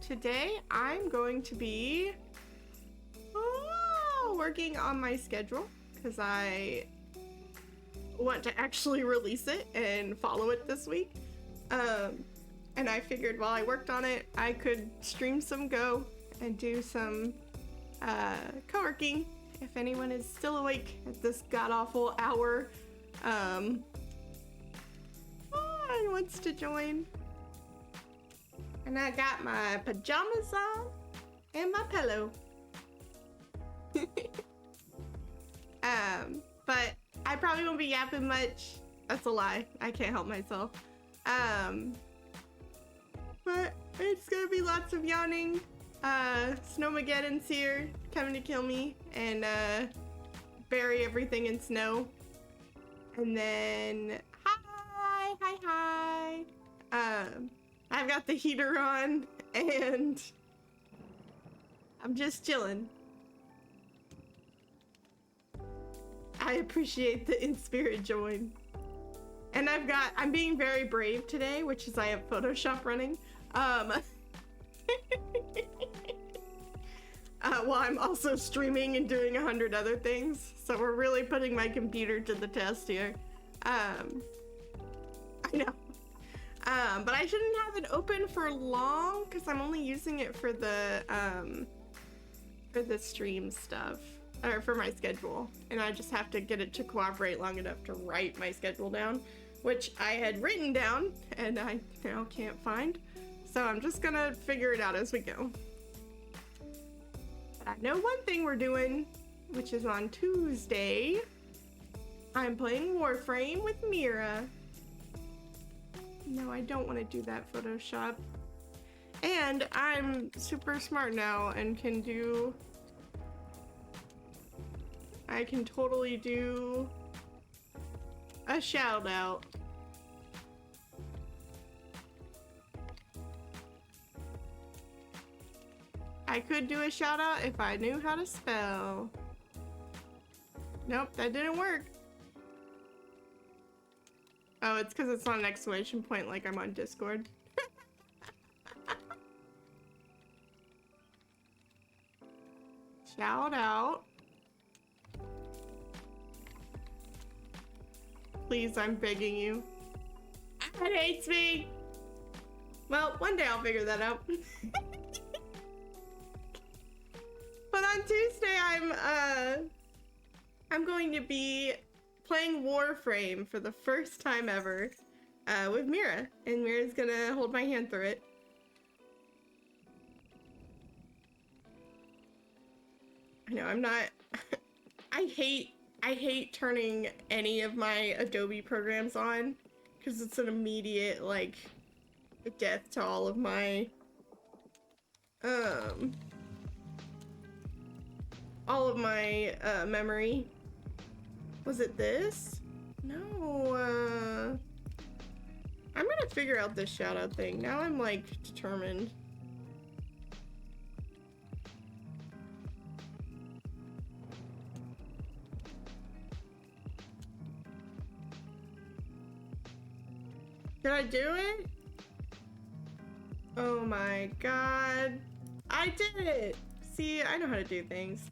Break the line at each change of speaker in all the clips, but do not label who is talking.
Today I'm going to be working on my schedule because I want to actually release it and follow it this week. And I figured while I worked on it, I could stream some Go and do some co-working if anyone is still awake at this god-awful hour and wants to join. And I got my pajamas on and my pillow. But I probably won't be yapping much. That's a lie. I can't help myself. But it's gonna be lots of yawning. Snowmageddon's here, coming to kill me and bury everything in snow. And then hi. I've got the heater on and I'm just chilling. I appreciate the in-spirit join. And I'm being very brave today, which is I have Photoshop running. While I'm also streaming and doing 100 other things. So we're really putting my computer to the test here. I know. But I shouldn't have it open for long because I'm only using it for the stream stuff. Or for my schedule. And I just have to get it to cooperate long enough to write my schedule down, which I had written down and I now can't find. So I'm just gonna figure it out as we go. But I know one thing we're doing, which is on Tuesday. I'm playing Warframe with Mira. No, I don't want to do that Photoshop. And I'm super smart now and I can totally do a shout out. I could do a shout out if I knew how to spell. Nope, that didn't work. Oh, it's because it's not an exclamation point like I'm on Discord. Shout out. Please, I'm begging you. It hates me. Well, one day I'll figure that out. But on Tuesday, I'm going to be playing Warframe for the first time ever with Mira, and Mira's gonna hold my hand through it. I know I'm not. I hate turning any of my Adobe programs on because it's an immediate like death to all of my memory. Was it this? No, I'm gonna figure out this shout out thing. Now I'm like determined. Did I do it? Oh my god. I did it! See, I know how to do things.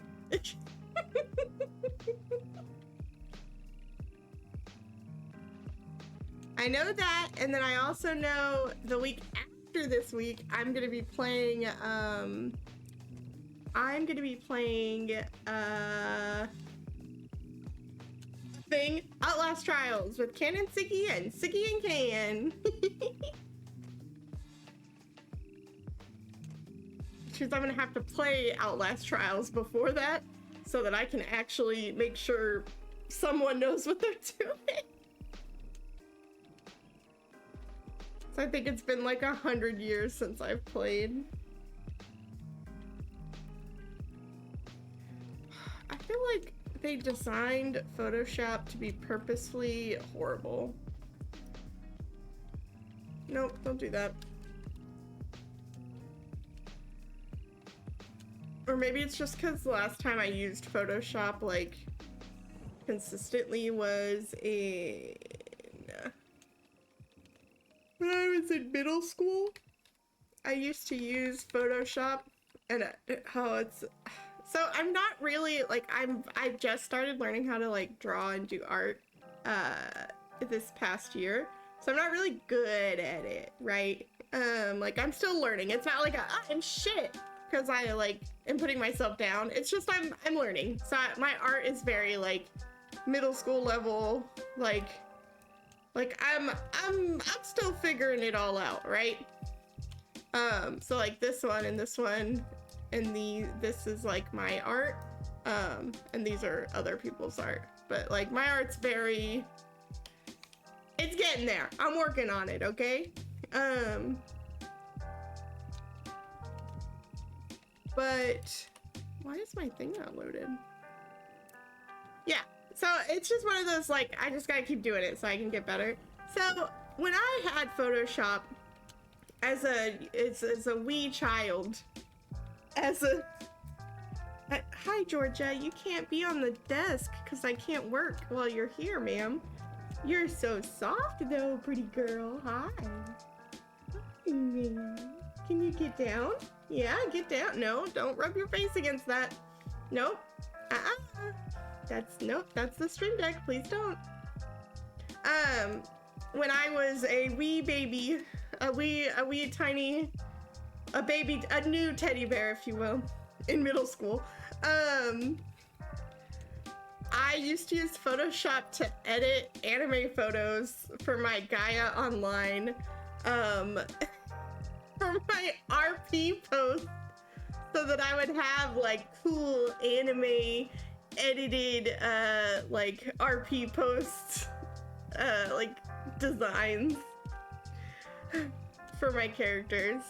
I know that, and then I also know the week after this week, I'm gonna be playing, Outlast Trials with Ken and Siggy and Siggy and Can. Because I'm gonna have to play Outlast Trials before that so that I can actually make sure someone knows what they're doing. So I think it's been like 100 years since I've played. I feel like they designed Photoshop to be purposefully horrible. Nope, don't do that. Or maybe it's just because the last time I used Photoshop, like, consistently was when I was in middle school. I used to use Photoshop, and it's so I'm not really like I just started learning how to like draw and do art this past year, so I'm not really good at it, right? Like I'm still learning. It's not like I'm shit because I like am putting myself down. It's just I'm learning. So my art is very like middle school level, like I'm still figuring it all out, right? So like this one and this one and this is like my art, and these are other people's art, but like my art's very, it's getting there. I'm working on it, okay? But why is my thing not loaded? Yeah, so it's just one of those like I just gotta keep doing it so I can get better. So when I had Photoshop as a wee child, hi Georgia, you can't be on the desk because I can't work while you're here, ma'am. You're so soft though, pretty girl. Hi. Hi, ma'am. Can you get down? Yeah, get down. No, don't rub your face against that. Nope. Nope, that's the stream deck. Please don't. When I was a wee baby, a new teddy bear, if you will, in middle school, I used to use Photoshop to edit anime photos for my Gaia Online, for my RP posts, so that I would have like cool anime edited like RP posts, like designs for my characters.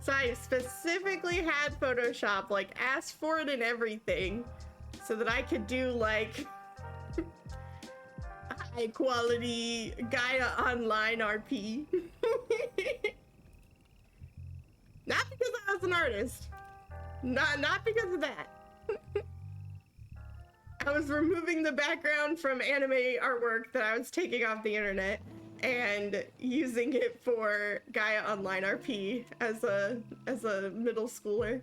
So I specifically had Photoshop like asked for it and everything so that I could do like high quality Gaia Online RP. Not because I was an artist. Not because of that. I was removing the background from anime artwork that I was taking off the internet and using it for Gaia Online RP as a middle schooler,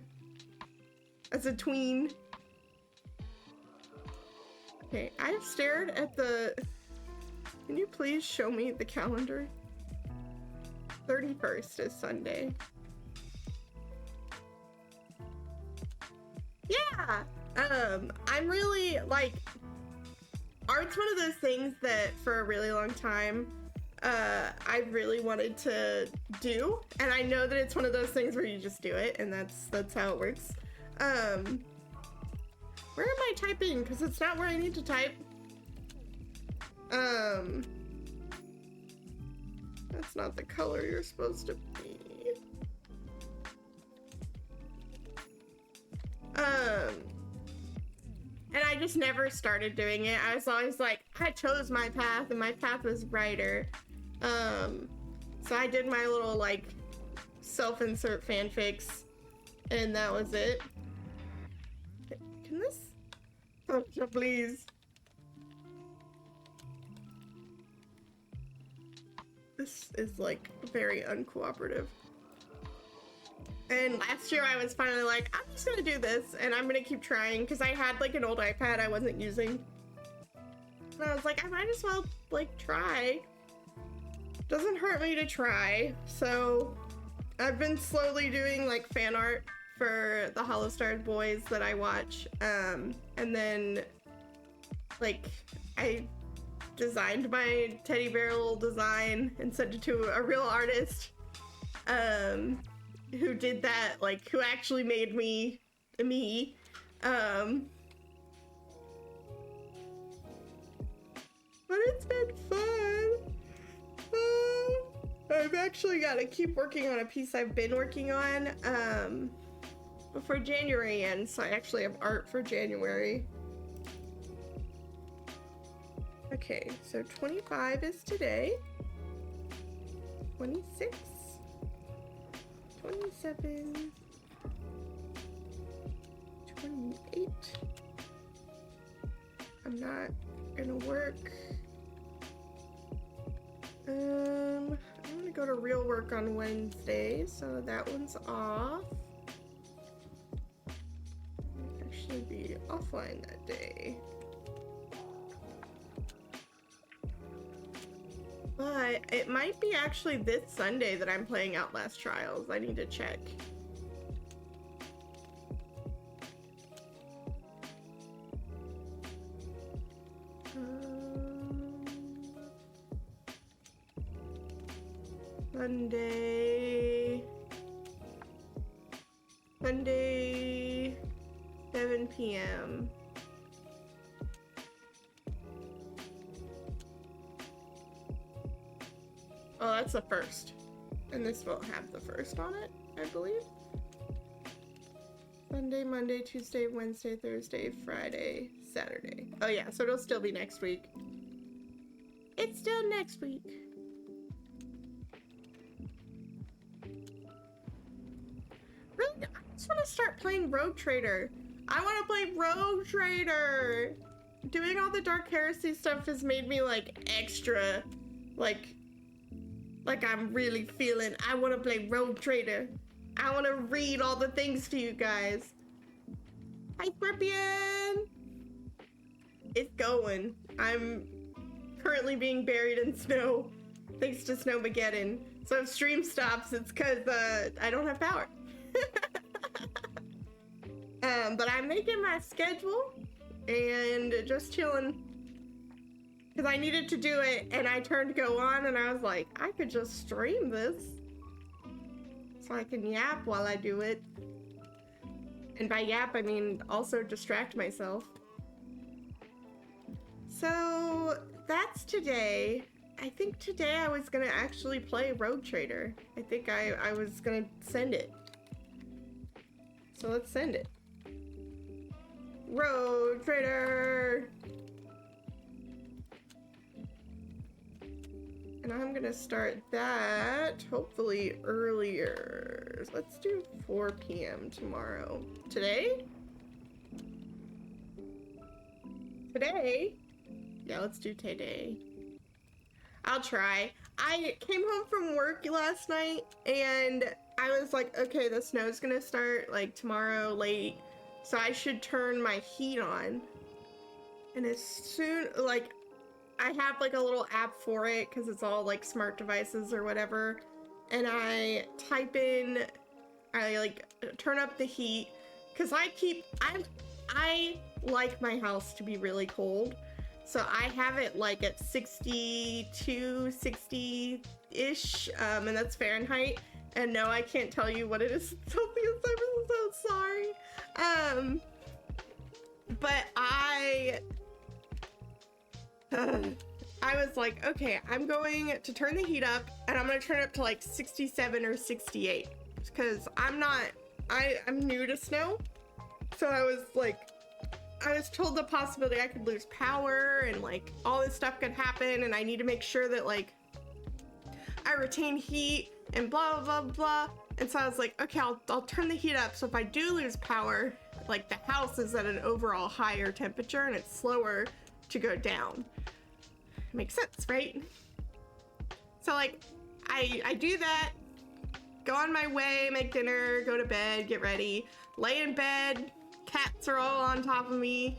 as a tween. Okay, I've stared at the, can you please show me the calendar? 31st is Sunday. Yeah, I'm really like, art's one of those things that for a really long time I really wanted to do, and I know that it's one of those things where you just do it, and that's how it works. Where am I typing? Because it's not where I need to type. That's not the color you're supposed to be. And I just never started doing it. I was always like, I chose my path and my path was brighter. So I did my little like self-insert fanfics and that was it. Can this? Oh, please. This is like very uncooperative. And last year I was finally like, I'm just gonna do this and I'm gonna keep trying because I had like an old iPad I wasn't using. And I was like, I might as well like try. Doesn't hurt me to try. So I've been slowly doing like fan art for the Hollow Starred boys that I watch. And then like I designed my teddy bear little design and sent it to a real artist. Who did that, like, who actually made me. But it's been fun. I've actually got to keep working on a piece I've been working on, before January ends, so I actually have art for January. Okay, so 25 is today. 26. 27, 28. I'm not gonna work. I'm gonna go to real work on Wednesday, so that one's off. I'll actually be offline that day. But it might be actually this Sunday that I'm playing Outlast Trials. I need to check. Sunday, 7 p.m. Oh, that's the first. And this won't have the first on it, I believe. Sunday, Monday, Tuesday, Wednesday, Thursday, Friday, Saturday. Oh yeah, so it'll still be next week. It's still next week. Really, I just want to start playing Rogue Trader. I want to play Rogue Trader. Doing all the Dark Heresy stuff has made me like extra, like I'm really feeling, I want to play Rogue Trader. I want to read all the things to you guys. Hi, Scorpion! It's going. I'm currently being buried in snow, thanks to Snowmageddon. So if stream stops, it's because I don't have power. But I'm making my schedule and just chilling. Because I needed to do it, and I turned Go on, and I was like, I could just stream this. So I can yap while I do it. And by yap, I mean also distract myself. So that's today. I think today I was gonna actually play Rogue Trader. I think I was gonna send it. So let's send it. Rogue Trader! And I'm gonna start that hopefully earlier. Let's do 4 p.m. tomorrow. Today? Today? Yeah, let's do today. I'll try. I came home from work last night and I was like, okay, the snow's gonna start like tomorrow late, so I should turn my heat on. And as soon, like, I have like a little app for it because it's all like smart devices or whatever. And I type in, I like turn up the heat because I like my house to be really cold. So I have it like at 62, 60-ish, and that's Fahrenheit. And no, I can't tell you what it is. Celsius, I'm so sorry. But I was like, okay, I'm going to turn the heat up and I'm gonna turn it up to like 67 or 68 because I'm new to snow. So I was told the possibility I could lose power and like all this stuff could happen, and I need to make sure that like I retain heat and blah, blah, blah, blah. And so I was like, okay, I'll turn the heat up. So if I do lose power, like the house is at an overall higher temperature and it's slower to go down. Makes sense, right? So like, I do that, go on my way, make dinner, go to bed, get ready, lay in bed, cats are all on top of me,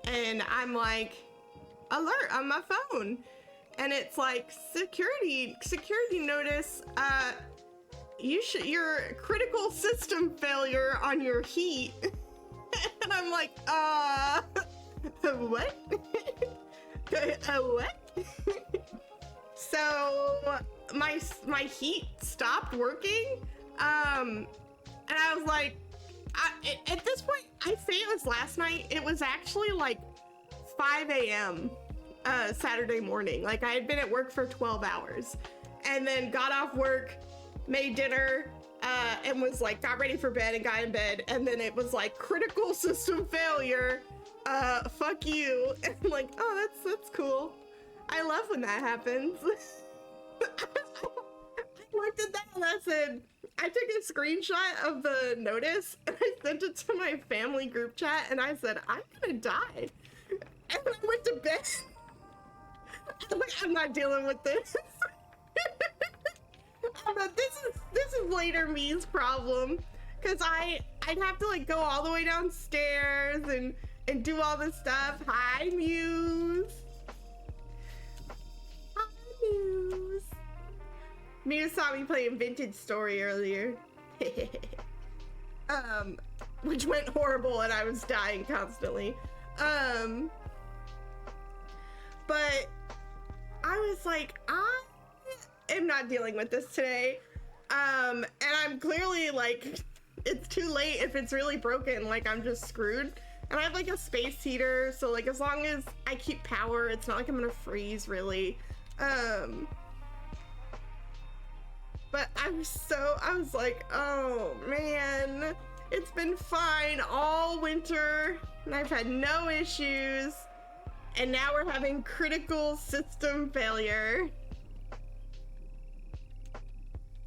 and I'm like, alert on my phone. And it's like, security notice, your critical system failure on your heat. And I'm like, what? What? So my heat stopped working, and I was like, at this point, I say it was last night, it was actually like 5 a.m. Saturday morning. Like I had been at work for 12 hours and then got off work, made dinner, and was like, got ready for bed and got in bed. And then it was like critical system failure. Fuck you. And I'm like, oh, that's cool. I love when that happens. I looked at that and I said, I took a screenshot of the notice and I sent it to my family group chat and I said, I'm gonna die. And I went to bed. I'm like, I'm not dealing with this. was later me's problem, because I'd have to like go all the way downstairs and do all this stuff. Hi, Muse. Hi, Muse. Muse saw me playing Vintage Story earlier. Which went horrible and I was dying constantly. But I was like, I am not dealing with this today. And I'm clearly like, it's too late if it's really broken, like I'm just screwed. And I have like a space heater, so like as long as I keep power, it's not like I'm gonna freeze really. But I was like, oh man, it's been fine all winter and I've had no issues. And now we're having critical system failure.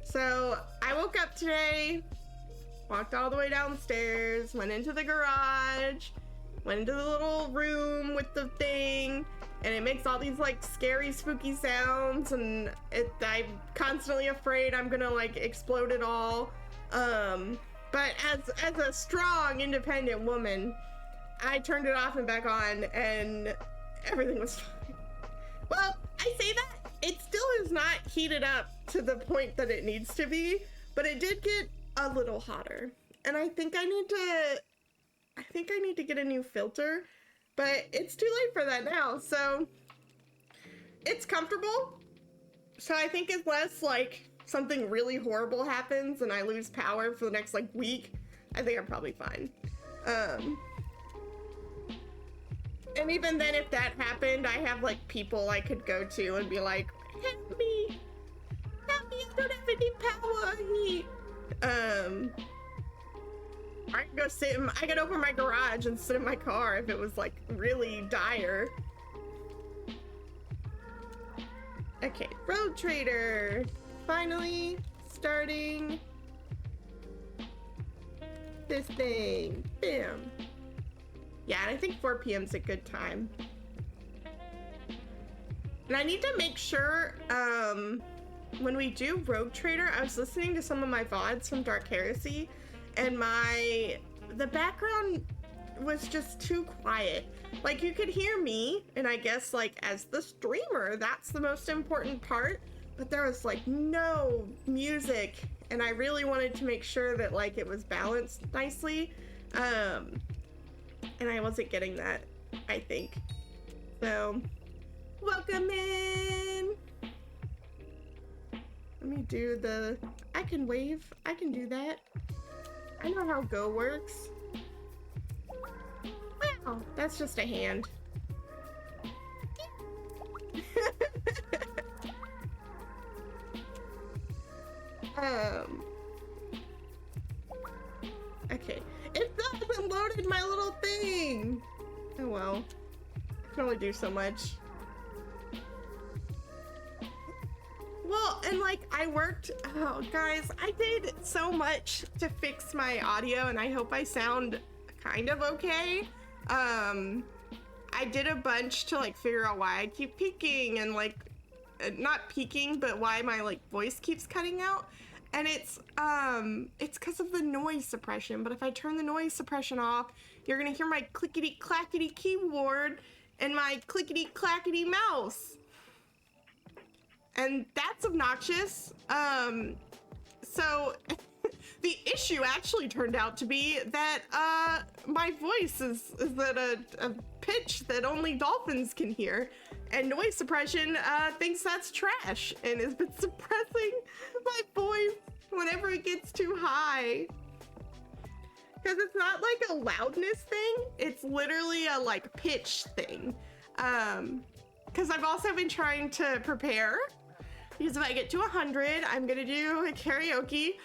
So I woke up today, walked all the way downstairs, went into the garage, went into the little room with the thing, and it makes all these like scary, spooky sounds, and I'm constantly afraid I'm gonna like explode it all. But as a strong, independent woman, I turned it off and back on, and everything was fine. Well, I say that, it still is not heated up to the point that it needs to be, but it did get a little hotter. And I think I need to get a new filter, but it's too late for that now. So it's comfortable. So I think unless like something really horrible happens and I lose power for the next like week, I think I'm probably fine. And even then, if that happened, I have like people I could go to and be like, help me, I don't have any power. I could go I could open my garage and sit in my car if it was like really dire. Okay, Road Trader, finally starting this thing, bam. Yeah, and I think 4 p.m. is a good time. And I need to make sure, when we do Rogue Trader, I was listening to some of my VODs from Dark Heresy, and the background was just too quiet. Like, you could hear me, and I guess, like, as the streamer, that's the most important part, but there was, like, no music, and I really wanted to make sure that, like, it was balanced nicely. And I wasn't getting that, I think. So, welcome in! Let me do I can wave, I can do that. I know how Go works. Wow, that's just a hand. Okay. It hasn't loaded my little thing! Oh well. I can only do so much. Well, and like, oh guys, I did so much to fix my audio, and I hope I sound kind of okay. I did a bunch to like figure out why I keep peaking, and like, not peaking, but why my like voice keeps cutting out. And it's because of the noise suppression, but if I turn the noise suppression off, you're gonna hear my clickety-clackety keyboard and my clickety-clackety mouse. And that's obnoxious. So the issue actually turned out to be that my voice is at a pitch that only dolphins can hear, and noise suppression thinks that's trash and has been suppressing my voice whenever it gets too high. Because it's not like a loudness thing, it's literally a like pitch thing. Because I've also been trying to prepare, because if I get to 100, I'm gonna do a karaoke,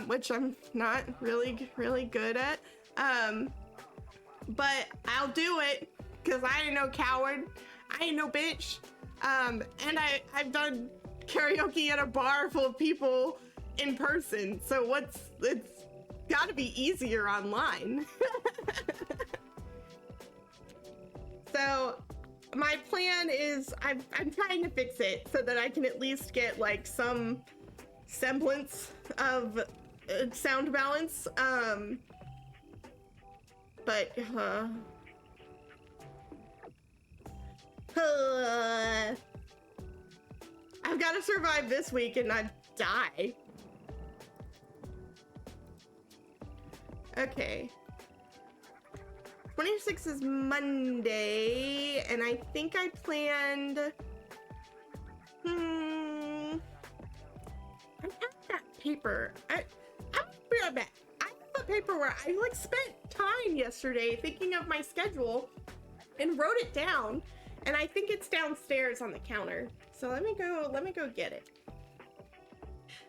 which I'm not really good at. But I'll do it, because I ain't no coward, I ain't no bitch. And I've done karaoke at a bar full of people in person, so it's gotta be easier online. So my plan is I'm trying to fix it so that I can at least get like some semblance of sound balance. But I've got to survive this week and not die. Okay. 26 is Monday, and I think I planned. I have that paper. I'm gonna be right back. I have a paper where I like spent time yesterday thinking of my schedule and wrote it down, and I think it's downstairs on the counter. So let me go get it.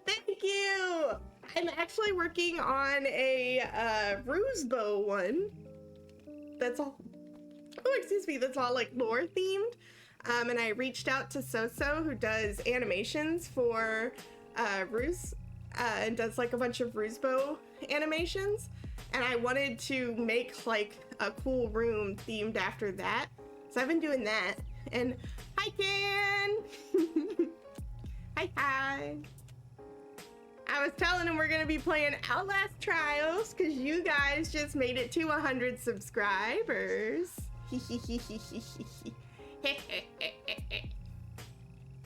Thank you. I'm actually working on a ruse bow one. That's all. Oh, excuse me. That's all like lore themed. And I reached out to Soso, who does animations for Ruse, and does like a bunch of ruse bow animations. And I wanted to make like a cool room themed after that. So I've been doing that. And hi, Ken. Hi. I was telling him we're gonna be playing Outlast Trials because you guys just made it to 100 subscribers. But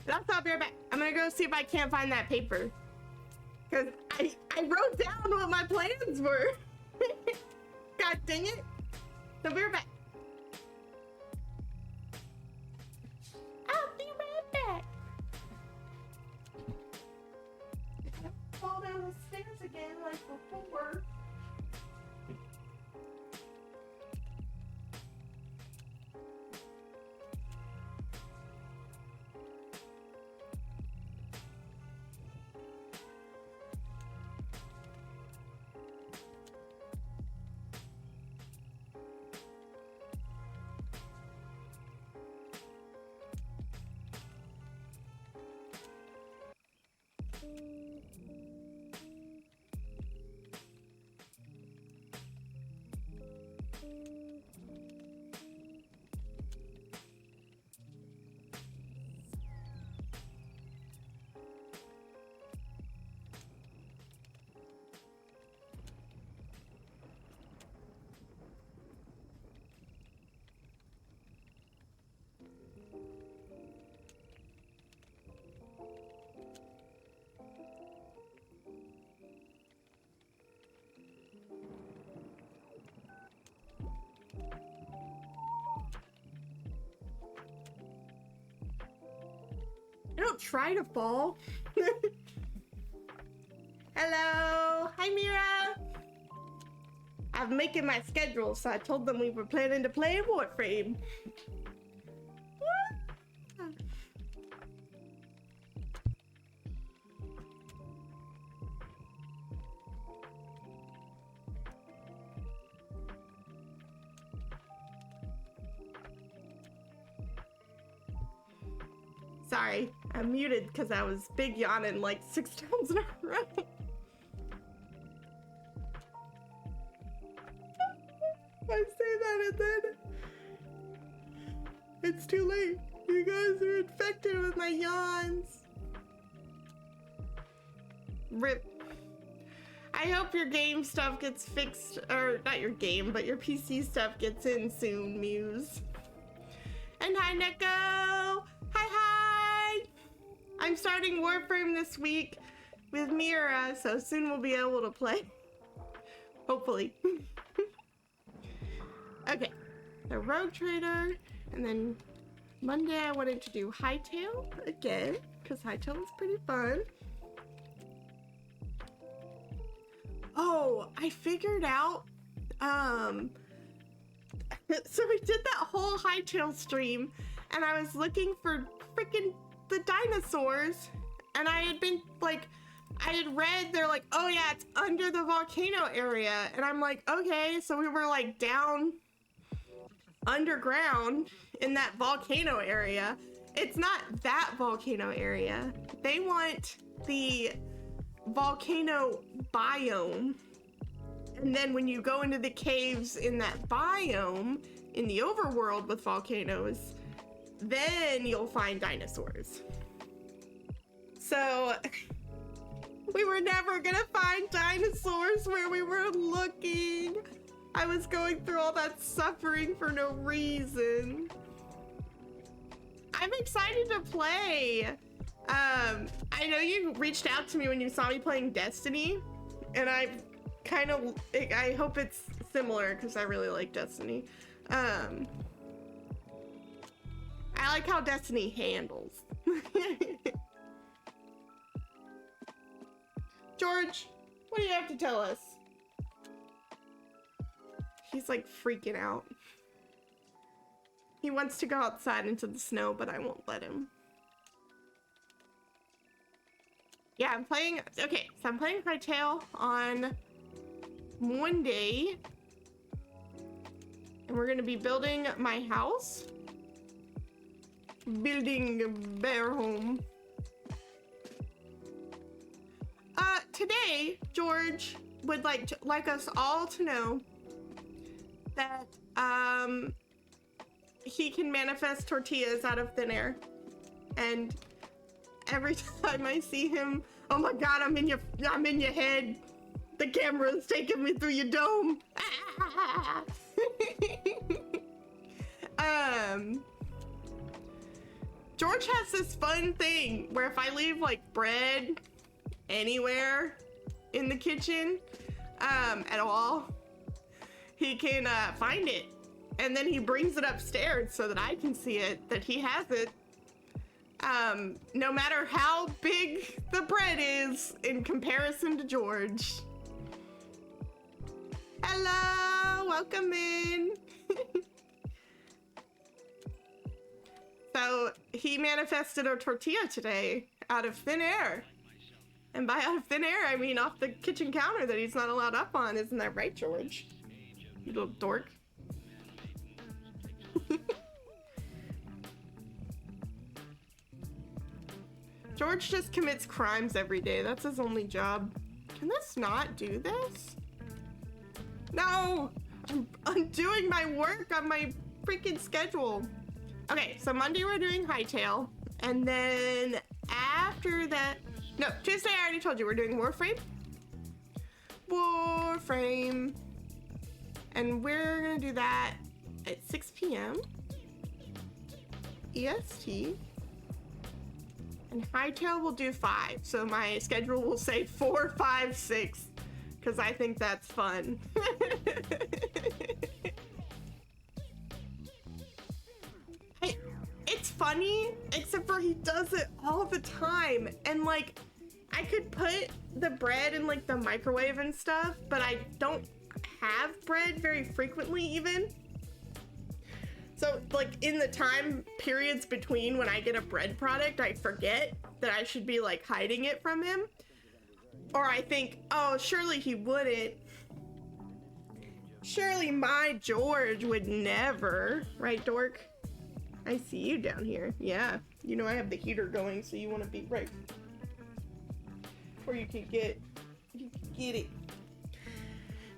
I'll stop right back. I'm gonna go see if I can't find that paper. Because I wrote down what my plans were. God dang it. So be right back. I'll be right back. Fall down the stairs again like before. Don't try to fall. Hello. Hi, Mira. I'm making my schedule, so I told them we were planning to play Warframe. Sorry, I'm muted because I was big yawning like 6 times in a row. I say that and then it's too late. You guys are infected with my yawns. RIP. I hope your game stuff gets fixed, or not your game, but your PC stuff gets in soon, Muse. And hi, Neko! Hi! I'm starting Warframe this week with Mira, so soon we'll be able to play. Hopefully. Okay, the Rogue Trader, and then Monday I wanted to do Hightail again, because Hightail is pretty fun. Oh, I figured out, so we did that whole Hightail stream, and I was looking for freaking the dinosaurs, and I had been, like, I had read, they're like, oh yeah, it's under the volcano area, and I'm like, okay, so we were, like, down underground in that volcano area. It's not that volcano area. They want the volcano biome, and then when you go into the caves in that biome in the overworld with volcanoes, then you'll find dinosaurs. So were never gonna find dinosaurs where we were looking. I was going through all that suffering for no reason. I'm excited to play. I know you reached out to me when you saw me playing Destiny, and I hope it's similar because I really like Destiny. I like how Destiny handles. George, what do you have to tell us? He's like freaking out. He wants to go outside into the snow, but I won't let him. Yeah, I'm playing Hightail on Monday. And we're gonna be building my house. Building a bear home. Today, George would like us all to know that, he can manifest tortillas out of thin air. And every time I see him, oh my God, I'm in your head. The camera's taking me through your dome. George has this fun thing where if I leave like bread anywhere in the kitchen, at all, he can find it. And then he brings it upstairs so that I can see it, that he has it. No matter how big the bread is in comparison to George. Hello, welcome in. So he manifested a tortilla today out of thin air. And by out of thin air, I mean off the kitchen counter that he's not allowed up on. Isn't that right, George? You little dork. George just commits crimes every day. That's his only job. Can this not do this? No! I'm doing my work on my freaking schedule. Okay, so Monday we're doing Hightail. And then after that... No, Tuesday I already told you we're doing Warframe. Warframe. And we're gonna do that at 6 p.m. EST. And Hightail will do 5. So my schedule will say 4, 5, 6. Because I think that's fun. It's funny, except for he does it all the time. And like, I could put the bread in like the microwave and stuff, but I don't have bread very frequently even. So like in the time periods between when I get a bread product, I forget that I should be like hiding it from him. Or I think, oh, surely he wouldn't. Surely my George would never, right, dork? I see you down here. Yeah, you know I have the heater going, so you want to be right where you can get it.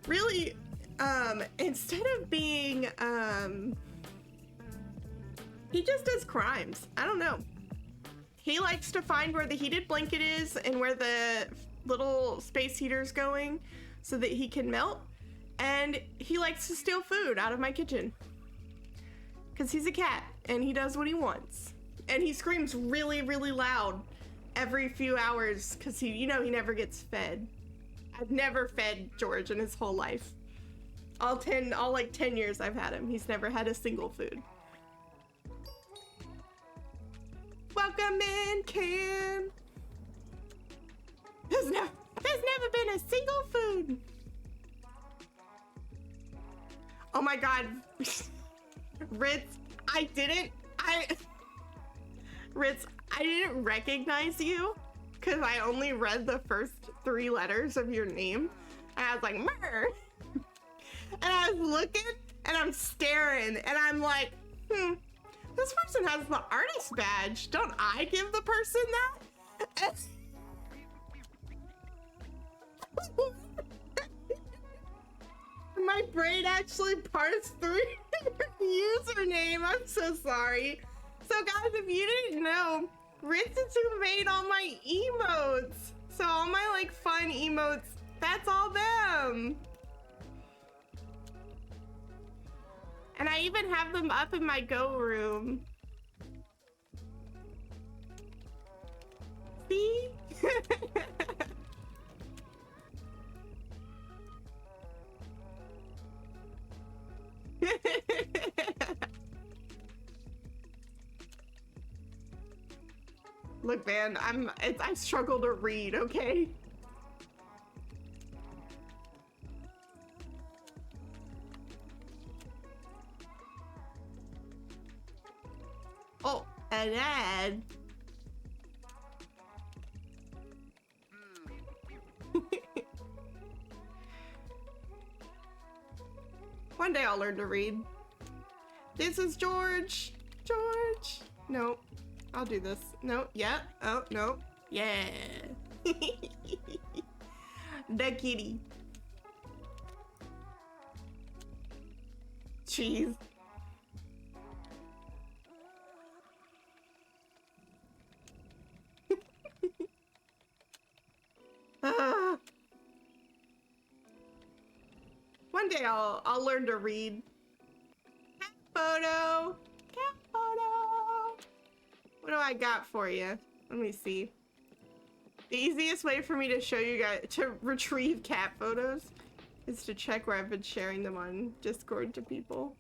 Really, instead of being, he just does crimes. I don't know. He likes to find where the heated blanket is and where the little space heater's going so that he can melt. And he likes to steal food out of my kitchen. Because he's a cat and he does what he wants. And he screams really, really loud every few hours because he never gets fed. I've never fed George in his whole life. All 10 years I've had him. He's never had a single food. Welcome in, Cam. There's never been a single food. Oh my God. Ritz, I didn't recognize you because I only read the first 3 letters of your name. And I was like, Murr. And I was looking and I'm staring and I'm like, this person has the artist badge. Don't I give the person that? My brain actually parsed through your username. I'm so sorry. So guys, if you didn't know, Ritz is who made all my emotes. So all my like fun emotes, that's all them. And I even have them up in my Go room. See? Look, man, I struggle to read, okay? Oh, an ad. One day I'll learn to read. This is George. George. Nope. I'll do this. Nope. Yeah. Oh, nope. Yeah. The kitty. Jeez. One day I'll learn to read. Cat photo. Cat photo. What do I got for you? Let me see. The easiest way for me to show you guys to retrieve cat photos is to check where I've been sharing them on Discord to people.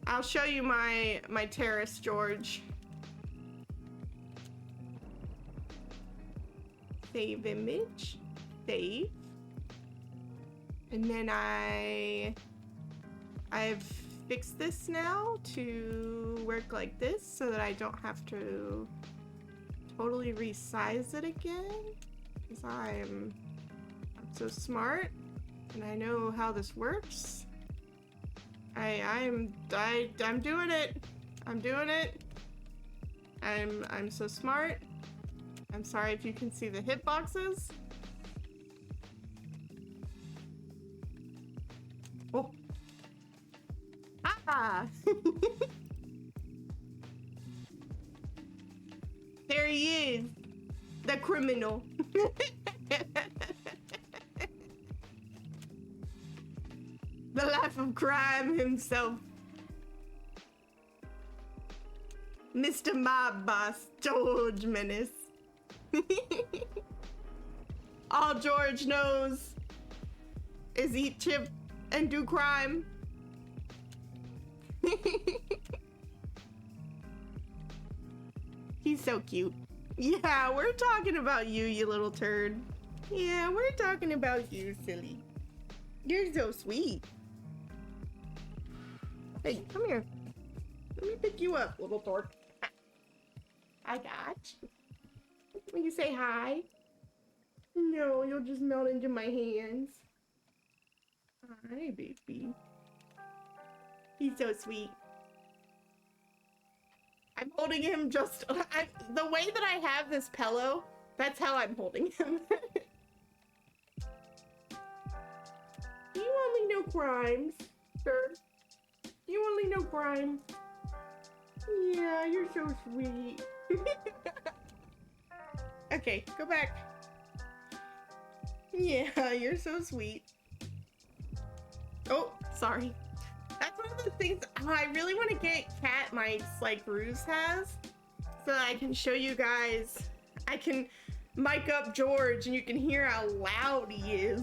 I'll show you my terrace, George. Save image. Save. And then I've fixed this now to work like this so that I don't have to totally resize it again, because I'm so smart and I know how this works. I'm doing it. I'm doing it. I'm so smart. I'm sorry if you can see the hitboxes. Oh. Ah! There he is. The criminal. The life of crime himself. Mr. Mob Boss, George Menace. All George knows is eat chip and do crime. He's so cute. Yeah, we're talking about you, you little turd. Yeah, we're talking about you, silly. You're so sweet. Hey, come here. Let me pick you up, little dork. I got you. Will you say hi? No, you'll just melt into my hands. Hi, baby. He's so sweet. I'm holding him just... the way that I have this pillow, that's how I'm holding him. You only know crimes, sir. You only know crime. Yeah, you're so sweet. Okay, go back. Yeah, you're so sweet. Oh, sorry. That's one of the things I really want to get cat mics like Ruse has, so that I can show you guys. I can mic up George and you can hear how loud he is.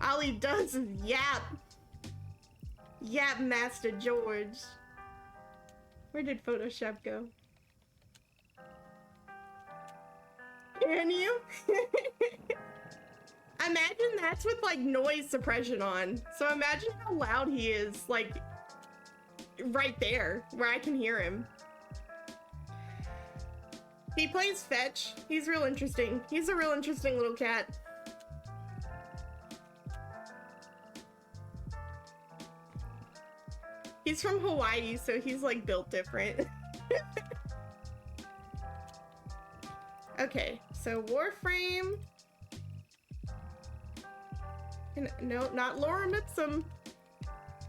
All he does is yap. Yap Master George. Where did Photoshop go? Can you? Imagine that's with like noise suppression on. So imagine how loud he is, like right there where I can hear him. He plays fetch. He's real interesting. He's a real interesting little cat. He's from Hawaii, so he's like built different. Okay, so Warframe. No, not Lorem Ipsum.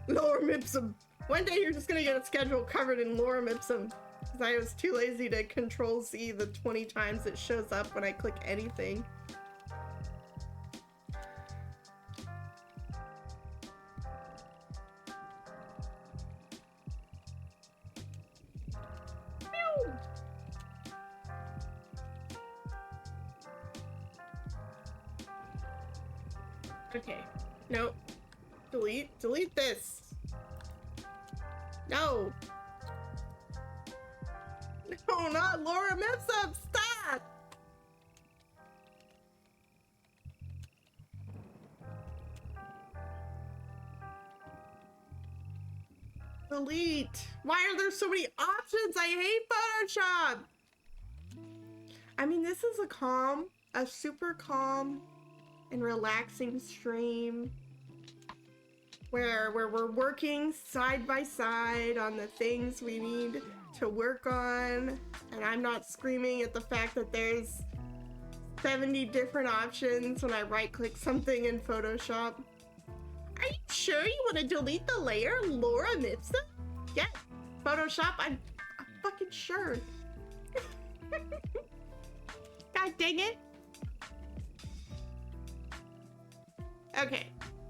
Lorem Ipsum. One day you're just gonna get a schedule covered in Lorem Ipsum. Because I was too lazy to control Z the 20 times it shows up when I click anything. Okay. Nope. Delete. Delete this. No. No, not Laura Mipsum. Stop. Delete. Why are there so many options? I hate Photoshop. I mean, this is a super calm and relaxing stream where we're working side by side on the things we need to work on, and I'm not screaming at the fact that there's 70 different options when I right-click something in Photoshop. Are you sure you want to delete the layer, Laura Mipsa? Yeah, Photoshop, I'm fucking sure. God dang it. Okay,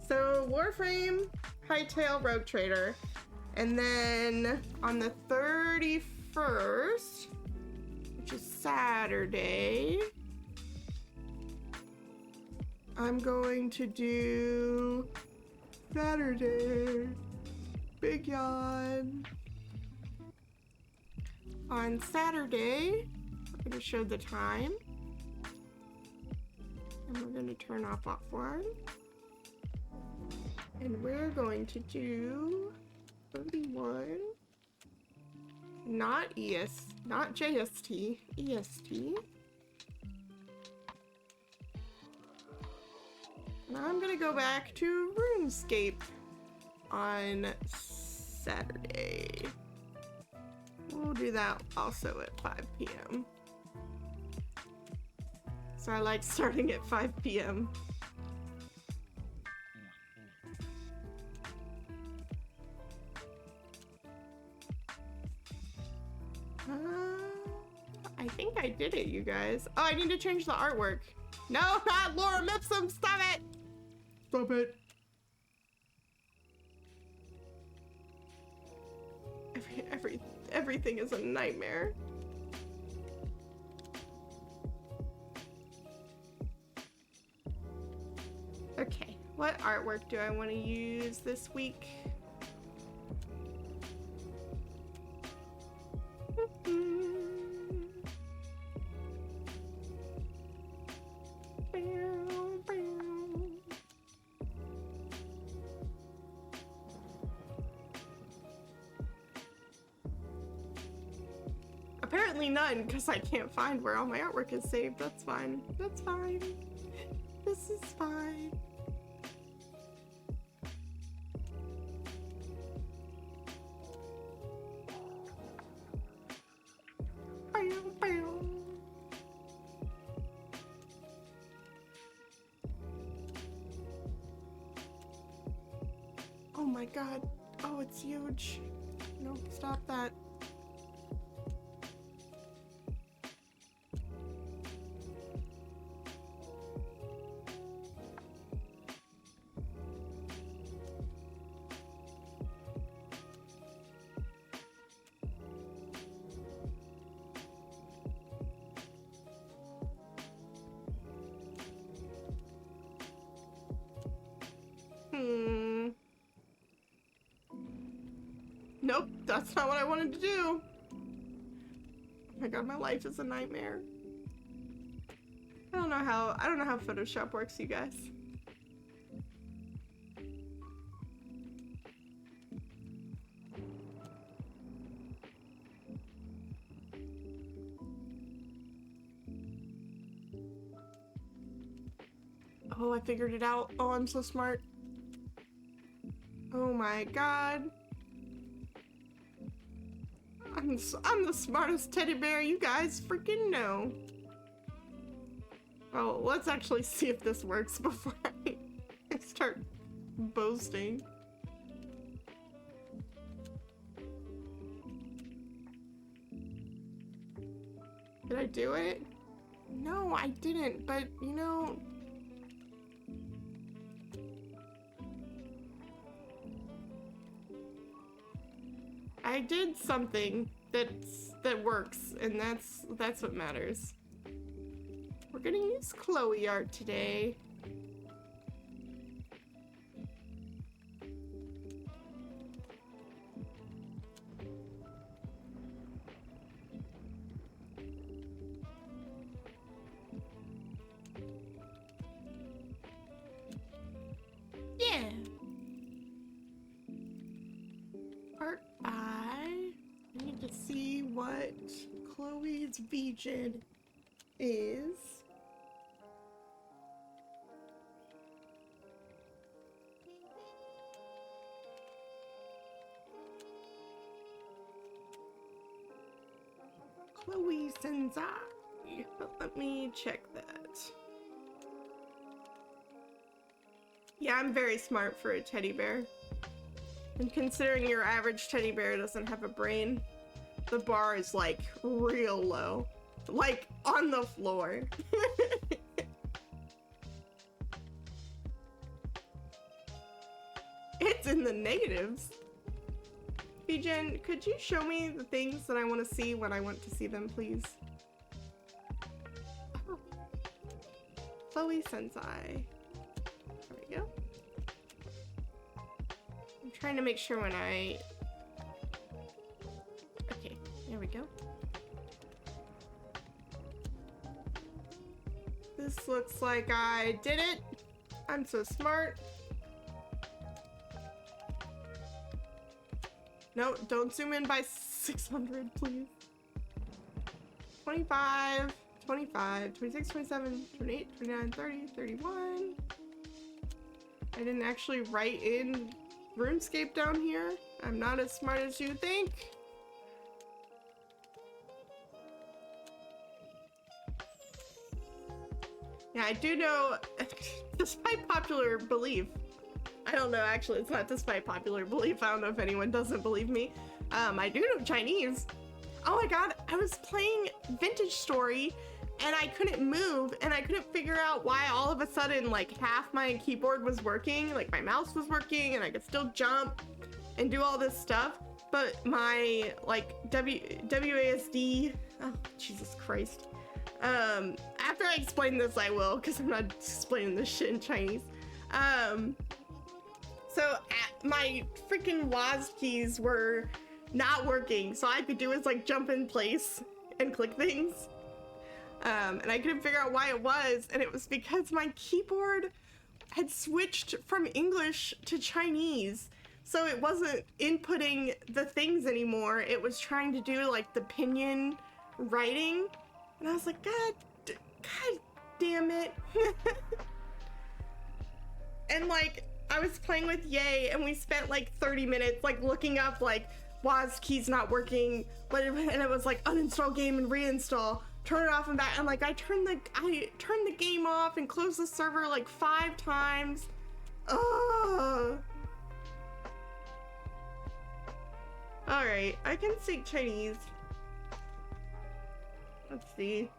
so Warframe, Hightail, Rogue Trader, and then on the 31st, which is Saturday, I'm going to do Saturday, Big Yawn. On Saturday, we're going to show the time, and we're going to turn off offline. And we're going to do 31, not JST, EST. And I'm gonna go back to RuneScape on Saturday. We'll do that also at 5 p.m. So I like starting at 5 p.m. I think I did it, you guys. Oh, I need to change the artwork. No, not Laura Mipsum, stop it! Stop it. Everything is a nightmare. Okay, what artwork do I want to use this week? Apparently none, because I can't find where all my artwork is saved. That's fine. That's fine. This is fine. Oh my god. Oh, it's huge. No, stop that. Nope, that's not what I wanted to do. Oh my god, my life is a nightmare. I don't know how Photoshop works, you guys. Oh, I figured it out. Oh, I'm so smart. Oh my god. I'm the smartest teddy bear you guys freaking know. Oh, let's actually see if this works before I start boasting. Did I do it? No, I didn't, but you know... I did something that works, and that's what matters. We're gonna use Chloe art today. Yeah. Art by. I need to see what Chloe's VGen is. Chloe Senzai. But let me check that. Yeah, I'm very smart for a teddy bear. And considering your average teddy bear doesn't have a brain, the bar is like real low. Like on the floor. It's in the negatives. Bijan, could you show me the things that I want to see when I want to see them, please? Oh. Chloe Sensei. There we go. I'm trying to make sure when I... Okay, there we go. This looks like I did it. I'm so smart. No, don't zoom in by 600, please. 25, 25, 26, 27, 28, 29, 30, 31. I didn't actually write in RuneScape down here. I'm not as smart as you think. Yeah, I do know, despite popular belief, I don't know, actually, it's not despite popular belief. I don't know if anyone doesn't believe me. I do know Chinese. Oh my god, I was playing Vintage Story and I couldn't move and I couldn't figure out why all of a sudden like half my keyboard was working, like my mouse was working and I could still jump and do all this stuff. But my like WASD, oh Jesus Christ. After I explain this, I will, because I'm not explaining this shit in Chinese. So my freaking WASD keys were not working, so all I could do was like jump in place and click things. And I couldn't figure out why it was, and it was because my keyboard had switched from English to Chinese. So it wasn't inputting the things anymore, it was trying to do like the pinyin writing. And I was like, God damn it. And like, I was playing with Ye and we spent like 30 minutes like looking up like WASD keys not working, and it was like uninstall game and reinstall, turn it off and back, and like I turned the game off and closed the server like 5 times. Ugh. Alright, I can speak Chinese. Let's see.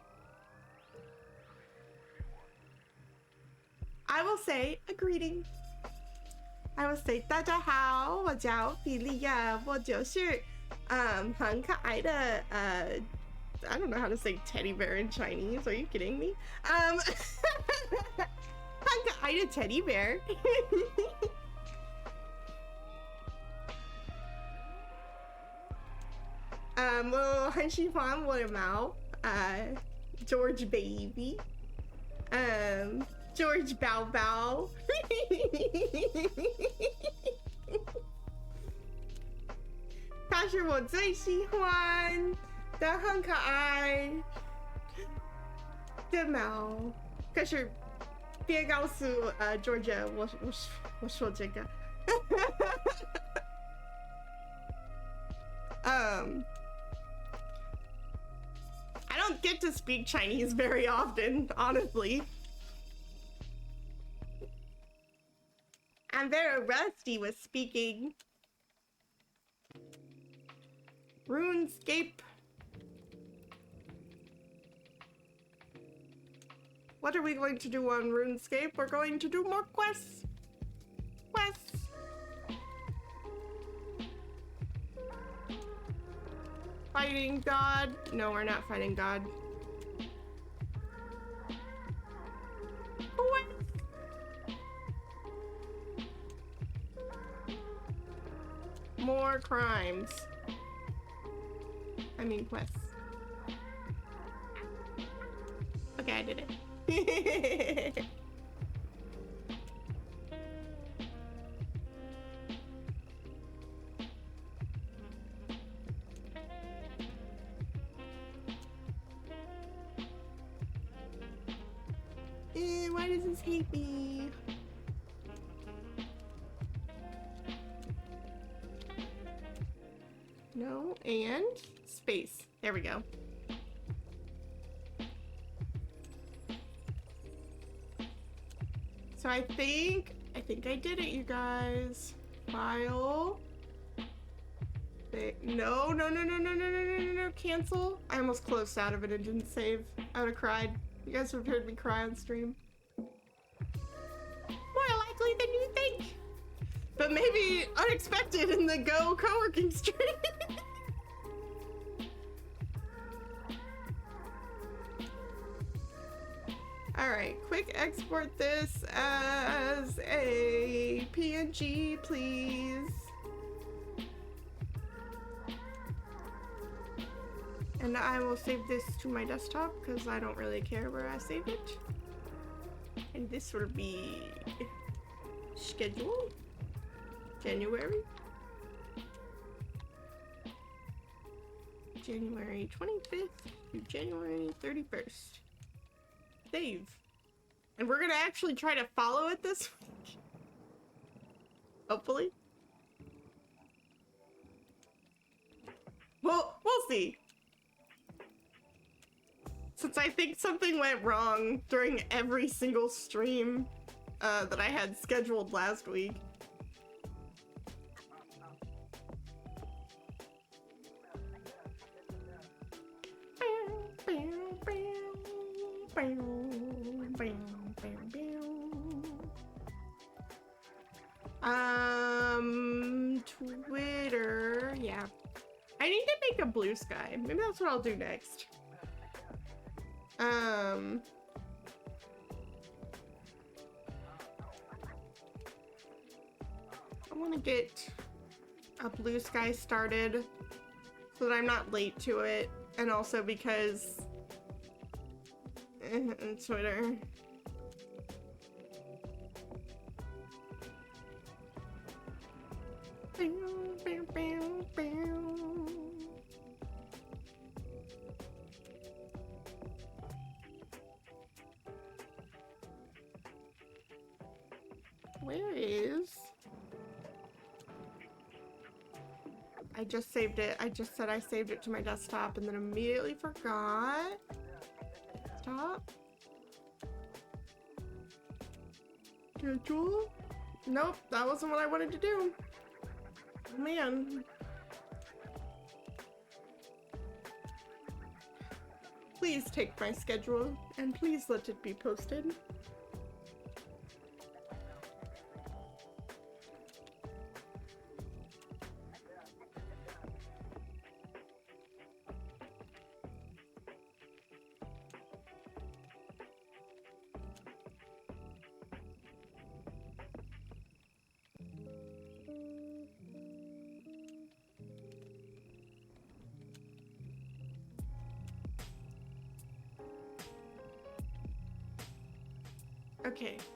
I will say a greeting. I will say 大家好，我叫比利亚，我就是很可爱的I don't know how to say teddy bear in Chinese. Are you kidding me? 很可爱的 teddy bear. 我很喜欢我的猫，George baby. George 宝宝。他是我最喜欢的很可爱的猫。可是别告诉Georgia 我说这个。I don't get to speak Chinese very often, honestly. I'm very rusty with speaking. RuneScape. What are we going to do on RuneScape? We're going to do more quests. Quests. Fighting God. No, we're not fighting God. What? More crimes. I mean quests. Okay, I did it. Why does this hate me? No, and space. There we go. So I think I did it, you guys. File. No, cancel. I almost closed out of it and didn't save. I would have cried. You guys would have heard me cry on stream. More likely than you think. But maybe unexpected in the Gogh co-working stream. Alright, quick export this as a PNG, please. And I will save this to my desktop because I don't really care where I save it. And this will be schedule January 25th to January 31st. Save. And we're gonna actually try to follow it this week. Hopefully. Well, we'll see. Since I think something went wrong during every single stream that I had scheduled last week. Twitter, yeah. I need to make a blue sky. Maybe that's what I'll do next. I want to get a blue sky started so that I'm not late to it, and also because Twitter. Where is... I just saved it. I just said I saved it to my desktop and then immediately forgot. Stop. Schedule? Nope, that wasn't what I wanted to do. Oh, man. Please take my schedule and please let it be posted.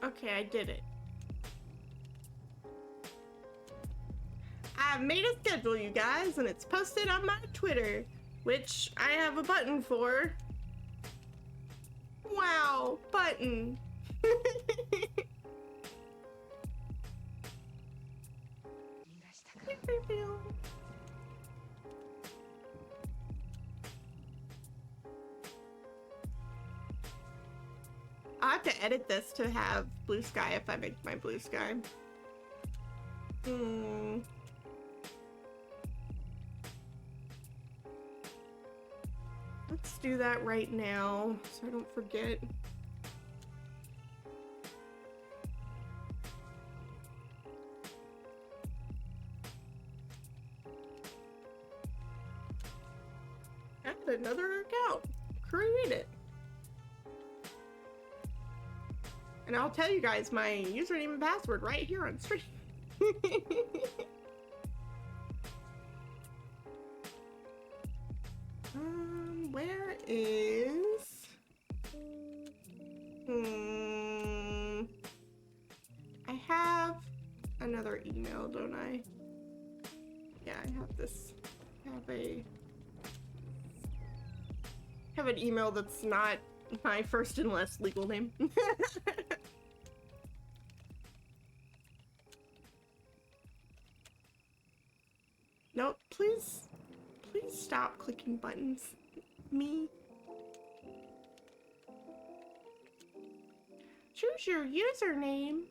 Okay, I did it. I've made a schedule, you guys, and it's posted on my Twitter, which I have a button for. Wow, button. I have to edit this to have blue sky if I make my blue sky. Let's do that right now so I don't forget. another account. Create it. And I'll tell you guys my username and password right here on stream. Where is... I have another email, don't I? Yeah, I have this. I have an email that's not my first and last legal name. Nope, please stop clicking buttons. Me. Choose your username.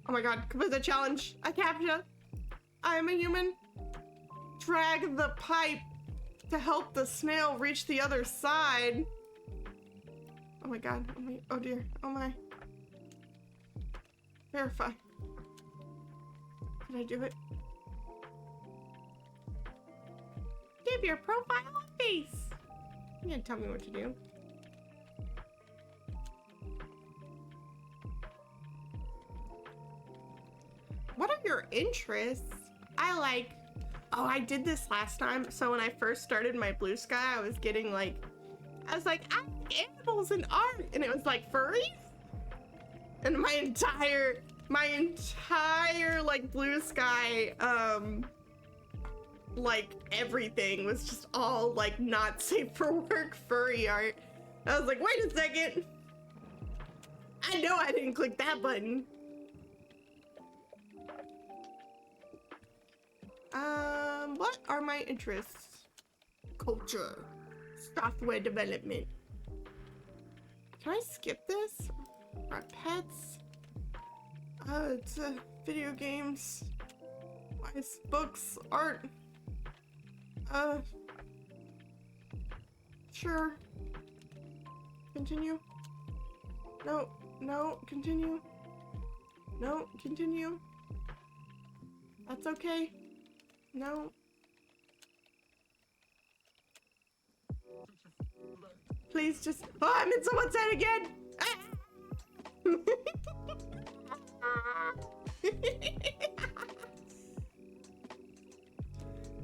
Oh my god, complete the challenge. A CAPTCHA. I am a human. Drag the pipe to help the snail reach the other side. Oh my god. Oh dear. Oh my. Verify. Did I do it? Give your profile a face. You can't tell me what to do. What are your interests? I like... Oh, I did this last time. So when I first started my Blue Sky, I was getting like... I was like, I like animals and art. And it was like, furries? And my entire like Blue Sky, like everything was just all like not safe for work furry art. I was like, wait a second. I know I didn't click that button. What are my interests? Culture, software development. Can I skip this? Pets. It's video games. Nice books, art. Sure. Continue. No, no, continue. No, continue. That's okay. No. Please just... Oh, I'm in someone's head again!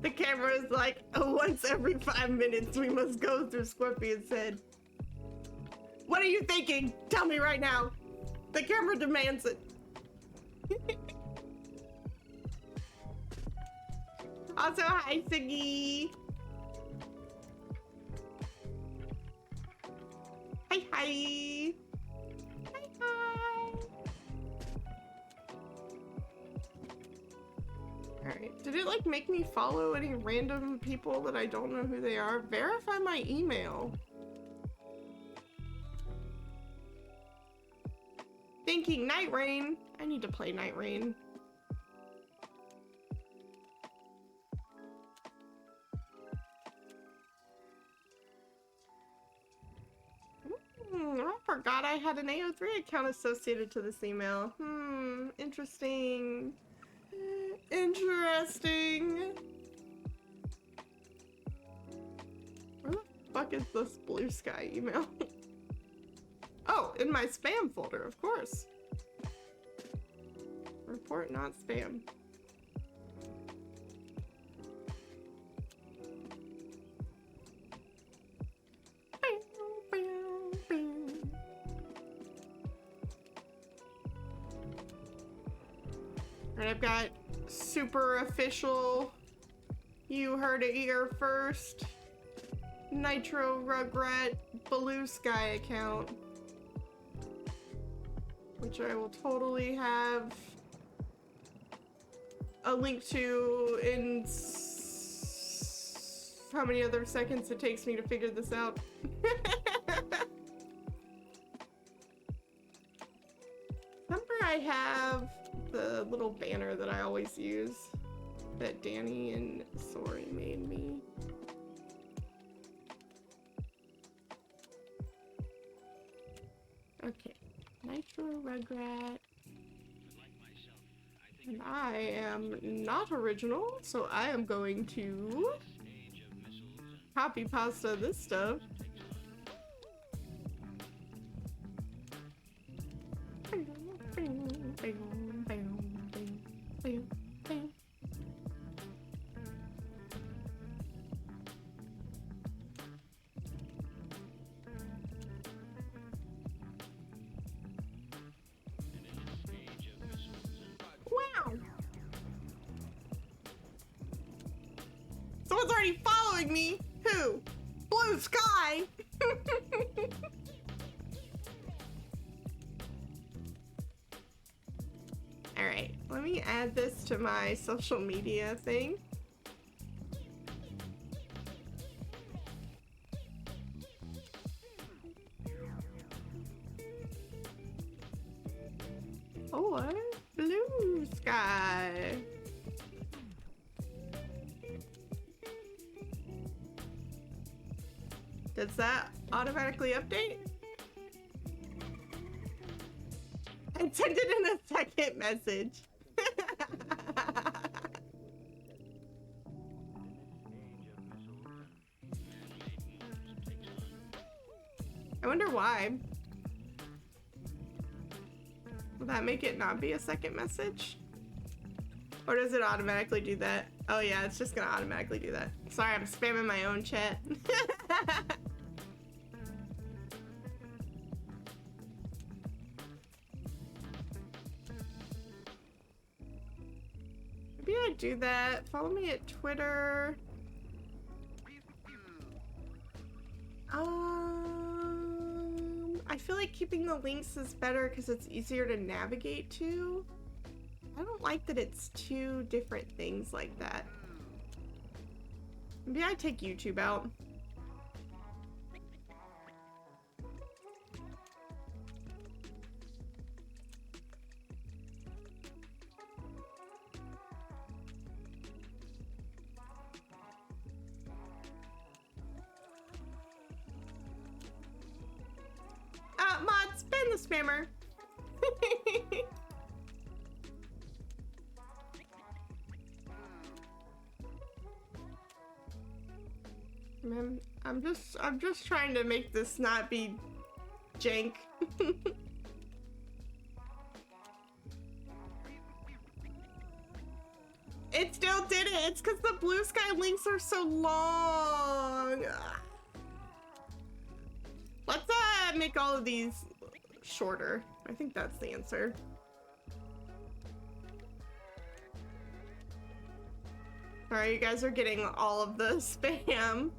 The camera is like, once every 5 minutes we must go through Scorpion's head. What are you thinking? Tell me right now. The camera demands it. Also, hi, Siggy. Hi, hi. Hi, hi. Alright, did it like make me follow any random people that I don't know who they are? Verify my email. Thinking Night Rain. I need to play Night Rain. I forgot I had an AO3 account associated to this email. Interesting. Interesting. Where the fuck is this Blue Sky email? Oh, in my spam folder, of course. Report not spam. Alright, I've got super official, you heard it here first, Nitro Rugrat Blue Sky account, which I will totally have a link to in how many other seconds it takes me to figure this out. Remember, I have the little banner that I always use that Danny and Sori made me. Okay, Nitro Rugrat. And I am not original, so I am going to copy pasta this stuff. Wow! Someone's already following me! Who? Blue Sky! Alright, let me add this to my social media thing. Or Blue Sky. Does that automatically update? I sent it in a second message. I wonder why. Will that make it not be a second message? Or does it automatically do that? Oh yeah, it's just gonna automatically do that. Sorry, I'm spamming my own chat. Maybe I do that. Follow me at Twitter. I feel like keeping the links is better because it's easier to navigate to. I don't like that it's two different things like that. Maybe I take YouTube out. Mod, spin the spammer. I'm just trying to make this not be jank. It still did it. It's because the Blue Sky links are so long. Let's make all of these shorter. I think that's the answer. Sorry, you guys are getting all of the spam.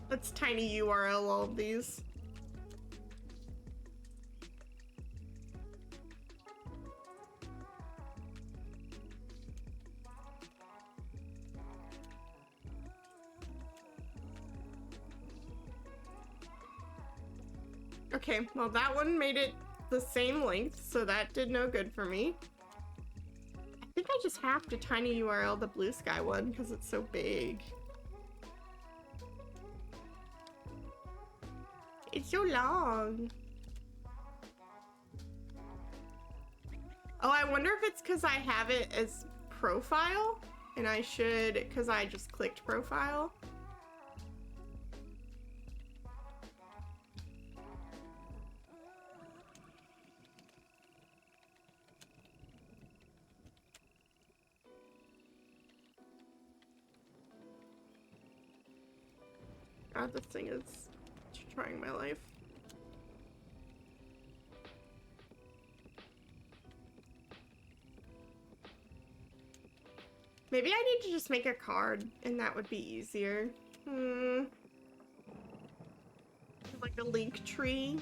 Let's tiny URL all of these. Okay, well that one made it the same length, so that did no good for me. I think I just have to tiny URL the Blue Sky one because it's so big. It's so long. Oh, I wonder if it's because I have it as profile, and I should, because I just clicked profile. God, this thing is trying my life. Maybe I need to just make a card and that would be easier. Like a link tree.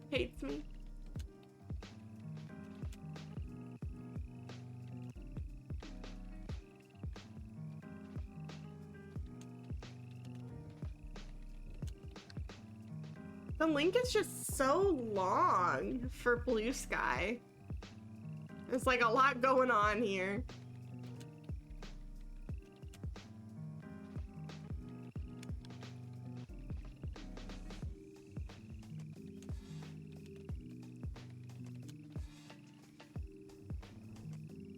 Hates me. The link is just so long for Blue Sky. There's like a lot going on here.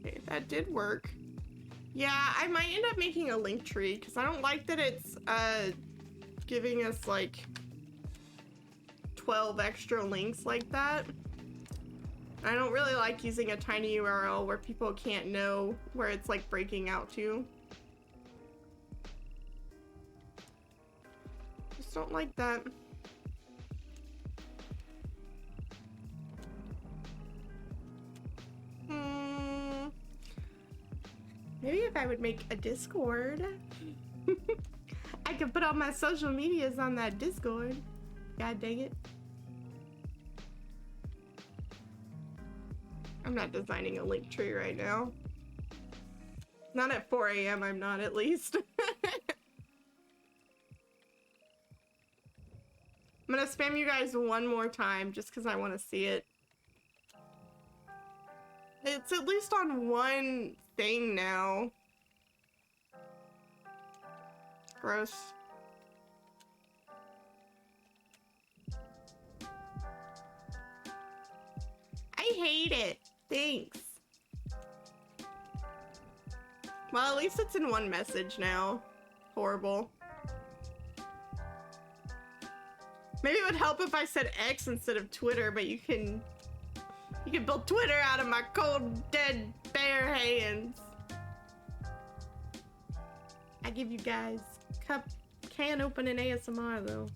Okay, that did work. Yeah, I might end up making a link tree because I don't like that it's giving us like 12 extra links like that. I don't really like using a tiny URL where people can't know where it's like breaking out to. Just don't like that. Maybe if I would make a Discord, I could put all my social medias on that Discord. God dang it. I'm not designing a link tree right now. Not at 4 a.m. I'm not, at least. I'm gonna spam you guys one more time just because I want to see it. It's at least on one thing now. Gross. I hate it. Thanks. Well, at least it's in one message now. Horrible. Maybe it would help if I said X instead of Twitter, but you can build Twitter out of my cold, dead, bare hands. I give you guys can open an ASMR though.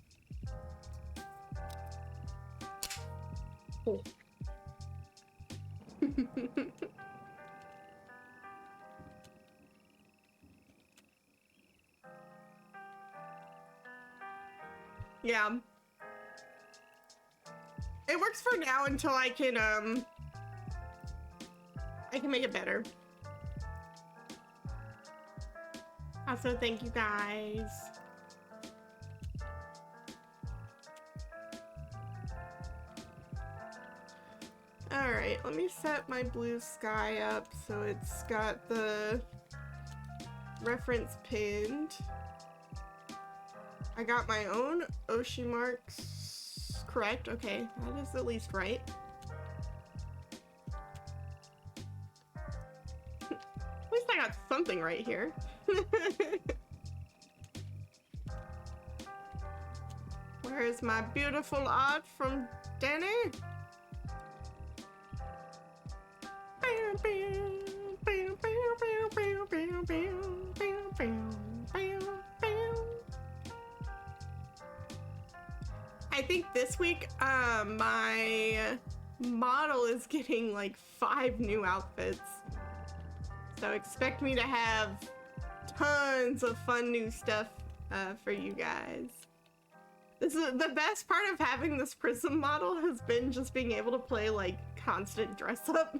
Oh. Yeah. It works for now until I can make it better. Also, thank you guys. All right, let me set my Blue Sky up so it's got the reference pinned. I got my own Oshi marks correct. Okay, that is at least right. At least I got something right here. Where is my beautiful art from Danny? I think this week my model is getting like 5 new outfits, so expect me to have tons of fun new stuff for you guys. This is the best part of having this Prism model, has been just being able to play like constant dress up.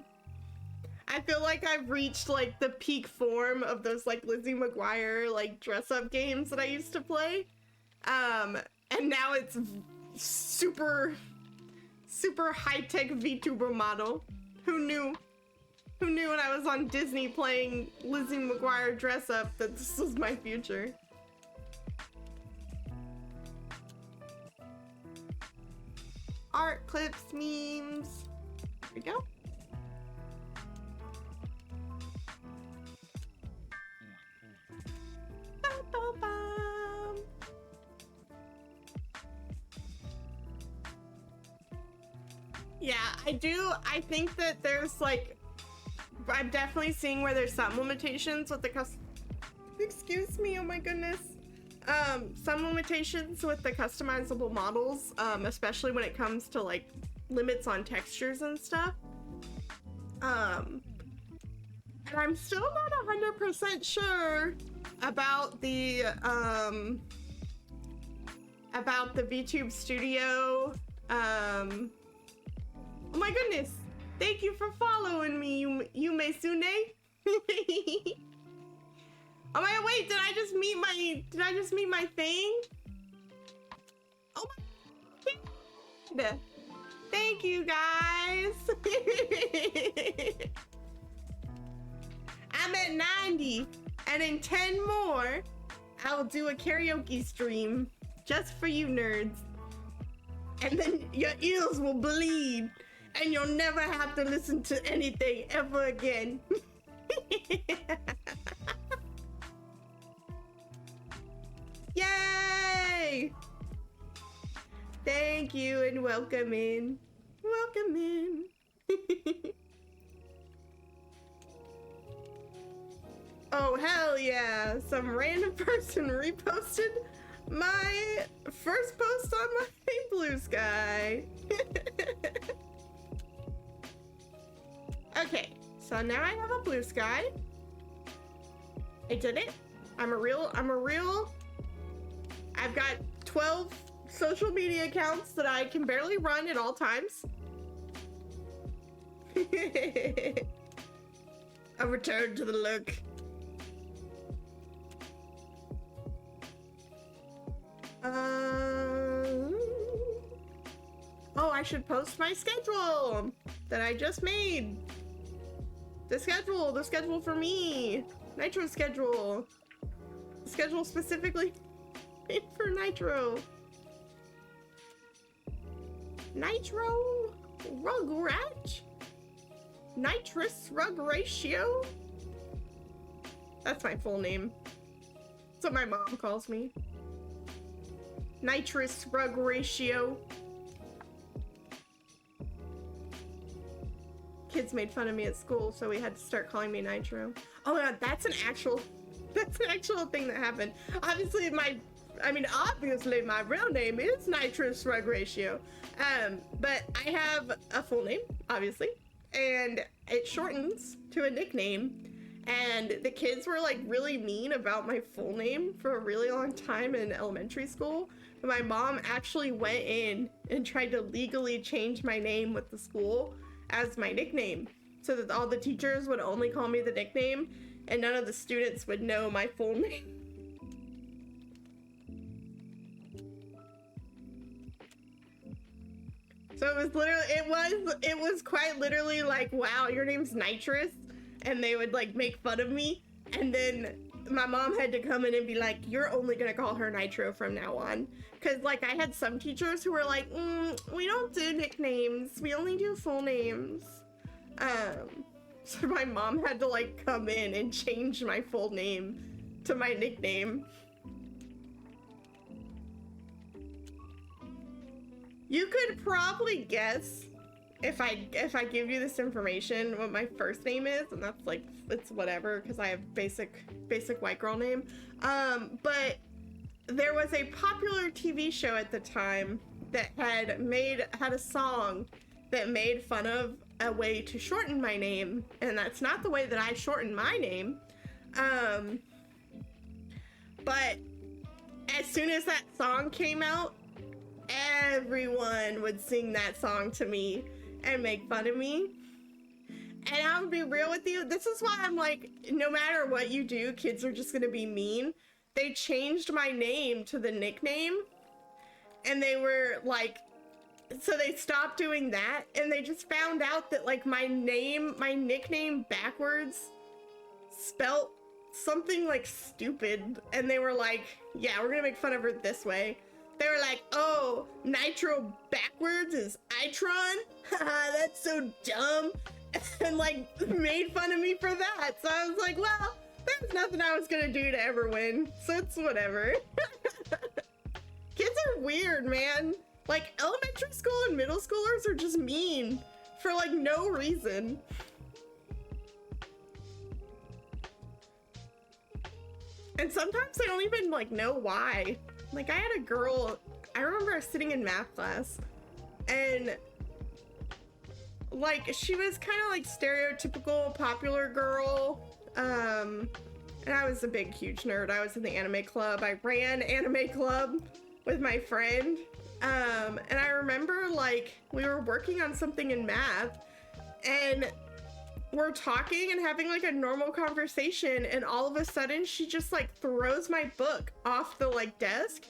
I feel like I've reached like the peak form of those like Lizzie McGuire like dress up games that I used to play. And now it's super high-tech VTuber model. Who knew? Who knew when I was on Disney playing Lizzie McGuire dress up that this was my future? Art clips, memes. There we go. Yeah, I think that there's like, I'm definitely seeing where there's some limitations with the excuse me, oh my goodness. Some limitations with the customizable models, especially when it comes to like limits on textures and stuff. And I'm still not 100% sure about the VTube Studio. Oh my goodness! Thank you for following me, Yume Sune. Oh my, wait, did I just meet my thing? Oh my, Thank you, guys. I'm at 90, and in 10 more, I'll do a karaoke stream just for you nerds. And then your ears will bleed, and you'll never have to listen to anything ever again. Yay! Thank you and welcome in. Welcome in. Oh, hell yeah. Some random person reposted my first post on my Blue Sky. Okay, so now I have a Blue Sky. I did it. I've got 12 social media accounts that I can barely run at all times. A return to the look. Oh, I should post my schedule that I just made. The schedule for me. Nitro schedule. The schedule specifically made for Nitro. Nitro Rugrat? Nitrous Rug Ratio? That's my full name. That's what my mom calls me. Nitrous Rug Ratio. Kids made fun of me at school, so we had to start calling me Nitro. Oh my god, that's an actual thing that happened. Obviously my real name is Nitrous Rug Ratio. But I have a full name, obviously, and it shortens to a nickname. And the kids were like really mean about my full name for a really long time in elementary school. But my mom actually went in and tried to legally change my name with the school as my nickname, so that all the teachers would only call me the nickname and none of the students would know my full name. So it was quite literally like, wow, your name's Nitrous, and they would like make fun of me, and then my mom had to come in and be like, you're only gonna call her Nitro from now on. Because like I had some teachers who were like, we don't do nicknames, we only do full names. So my mom had to like come in and change my full name to my nickname. You could probably guess if I give you this information what my first name is, and that's like, it's whatever because I have basic white girl name. But there was a popular TV show at the time that had a song that made fun of a way to shorten my name, and that's not the way that I shorten my name. But as soon as that song came out, everyone would sing that song to me and make fun of me. And I'll be real with you, this is why I'm like, no matter what you do, kids are just gonna be mean. They changed my name to the nickname, and they were like, so they stopped doing that, and they just found out that like my nickname backwards spelt something like stupid, and they were like, yeah, we're gonna make fun of her this way. They were like, oh, Nitro backwards is Itron? Haha, that's so dumb. And like made fun of me for that. So I was like, well, there's nothing I was gonna do to ever win, so it's whatever. Kids are weird, man. Like elementary school and middle schoolers are just mean for like no reason. And sometimes they don't even like know why. Like I had a girl, I remember sitting in math class, and like she was kind of like stereotypical popular girl, and I was a big huge nerd. I was in the anime club. I ran anime club with my friend, and I remember like we were working on something in math, and we're talking and having like a normal conversation, and all of a sudden she just like throws my book off the like desk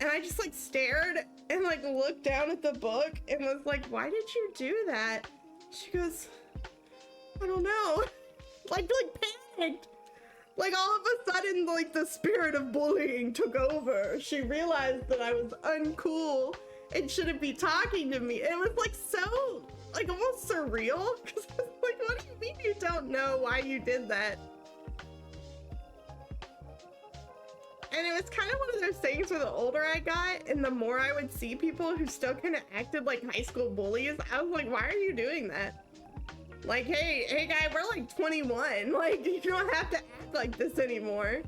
And I just like stared and like looked down at the book and was like, why did you do that? She goes, I don't know. Like panicked. Like all of a sudden, like the spirit of bullying took over. She realized that I was uncool and shouldn't be talking to me. It was like so, like almost surreal. Cause I was like, what do you mean you don't know why you did that? And it was kind of one of those things where the older I got and the more I would see people who still kind of acted like high school bullies, I was like, why are you doing that? Like, hey guy, we're like 21. Like, you don't have to act like this anymore.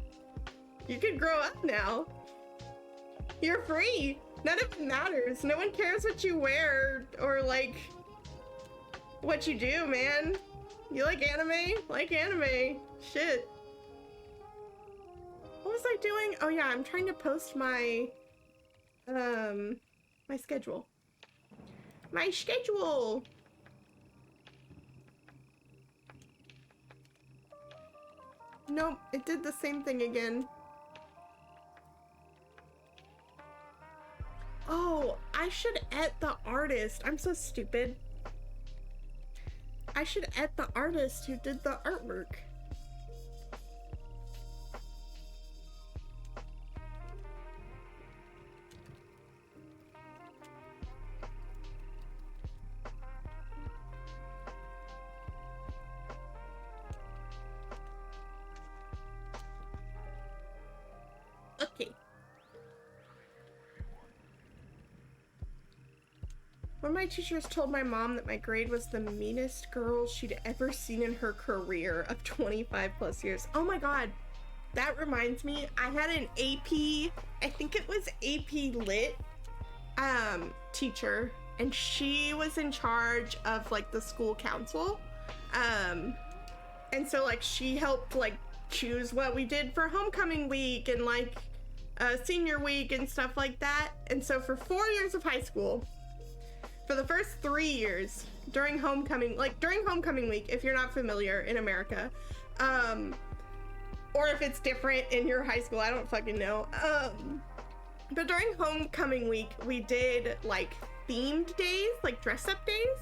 You can grow up now. You're free. None of it matters. No one cares what you wear or like what you do, man. You like anime? Like anime. Shit. What was I doing? Oh yeah, I'm trying to post my my schedule. My schedule. Nope, it did the same thing again. Oh, I should add the artist. I'm so stupid. I should add the artist who did the artwork. Okay. One of my teachers told my mom that my grade was the meanest girl she'd ever seen in her career of 25 plus years. Oh my god. That reminds me, I had an AP, I think it was AP Lit teacher, and she was in charge of like the school council. And so like she helped like choose what we did for homecoming week and like senior week and stuff like that. And so for 4 years of high school, for the first 3 years during homecoming week, if you're not familiar in America, or if it's different in your high school, I don't fucking know. But during homecoming week, we did like themed days, like dress up days.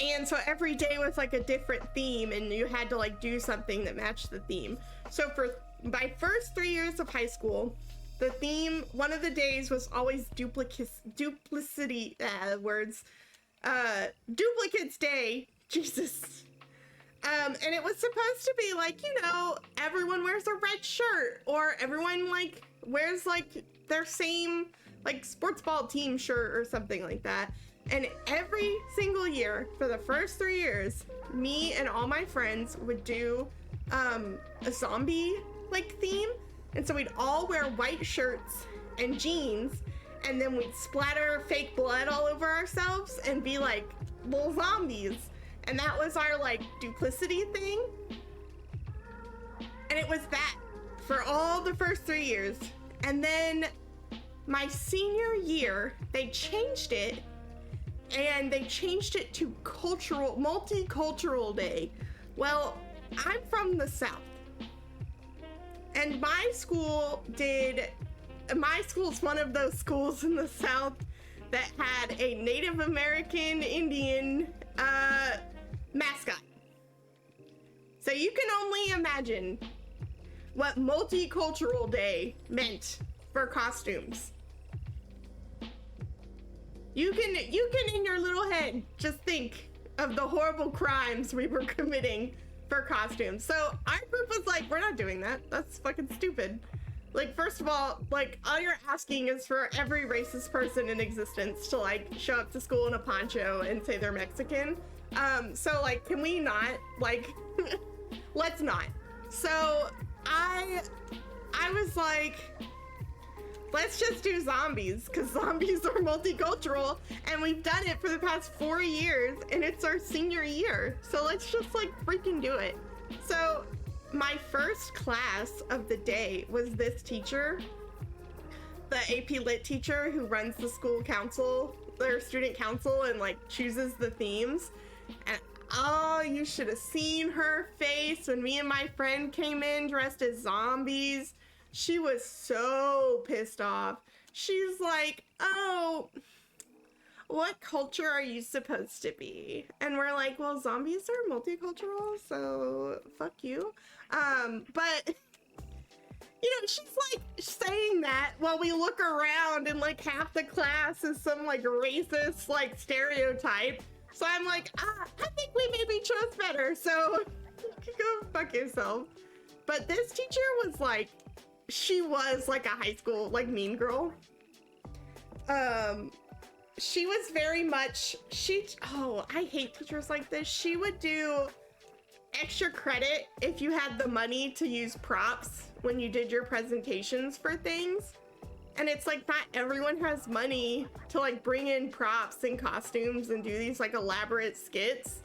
And so every day was like a different theme and you had to like do something that matched the theme. So for my first 3 years of high school, the theme, one of the days was always Duplicates Day. Jesus. And it was supposed to be like, you know, everyone wears a red shirt or everyone like wears like their same like sports ball team shirt or something like that. And every single year for the first 3 years, me and all my friends would do a zombie like theme. And so we'd all wear white shirts and jeans, and then we'd splatter fake blood all over ourselves and be like little zombies. And that was our like duplicity thing. And it was that for all the first 3 years. And then my senior year, they changed it. And they changed it to multicultural day. Well, I'm from the South. And my school's one of those schools in the South that had a Native American Indian mascot. So you can only imagine what multicultural day meant for costumes. You can in your little head just think of the horrible crimes we were committing for costumes. So our group was like, we're not doing that. That's fucking stupid. Like, first of all, like, all you're asking is for every racist person in existence to like show up to school in a poncho and say they're Mexican. So like, can we not? Like, let's not. So I was like, let's just do zombies, because zombies are multicultural, and we've done it for the past 4 years, and it's our senior year. So let's just like freaking do it. So my first class of the day was this teacher, the AP Lit teacher who runs the school council, their student council, and like chooses the themes. And oh, you should have seen her face when me and my friend came in dressed as zombies. She was so pissed off. She's like, oh, what culture are you supposed to be? And we're like, well, zombies are multicultural, so fuck you. But you know, she's like saying that while we look around and like half the class is some like racist like stereotype. So I'm like, I think we maybe chose better. So go fuck yourself. But this teacher was like, she was like a high school like mean girl. She was very much, oh, I hate teachers like this. She would do extra credit if you had the money to use props when you did your presentations for things. And it's like, not everyone has money to like bring in props and costumes and do these like elaborate skits.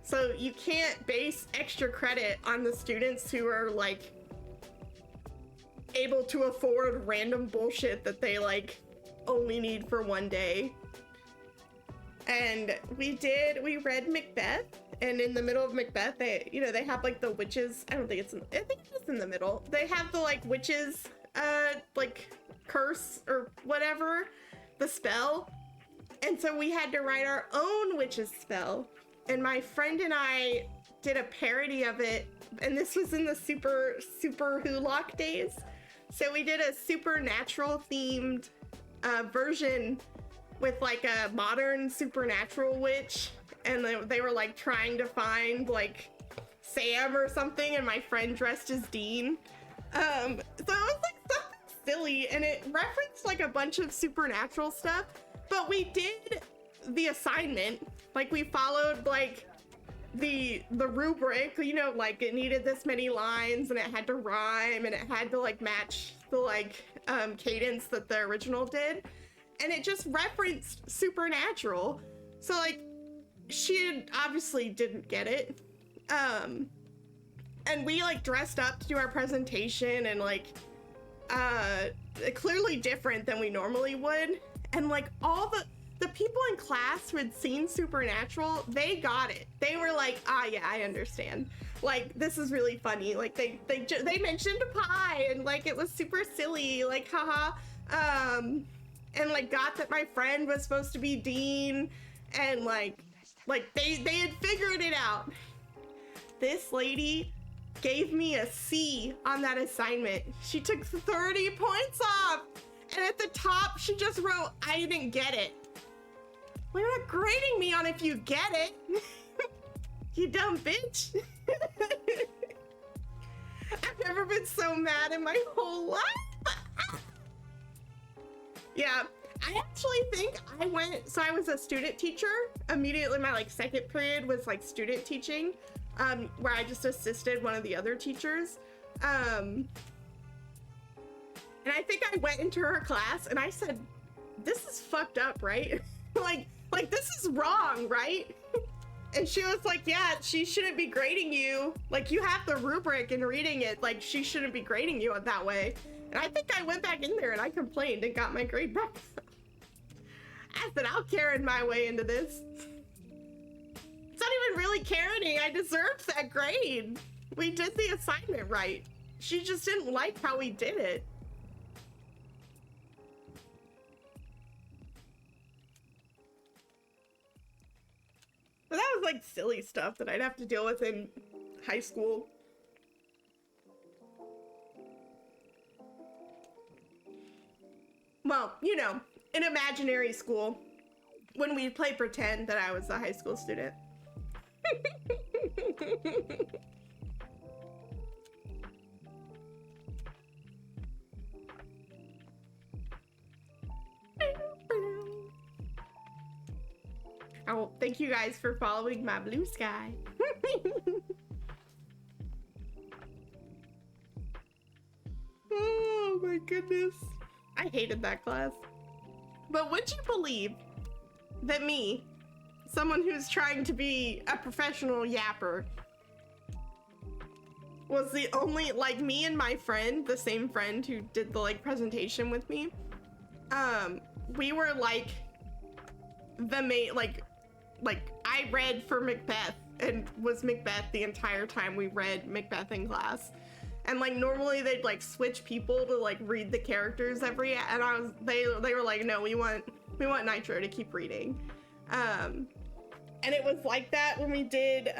So you can't base extra credit on the students who are like able to afford random bullshit that they like only need for one day. And we read Macbeth, and in the middle of Macbeth, they have like the witches. I think it's in the middle. They have the like witches, like curse or whatever, the spell. And so we had to write our own witch's spell. And my friend and I did a parody of it. And this was in the super Hulock days. So we did a supernatural themed version with like a modern supernatural witch, and they were like trying to find like Sam or something, and my friend dressed as Dean. So it was like something silly, and it referenced like a bunch of supernatural stuff, but we did the assignment, like we followed like the rubric, you know, like it needed this many lines and it had to rhyme and it had to like match the like cadence that the original did. And it just referenced supernatural. So like she obviously didn't get it. And we like dressed up to do our presentation and like clearly different than we normally would. And like all the people in class who had seen Supernatural, they got it. They were like, yeah, I understand. Like, this is really funny. Like they mentioned pie and like it was super silly, like haha. And like got that my friend was supposed to be Dean, and like they had figured it out. This lady gave me a C on that assignment. She took 30 points off, and at the top she just wrote, I didn't get it. Well, you're not grading me on if you get it. You dumb bitch. I've never been so mad in my whole life. Yeah, I actually think I was a student teacher. Immediately my like second period was like student teaching, where I just assisted one of the other teachers. And I think I went into her class and I said, this is fucked up, right? like this is wrong, right? And she was like, yeah, she shouldn't be grading you. Like, you have the rubric and reading it, like she shouldn't be grading you that way. And I think I went back in there and I complained and got my grade back. I said, I'll Karen my way into this. It's not even really Karening. I deserved that grade. We did the assignment right. She just didn't like how we did it. But that was like silly stuff that I'd have to deal with in high school. Well, you know, in imaginary school, when we'd play pretend that I was a high school student. Oh, thank you guys for following my blue sky. Oh my goodness. I hated that class. But would you believe that me, someone who's trying to be a professional yapper, was the only, like, me and my friend, the same friend who did the like presentation with me, we were like the main, like I read for Macbeth and was Macbeth the entire time we read Macbeth in class. And like normally they'd like switch people to like read the characters and they were like, no, we want Nitro to keep reading. And it was like that when we did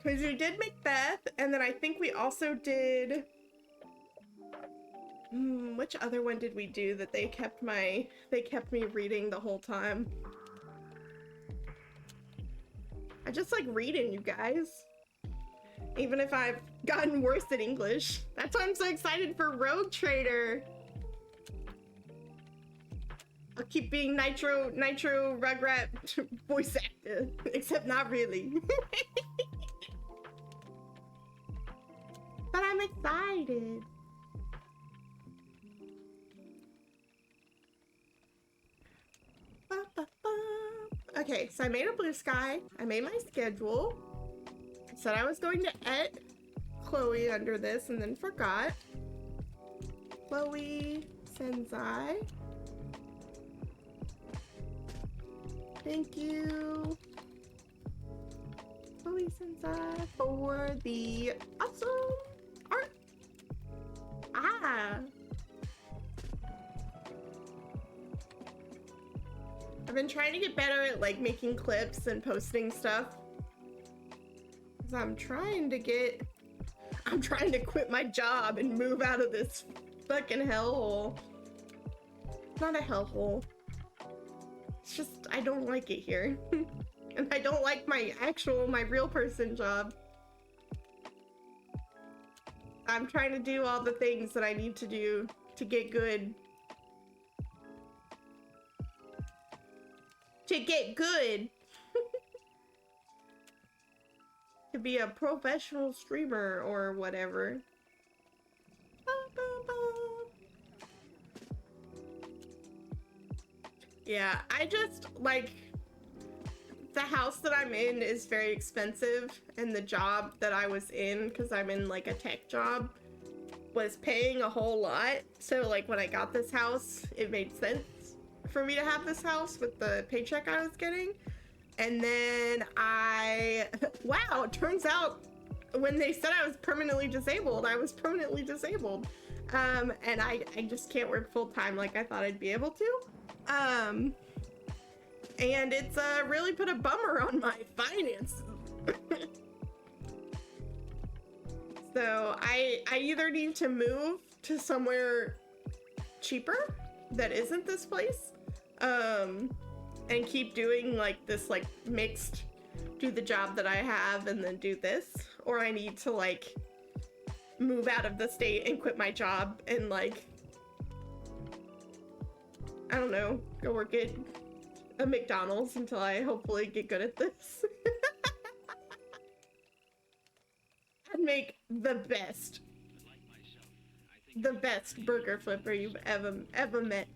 Macbeth, and then I think we also did which other one did we do that they kept me reading the whole time? I just like reading, you guys. Even if I've gotten worse at English. That's why I'm so excited for Rogue Trader. I'll keep being Nitro Rugrat voice actor, except not really. But I'm excited. Okay, so I made a blue sky. I made my schedule. I said I was going to et Chloe under this and then forgot. Chloe Senzai. Thank you, Chloe Senzai, for the awesome art. I've been trying to get better at like making clips and posting stuff. Cause I'm trying to quit my job and move out of this fucking hellhole. It's not a hellhole. It's just, I don't like it here. And I don't like my real person job. I'm trying to do all the things that I need to do to get good. To get good. To be a professional streamer or whatever. Yeah, I just like the house that I'm in is very expensive, and the job that I was in, because I'm in like a tech job, was paying a whole lot. So like when I got this house, it made sense for me to have this house with the paycheck I was getting. And then wow, it turns out when they said I was permanently disabled, I was permanently disabled. And I just can't work full time like I thought I'd be able to. And it's really put a bummer on my finances. So I either need to move to somewhere cheaper that isn't this place, and keep doing like this like mixed, do the job that I have and then do this, or I need to like move out of the state and quit my job and like, I don't know, go work at a McDonald's until I hopefully get good at this. I'd make the best burger flipper you've ever met.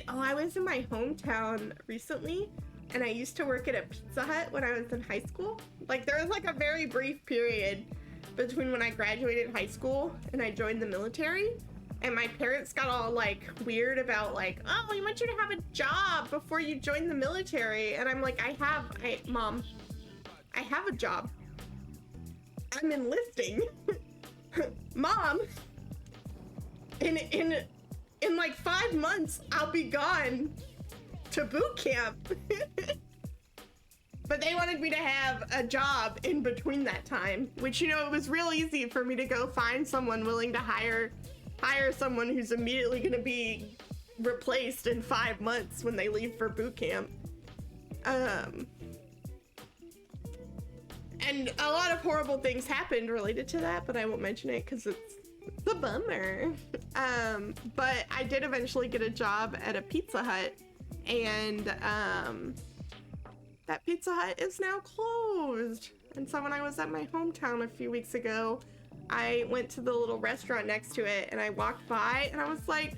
I was in my hometown recently, and I used to work at a Pizza Hut when I was in high school. Like, there was like a very brief period between when I graduated high school and I joined the military, and my parents got all like weird about like, oh, we want you to have a job before you join the military. And I'm like, Mom, I have a job. I'm enlisting. Mom, in like 5 months, I'll be gone to boot camp. But they wanted me to have a job in between that time, which, you know, it was real easy for me to go find someone willing to hire someone who's immediately going to be replaced in 5 months when they leave for boot camp. And a lot of horrible things happened related to that, but I won't mention it because it's a bummer. But I did eventually get a job at a Pizza Hut, and that Pizza Hut is now closed. And so when I was at my hometown a few weeks ago, I went to the little restaurant next to it, and I walked by and I was like,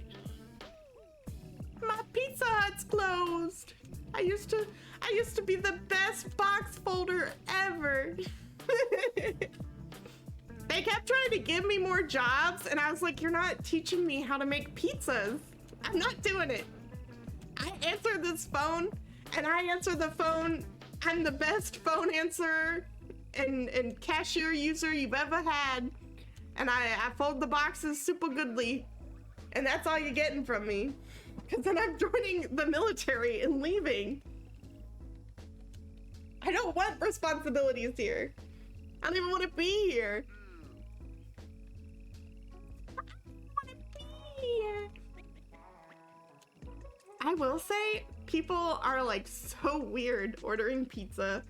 my Pizza Hut's closed. I used to be the best box folder ever. They kept trying to give me more jobs, and I was like, you're not teaching me how to make pizzas. I'm not doing it. I answered this phone, and I answer the phone. I'm the best phone answerer and cashier user you've ever had. And I fold the boxes super goodly. And that's all you're getting from me. Because then I'm joining the military and leaving. I don't want responsibilities here. I don't even want to be here. I don't want to be here. I will say, people are like so weird ordering pizza.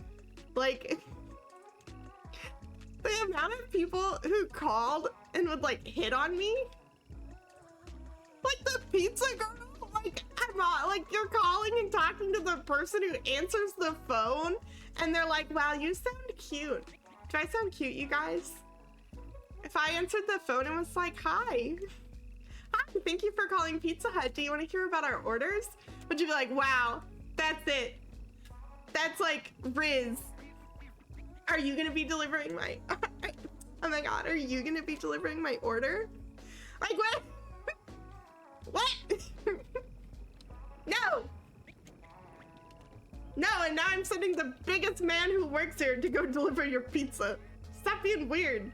Like, the amount of people who called and would like hit on me. Like the pizza girl, like I'm not, like you're calling and talking to the person who answers the phone and they're like, wow, you sound cute. Do I sound cute, you guys? If I answered the phone and was like, hi, thank you for calling Pizza Hut. Do you want to hear about our orders? Would you be like, wow, that's it. That's like Riz. Are you gonna be delivering my, oh my God, are you gonna be delivering my order? Like what? What? No! No, and now I'm sending the biggest man who works here to go deliver your pizza. Stop being weird.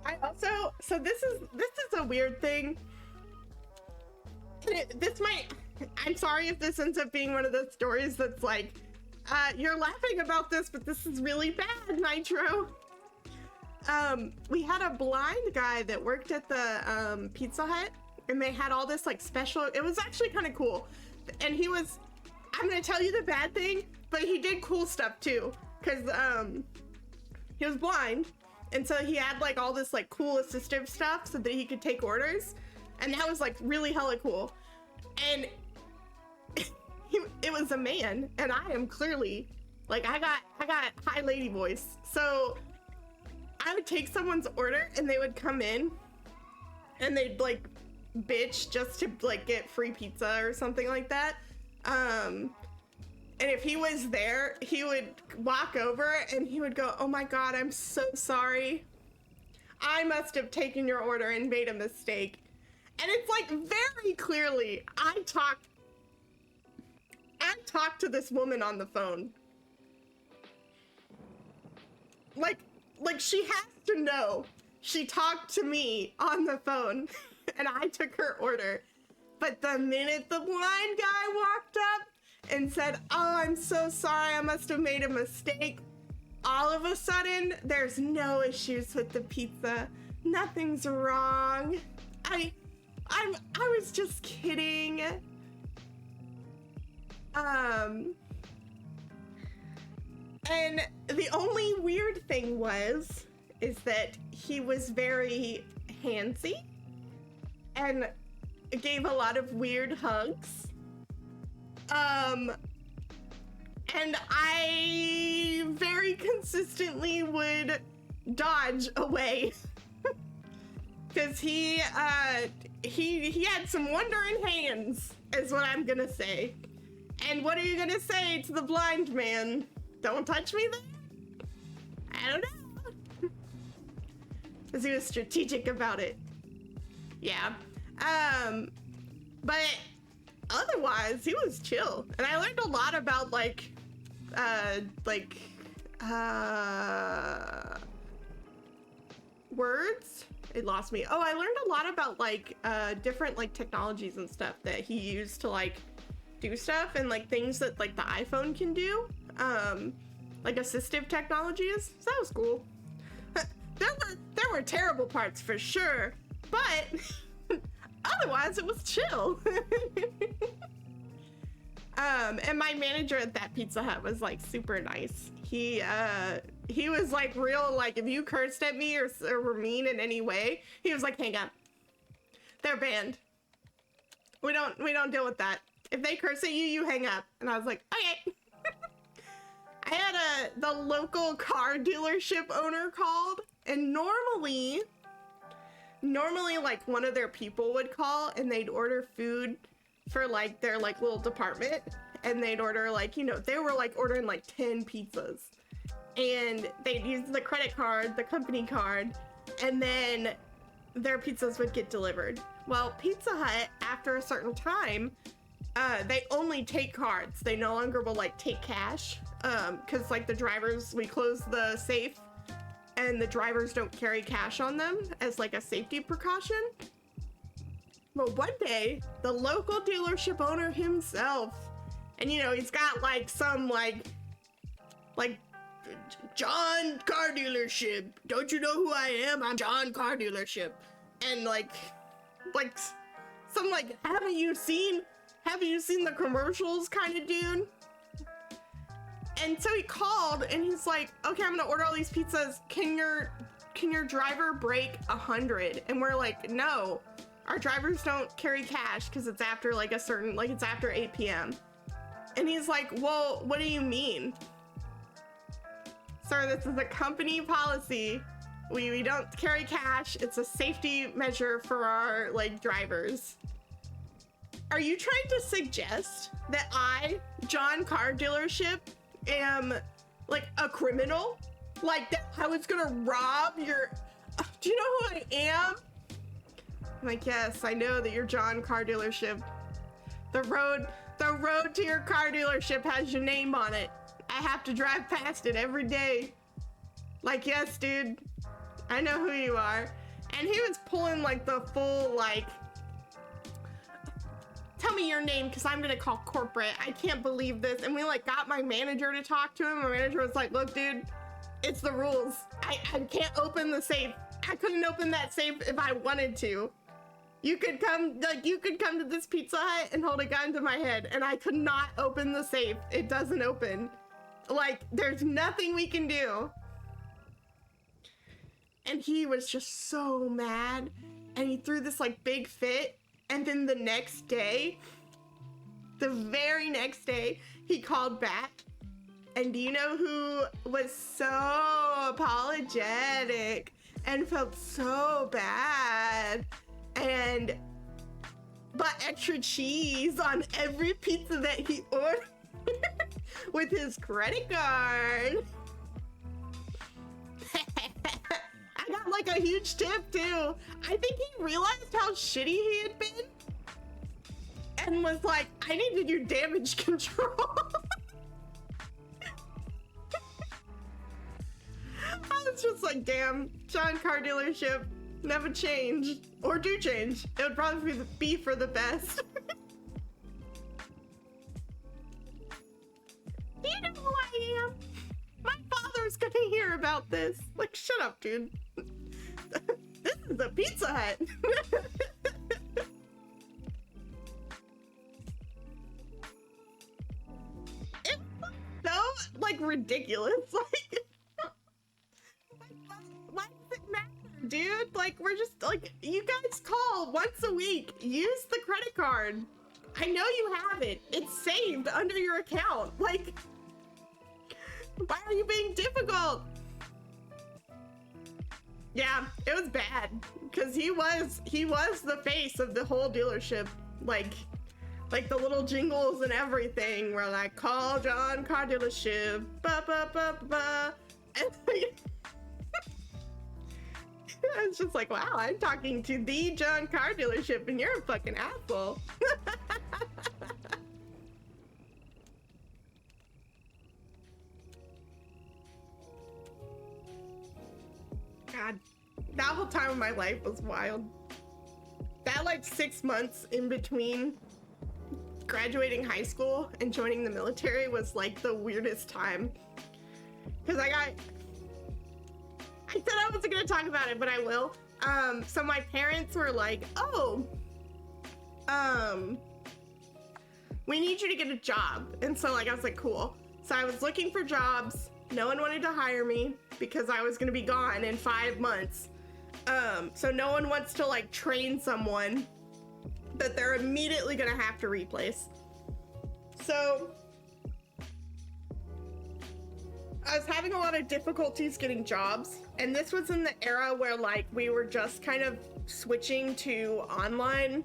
I also, so this is a weird thing. This might, I'm sorry if this ends up being one of those stories that's like, you're laughing about this, but this is really bad, Nitro. We had a blind guy that worked at the Pizza Hut, and they had all this like special, it was actually kind of cool. And he was, I'm gonna tell you the bad thing, but he did cool stuff too, because he was blind, and so he had like all this like cool assistive stuff so that he could take orders, and that was like really hella cool. And it was a man, and I am clearly like I got high lady voice, so I would take someone's order and they would come in and they'd like bitch just to like get free pizza or something like that. And if he was there, he would walk over and he would go, oh my God, I'm so sorry. I must have taken your order and made a mistake. And it's like very clearly, I talked to this woman on the phone. Like she has to know she talked to me on the phone and I took her order. But the minute the blind guy walked up and said, oh, I'm so sorry, I must have made a mistake, all of a sudden, there's no issues with the pizza. Nothing's wrong. I was just kidding. And the only weird thing is that he was very handsy and gave a lot of weird hugs. And I very consistently would dodge away because he had some wandering hands, is what I'm gonna say. And what are you gonna say to the blind man? Don't touch me then? I don't know. Because he was strategic about it. Yeah. But otherwise, he was chill. And I learned a lot about words. It lost me. Oh, I learned a lot about different technologies and stuff that he used to do stuff, and things that the iPhone can do. Assistive technologies. So that was cool. There were terrible parts for sure, but otherwise it was chill. And my manager at that Pizza Hut was super nice. He was real, if you cursed at me or were mean in any way, he was hang up. They're banned. We don't deal with that. If they curse at you, you hang up. And I was like, okay. I had the local car dealership owner called, and normally one of their people would call and they'd order food for their little department, and they'd order they were ordering 10 pizzas, and they'd use the credit card, the company card, and then their pizzas would get delivered. Well, Pizza Hut, after a certain time, they only take cards. They no longer will like take cash, because like the drivers, we close the safe and the drivers don't carry cash on them as like a safety precaution. But one day, the local dealership owner himself, and you know, he's got like some like John Car Dealership. Don't you know who I am? I'm John Car Dealership. And like some like, haven't you seen the commercials kind of dude? And so he called and he's like, okay, I'm gonna order all these pizzas. Can your driver break 100? And we're like, no, our drivers don't carry cash because it's after like a certain, like it's after 8 p.m. And he's like, well, what do you mean? Sir, this is a company policy. We don't carry cash. It's a safety measure for our like drivers. Are you trying to suggest that I, John Car Dealership, am like a criminal? Like that I was gonna rob your... Do you know who I am? I'm like, yes, I know that you're John Car Dealership. The road to your car dealership has your name on it. I have to drive past it every day. Like, yes, dude, I know who you are. And he was pulling like the full like, tell me your name because I'm gonna call corporate. I can't believe this. And we like got my manager to talk to him. My manager was like, look, dude, it's the rules. I can't open the safe. I couldn't open that safe if I wanted to. You could come to this Pizza Hut and hold a gun to my head, and I could not open the safe. It doesn't open. Like, there's nothing we can do. And he was just so mad, and he threw this like big fit, and then the next day, the very next day, he called back, and do you know who was so apologetic and felt so bad and bought extra cheese on every pizza that he ordered with his credit card? I got like a huge tip too. I think he realized how shitty he had been and was like, I need to do damage control. I was just like, damn, John Car Dealership, never change. Or do change. It would probably be for the best. Do you know who I am? My father's gonna hear about this. Like, shut up, dude. This is a Pizza Hut. It's so, like, ridiculous. Like, why does it matter, dude? Like, we're just, like, you guys call once a week. Use the credit card. I know you have it. It's saved under your account. Like, why are you being difficult? Yeah, it was bad because he was the face of the whole dealership. Like the little jingles and everything were like, call John Car Dealership, ba ba ba ba ba. And like, it's just like, wow, I'm talking to the John Car Dealership and you're a fucking asshole. God, that whole time of my life was wild. That like 6 months in between graduating high school and joining the military was like the weirdest time. Cause I said I wasn't gonna talk about it, but I will. So my parents were like, oh, we need you to get a job. And so like, I was like, cool. So I was looking for jobs. No one wanted to hire me because I was gonna be gone in 5 months. So no one wants to like train someone that they're immediately gonna have to replace. So I was having a lot of difficulties getting jobs, and this was in the era where like we were just kind of switching to online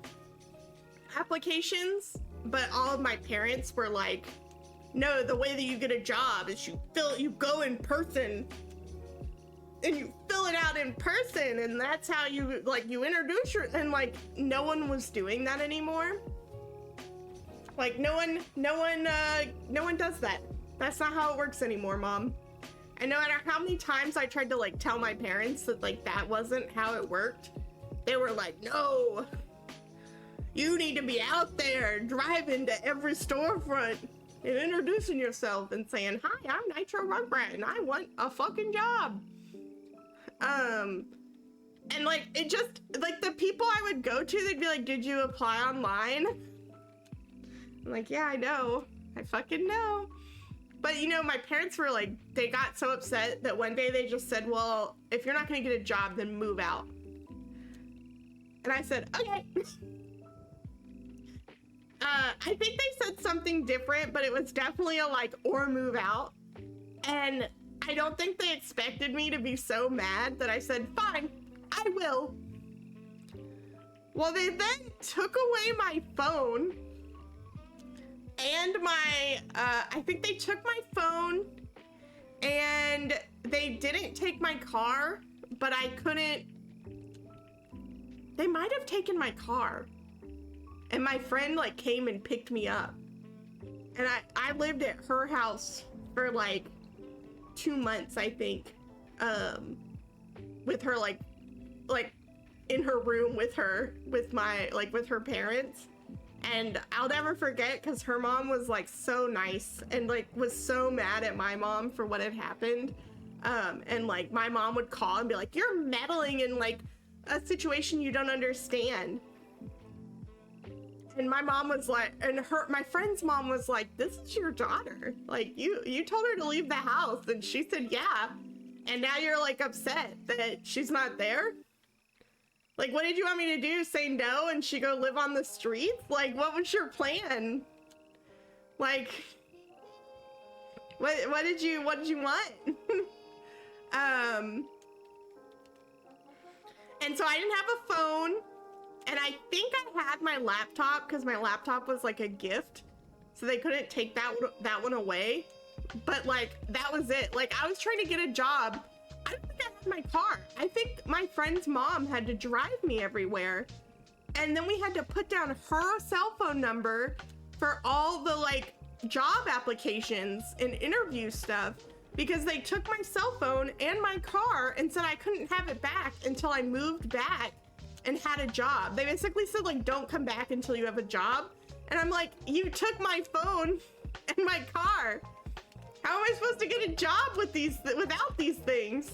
applications, but all of my parents were like no, the way that you get a job is you go in person and you fill it out in person, and that's how you introduce and no one was doing that anymore. Like no one does that. That's not how it works anymore, Mom. And no matter how many times I tried to tell my parents that that wasn't how it worked, they were like, no, you need to be out there driving to every storefront and introducing yourself and saying, hi, I'm Nitro Rugrat and I want a fucking job. And it just the people I would go to, they'd be like, did you apply online? I'm like, yeah, I know. I fucking know. But my parents were they got so upset that one day they just said, well, if you're not gonna get a job, then move out. And I said, okay. I think they said something different, but it was definitely a or move out. And I don't think they expected me to be so mad that I said, fine, I will. Well, they then took away my phone and I think they took my phone, and they didn't take my car, but I couldn't, they might have taken my car. And my friend came and picked me up. And I lived at her house for 2 months, I think. With her in her room with her, with her parents. And I'll never forget, because her mom was so nice and was so mad at my mom for what had happened. And my mom would call and be like, you're meddling in a situation you don't understand. And my mom was my friend's mom was like, this is your daughter. You told her to leave the house, and she said, yeah. And now you're upset that she's not there? What did you want me to do? Say no and she go live on the streets? What was your plan? What did you want? And so I didn't have a phone, and I think I had my laptop because my laptop was a gift, so they couldn't take that one away. But that was it. I was trying to get a job. I don't think I had my car. I think my friend's mom had to drive me everywhere. And then we had to put down her cell phone number for all the job applications and interview stuff, because they took my cell phone and my car and said I couldn't have it back until I moved back and had a job. They basically said don't come back until you have a job. And I'm like, you took my phone and my car. How am I supposed to get a job without these things?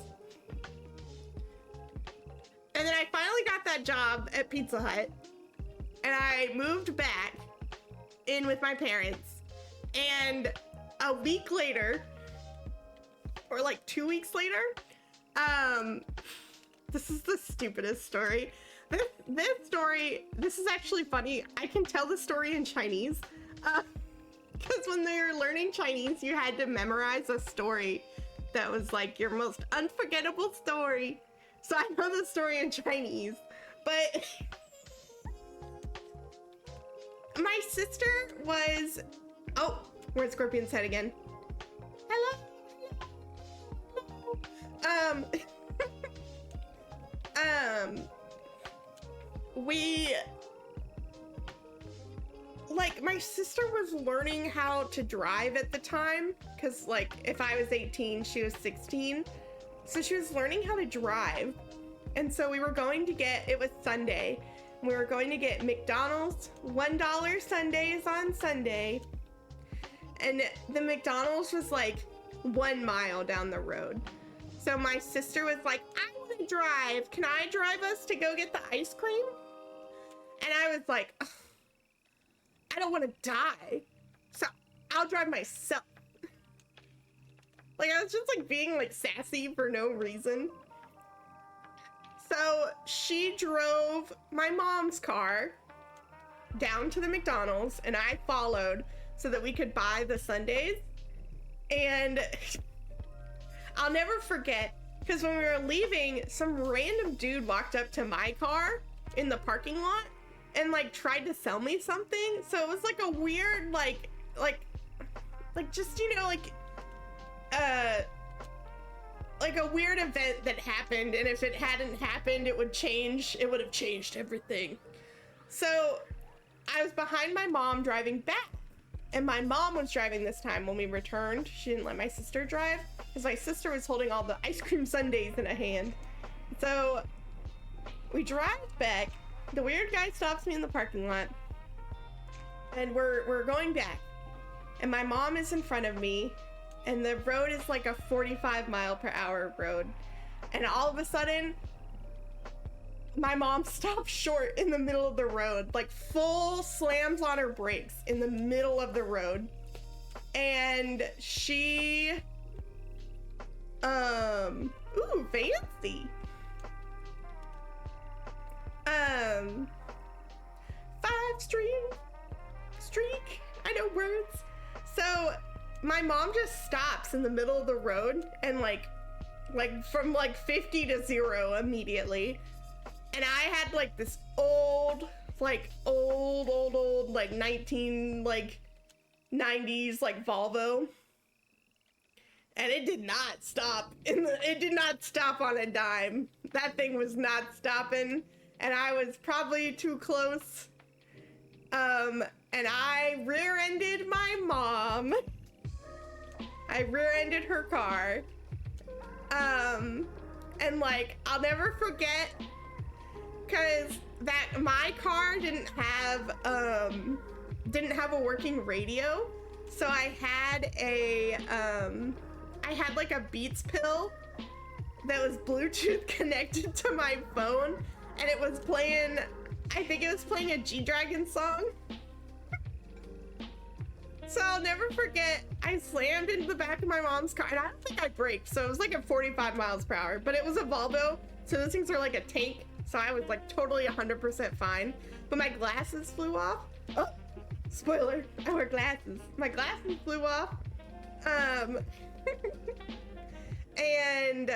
And then I finally got that job at Pizza Hut, and I moved back in with my parents. And a week later, or 2 weeks later, this is the stupidest story. This is actually funny. I can tell the story in Chinese. Because when they were learning Chinese, you had to memorize a story that was your most unforgettable story. So I know the story in Chinese, but my sister was, oh, we're at Scorpion's head again. Hello. My sister was learning how to drive at the time, because if I was 18, she was 16, so she was learning how to drive. And so we were going to get, it was Sunday, we were going to get McDonald's $1 Sundays on Sunday, and the McDonald's was 1 mile down the road. So my sister was like, I want to drive, can I drive us to go get the ice cream? And I was like, ugh, I don't want to die, so I'll drive myself. I was just being sassy for no reason. So she drove my mom's car down to the McDonald's, and I followed so that we could buy the sundaes. And I'll never forget, because when we were leaving, some random dude walked up to my car in the parking lot and tried to sell me something. So it was a weird like just, you know, like a weird event that happened, and if it hadn't happened, it would have changed everything. So I was behind my mom driving back, and my mom was driving this time when we returned. She didn't let my sister drive because my sister was holding all the ice cream sundaes in a hand. So we drive back. The weird guy stops me in the parking lot, and we're going back, and my mom is in front of me, and the road is like a 45-mile-per-hour road, and all of a sudden my mom stops short in the middle of the road, like full slams on her brakes in the middle of the road, and she ooh, fancy. 5-string streak. I know words. So my mom just stops in the middle of the road and like from like 50 to 0 immediately. And I had like this old like 19 like 90s like Volvo. And it did not stop it did not stop on a dime. That thing was not stopping, and I was probably too close. And I rear-ended my mom. I rear-ended her car. And like, I'll never forget, cause that my car didn't have a working radio. So I had like a Beats pill that was Bluetooth connected to my phone, and it was playing, I think it was playing a G-Dragon song. So I'll never forget, I slammed into the back of my mom's car, and I don't think I braked, so it was like at 45 miles per hour, but it was a Volvo, so those things are like a tank, so I was like totally 100% fine, but my glasses flew off. Oh, spoiler, I wear glasses. My glasses flew off. And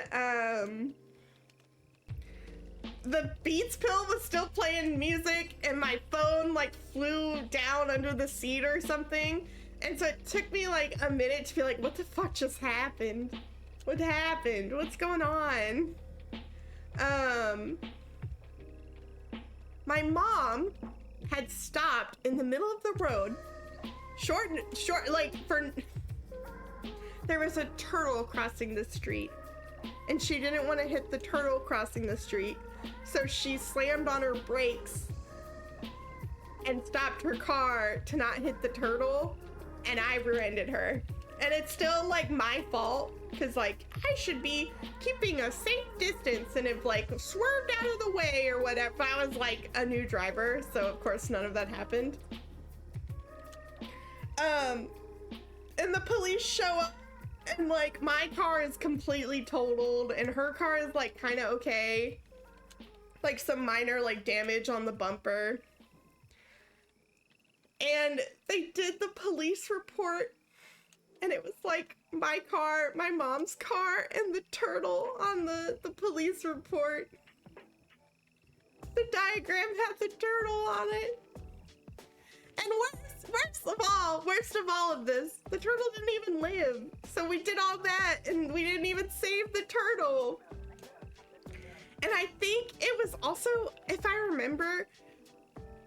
the Beats pill was still playing music, and my phone like flew down under the seat or something, and so it took me like a minute to be like, what the fuck just happened? What happened? What's going on? My mom had stopped in the middle of the road, short like there was a turtle crossing the street, and she didn't want to hit the turtle crossing the street, so she slammed on her brakes and stopped her car to not hit the turtle, and I rear-ended her. And it's still like my fault, because like I should be keeping a safe distance and have like swerved out of the way or whatever. I was like a new driver, so of course none of that happened. And the police show up, and like my car is completely totaled, and her car is like kind of okay, like some minor like damage on the bumper. And they did the police report, and it was like my car, my mom's car, and the turtle on the police report. The diagram had the turtle on it. And worst of all of this, the turtle didn't even live. So we did all that, and we didn't even save the turtle. And I think it was also, if I remember,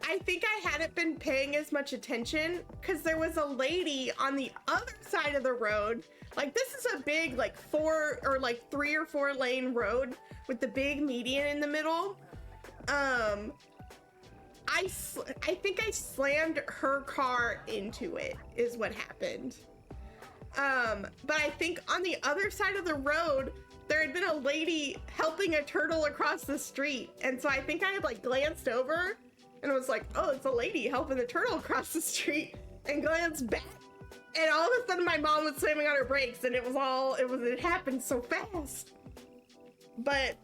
I think I hadn't been paying as much attention, because there was a lady on the other side of the road. Like, this is a big, like, 3 or 4 lane road with the big median in the middle. I think I slammed her car into it, is what happened. But I think on the other side of the road, there had been a lady helping a turtle across the street. And so I think I had like glanced over and was like, oh, it's a lady helping the turtle across the street, and glanced back. And all of a sudden my mom was slamming on her brakes, and it happened so fast. But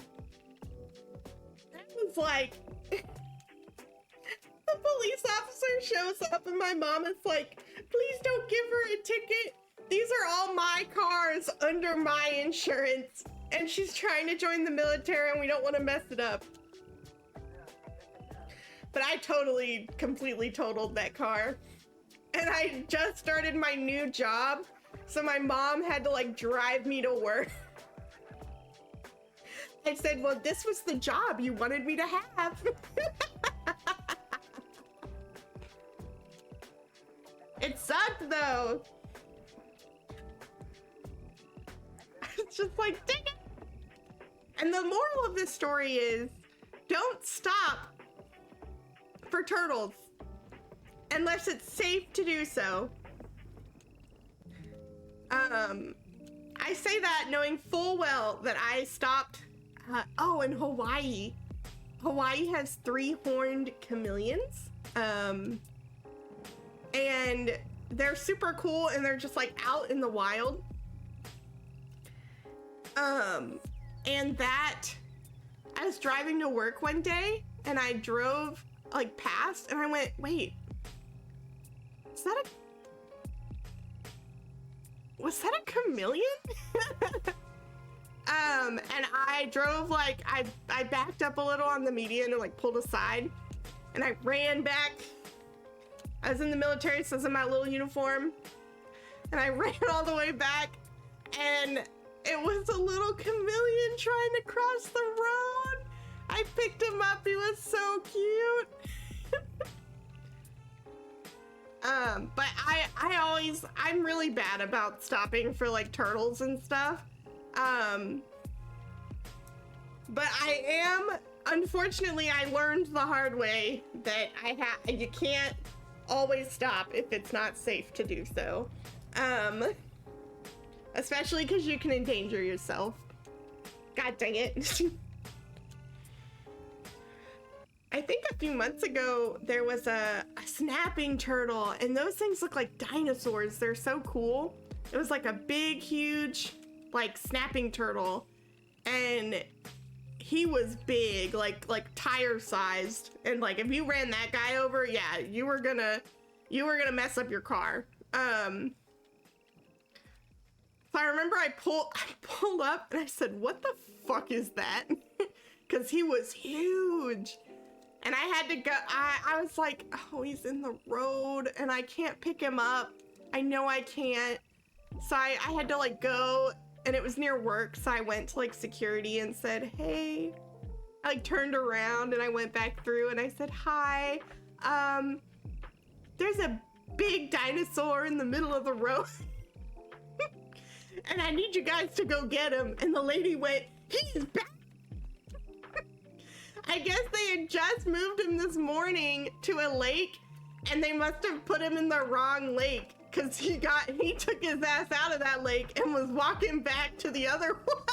that was like, the police officer shows up, and my mom is like, please don't give her a ticket. These are all my cars under my insurance, and she's trying to join the military, and we don't want to mess it up. But I completely totaled that car. and I just started my new job, so my mom had to like drive me to work. I said, well, this was the job you wanted me to have. It sucked though. It's just like, dang it. And the moral of this story is, don't stop for turtles unless it's safe to do so. I say that knowing full well that I stopped. In Hawaii. Hawaii has 3-horned chameleons. And they're super cool, and they're just like out in the wild. And that, I was driving to work one day, and I drove like past, and I went, wait, was that a chameleon? And I drove like, I backed up a little on the median and like pulled aside, and I ran back. I was in the military, so I was in my little uniform, and I ran all the way back, and it was a little chameleon trying to cross the road. I picked him up, he was so cute. But I'm really bad about stopping for like turtles and stuff. But unfortunately, I learned the hard way that you can't always stop if it's not safe to do so. Especially because you can endanger yourself. God dang it. I think a few months ago, there was a snapping turtle, and those things look like dinosaurs. They're so cool. It was like a big, huge, like snapping turtle, and he was big, like tire sized, and like if you ran that guy over, yeah, you were gonna mess up your car. So I remember I pulled up and I said, what the fuck is that? Because he was huge. And I had to go, I was like, oh, he's in the road and I can't pick him up. I know I can't. So I had to like go, and it was near work. So I went to like security and said, hey, I like turned around and I went back through and I said, hi, there's a big dinosaur in the middle of the road. And I need you guys to go get him. And the lady went, he's back. I guess they had just moved him this morning to a lake, and they must have put him in the wrong lake, because he took his ass out of that lake and was walking back to the other one.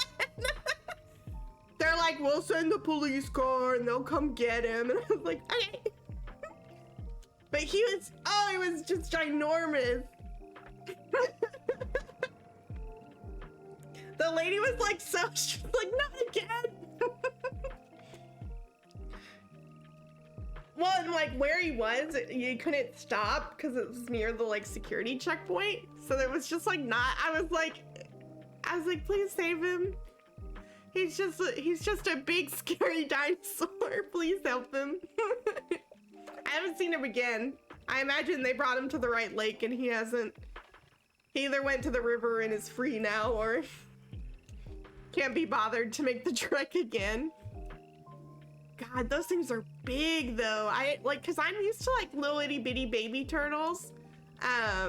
They're like, we'll send the police car and they'll come get him. And I was like, okay. But he was just ginormous. The lady was like, she's like, not again. Well, and like where he was, you couldn't stop because it was near the like security checkpoint. So there was just like I was like, please save him. He's just a big scary dinosaur. Please help him. I haven't seen him again. I imagine they brought him to the right lake and he hasn't. He either went to the river and is free now, or can't be bothered to make the trek again. God, those things are big though. Cause I'm used to like little itty bitty baby turtles. I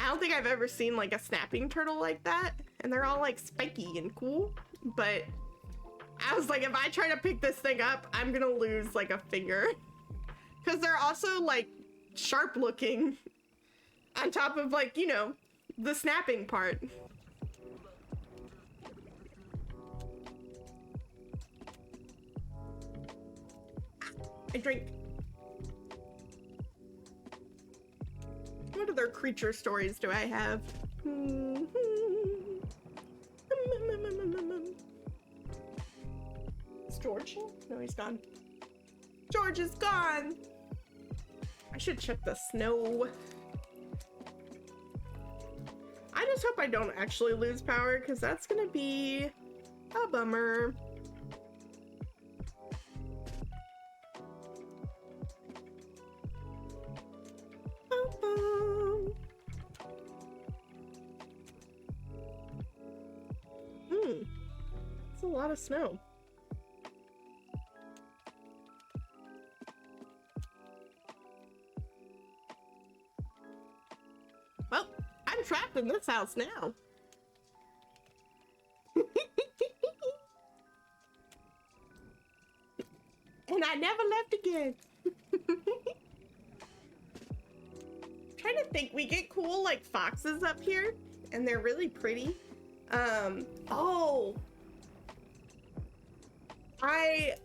don't think I've ever seen like a snapping turtle like that. And they're all like spiky and cool. But I was like, if I try to pick this thing up, I'm gonna lose like a finger. Cause they're also like sharp looking on top of like, you know, the snapping part. I drink. What other creature stories do I have? Is George here? No, he's gone. George is gone. I should check the snow. I just hope I don't actually lose power, because that's gonna be a bummer. lot of snow. Well, I'm trapped in this house now. And I never left again. Trying to think, we get cool like foxes up here and they're really pretty. Oh, I've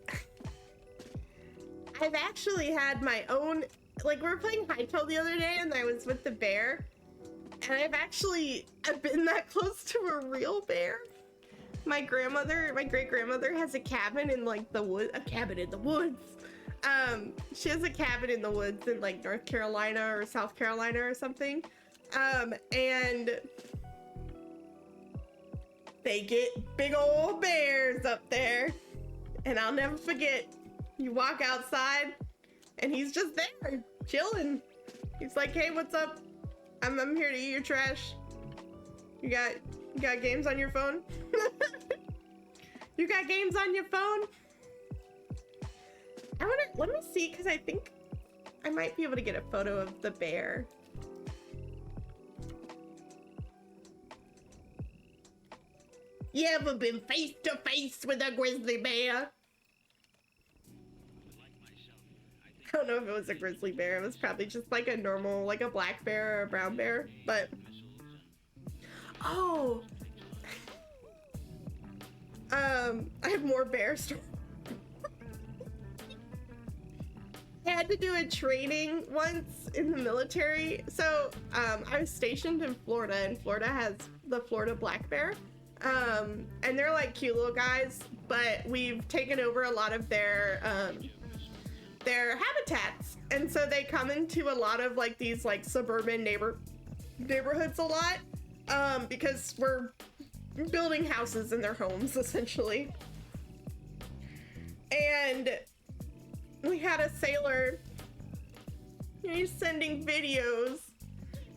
actually had my own, like we were playing Hytale the other day and I was with the bear and I've been that close to a real bear. My great grandmother has a cabin in like the woods. She has a cabin in the woods in like North Carolina or South Carolina or something. And they get big old bears up there. And I'll never forget, you walk outside and he's just there, chilling. He's like, hey, what's up? I'm here to eat your trash. You got games on your phone? You got games on your phone? Let me see, because I think I might be able to get a photo of the bear. You ever been face to face with a grizzly bear? I don't know if it was a grizzly bear. It was probably just like a normal, like a black bear or a brown bear, but... Oh! I have more bear stories. I had to do a training once in the military. So, I was stationed in Florida, and Florida has the Florida black bear. And they're like cute little guys, but we've taken over a lot of their habitats. And so they come into a lot of like these like suburban neighborhoods a lot, because we're building houses in their homes essentially. And we had a sailor, he's sending videos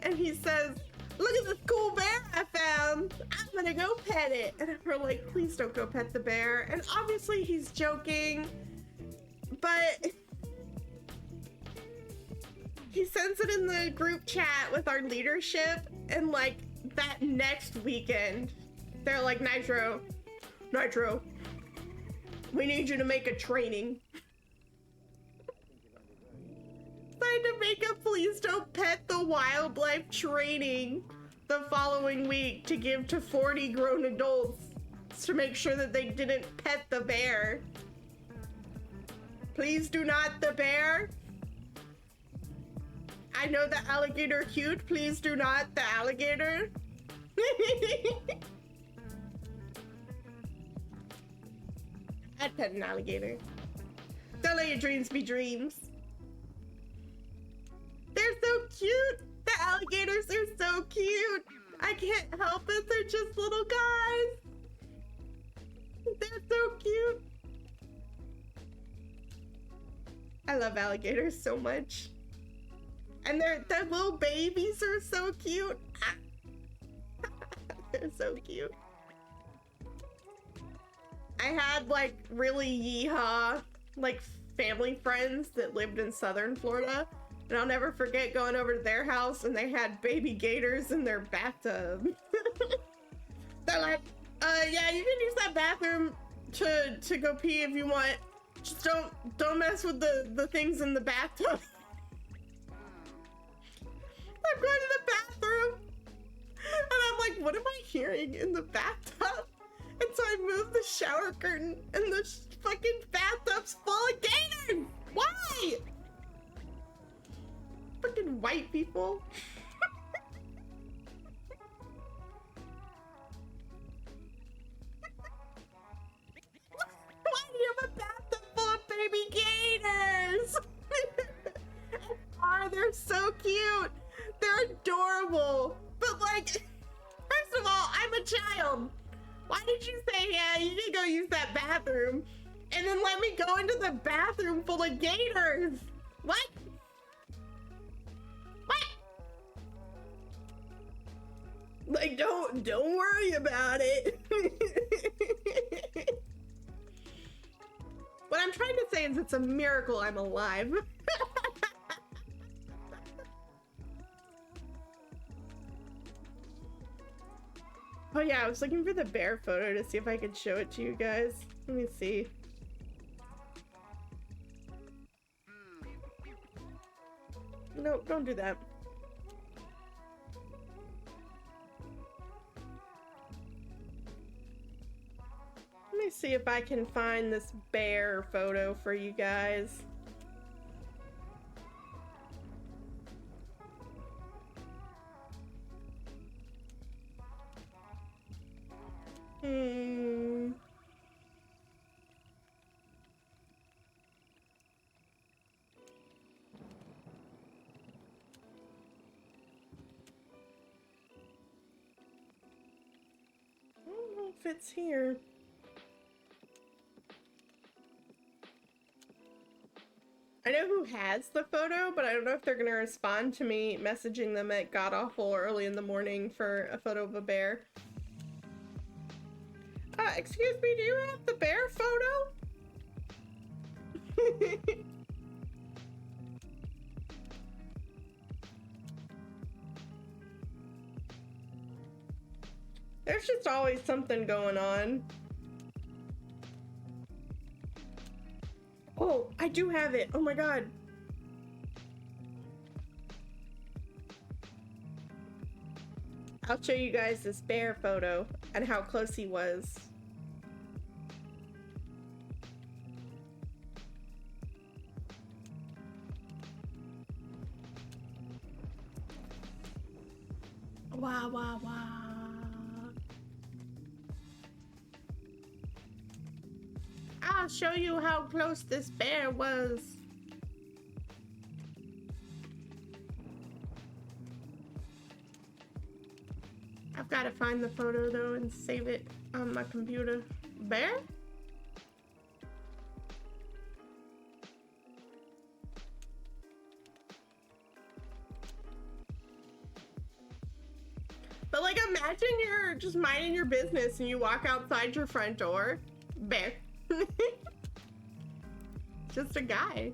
and he says, look at this cool bear I found. I'm gonna go pet it. And we're like, please don't go pet the bear. And obviously he's joking, but he sends it in the group chat with our leadership. And like that next weekend, they're like, Nitro, we need you to make a training. I had to make a please don't pet the wildlife training the following week to give to 40 grown adults to make sure that they didn't pet the bear. Please do not the bear. I know the alligator cute. Please do not the alligator. I'd pet an alligator. Don't let your dreams be dreams. They're so cute. The alligators are so cute. I can't help it. They're just little guys. They're so cute. I love alligators so much. And their little babies are so cute. They're so cute. I had like really yeehaw like family friends that lived in southern Florida. And I'll never forget going over to their house and they had baby gators in their bathtub. They're like, yeah, you can use that bathroom to go pee if you want. Just don't mess with the things in the bathtub. I'm going to the bathroom and I'm like, what am I hearing in the bathtub? And so I moved the shower curtain and the fucking bathtub's full of gators. Why? Fucking white people. Why do you have a bathtub full of baby gators? They're so cute. They're adorable. But like, first of all, I'm a child. Why did you say, yeah, you can go use that bathroom and then let me go into the bathroom full of gators? What? What? Like, don't worry about it. I'm trying to say is it's a miracle I'm alive. Oh yeah, I was looking for the bear photo to see if I could show it to you guys. Let me see. No, don't do that. Let me see if I can find this bear photo for you guys. I don't know if it's here. I know who has the photo, but I don't know if they're gonna respond to me messaging them at godawful early in the morning for a photo of a bear. Excuse me, do you have the bear photo? There's just always something going on. Oh, I do have it. Oh my god. I'll show you guys this bear photo and how close he was. Wah, wah, wah. I'll show you how close this bear was. I've got to find the photo though and save it on my computer. Bear? But like, imagine you're just minding your business and you walk outside your front door. Bear. Just a guy.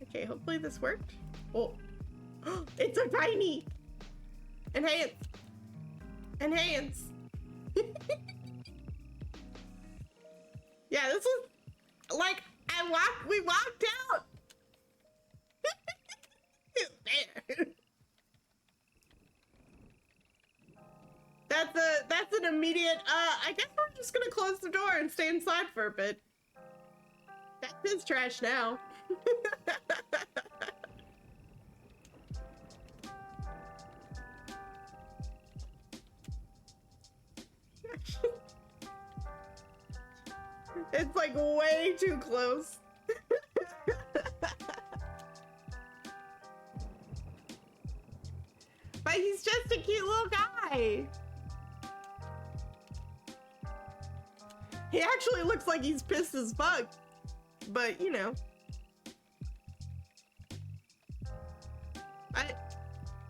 Okay, hopefully this worked. Oh, it's a tiny. Enhance. Enhance. Yeah, this was like we walked out. There. That's an immediate, I guess we're just gonna close the door and stay inside for a bit. That's his trash now. It's like way too close. But he's just a cute little guy. He actually looks like he's pissed as fuck. But, you know. But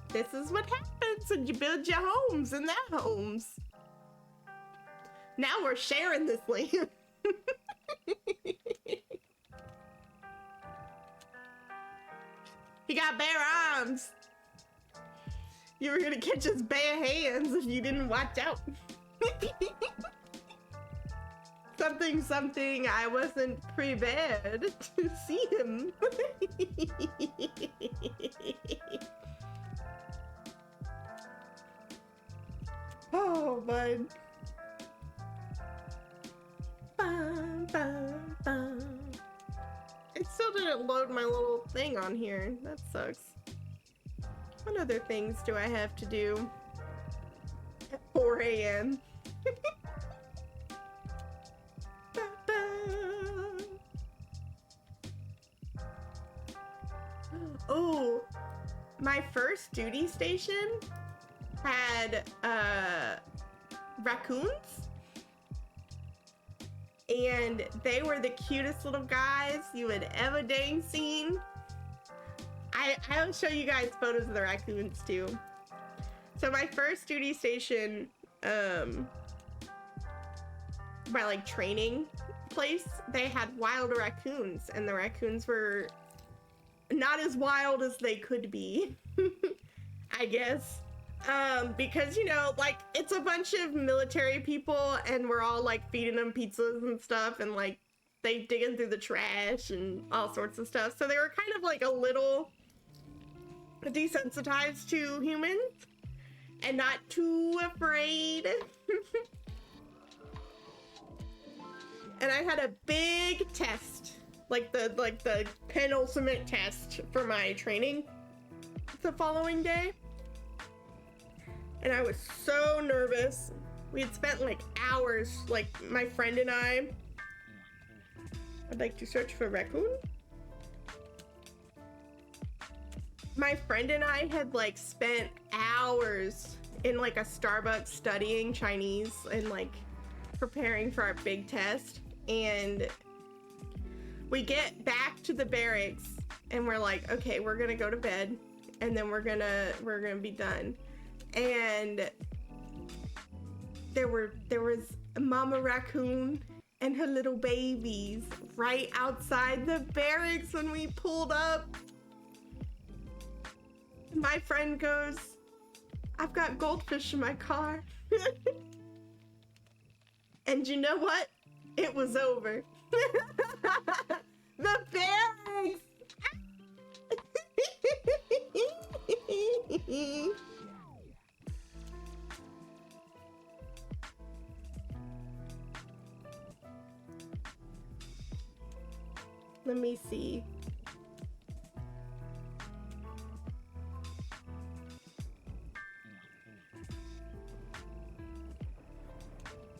this is what happens when you build your homes and their homes. Now we're sharing this land. He got bare arms. You were gonna catch his bare hands if you didn't watch out. Something, I wasn't prepared to see him. Oh, bud. Bum, bum, bum. It still didn't load my little thing on here. That sucks. What other things do I have to do at 4 a.m.? Oh, my first duty station had raccoons, and they were the cutest little guys you had ever dang seen. I'll show you guys photos of the raccoons too. So my first duty station my like training place, they had wild raccoons, and the raccoons were not as wild as they could be. I guess. Because, you know, like, it's a bunch of military people, and we're all, like, feeding them pizzas and stuff, and, like, they digging through the trash and all sorts of stuff. So they were kind of, like, a little desensitized to humans, and not too afraid. And I had a big test, like the penultimate test for my training the following day. And I was so nervous. We had spent like hours, like my friend and I'd like to search for raccoon. My friend and I had like spent hours in like a Starbucks studying Chinese and like preparing for our big test. And we get back to the barracks and we're like, okay, we're gonna go to bed and then we're gonna be done. And there was Mama Raccoon and her little babies right outside the barracks when we pulled up. My friend goes, I've got goldfish in my car. And you know what? It was over. The barracks! Let me see.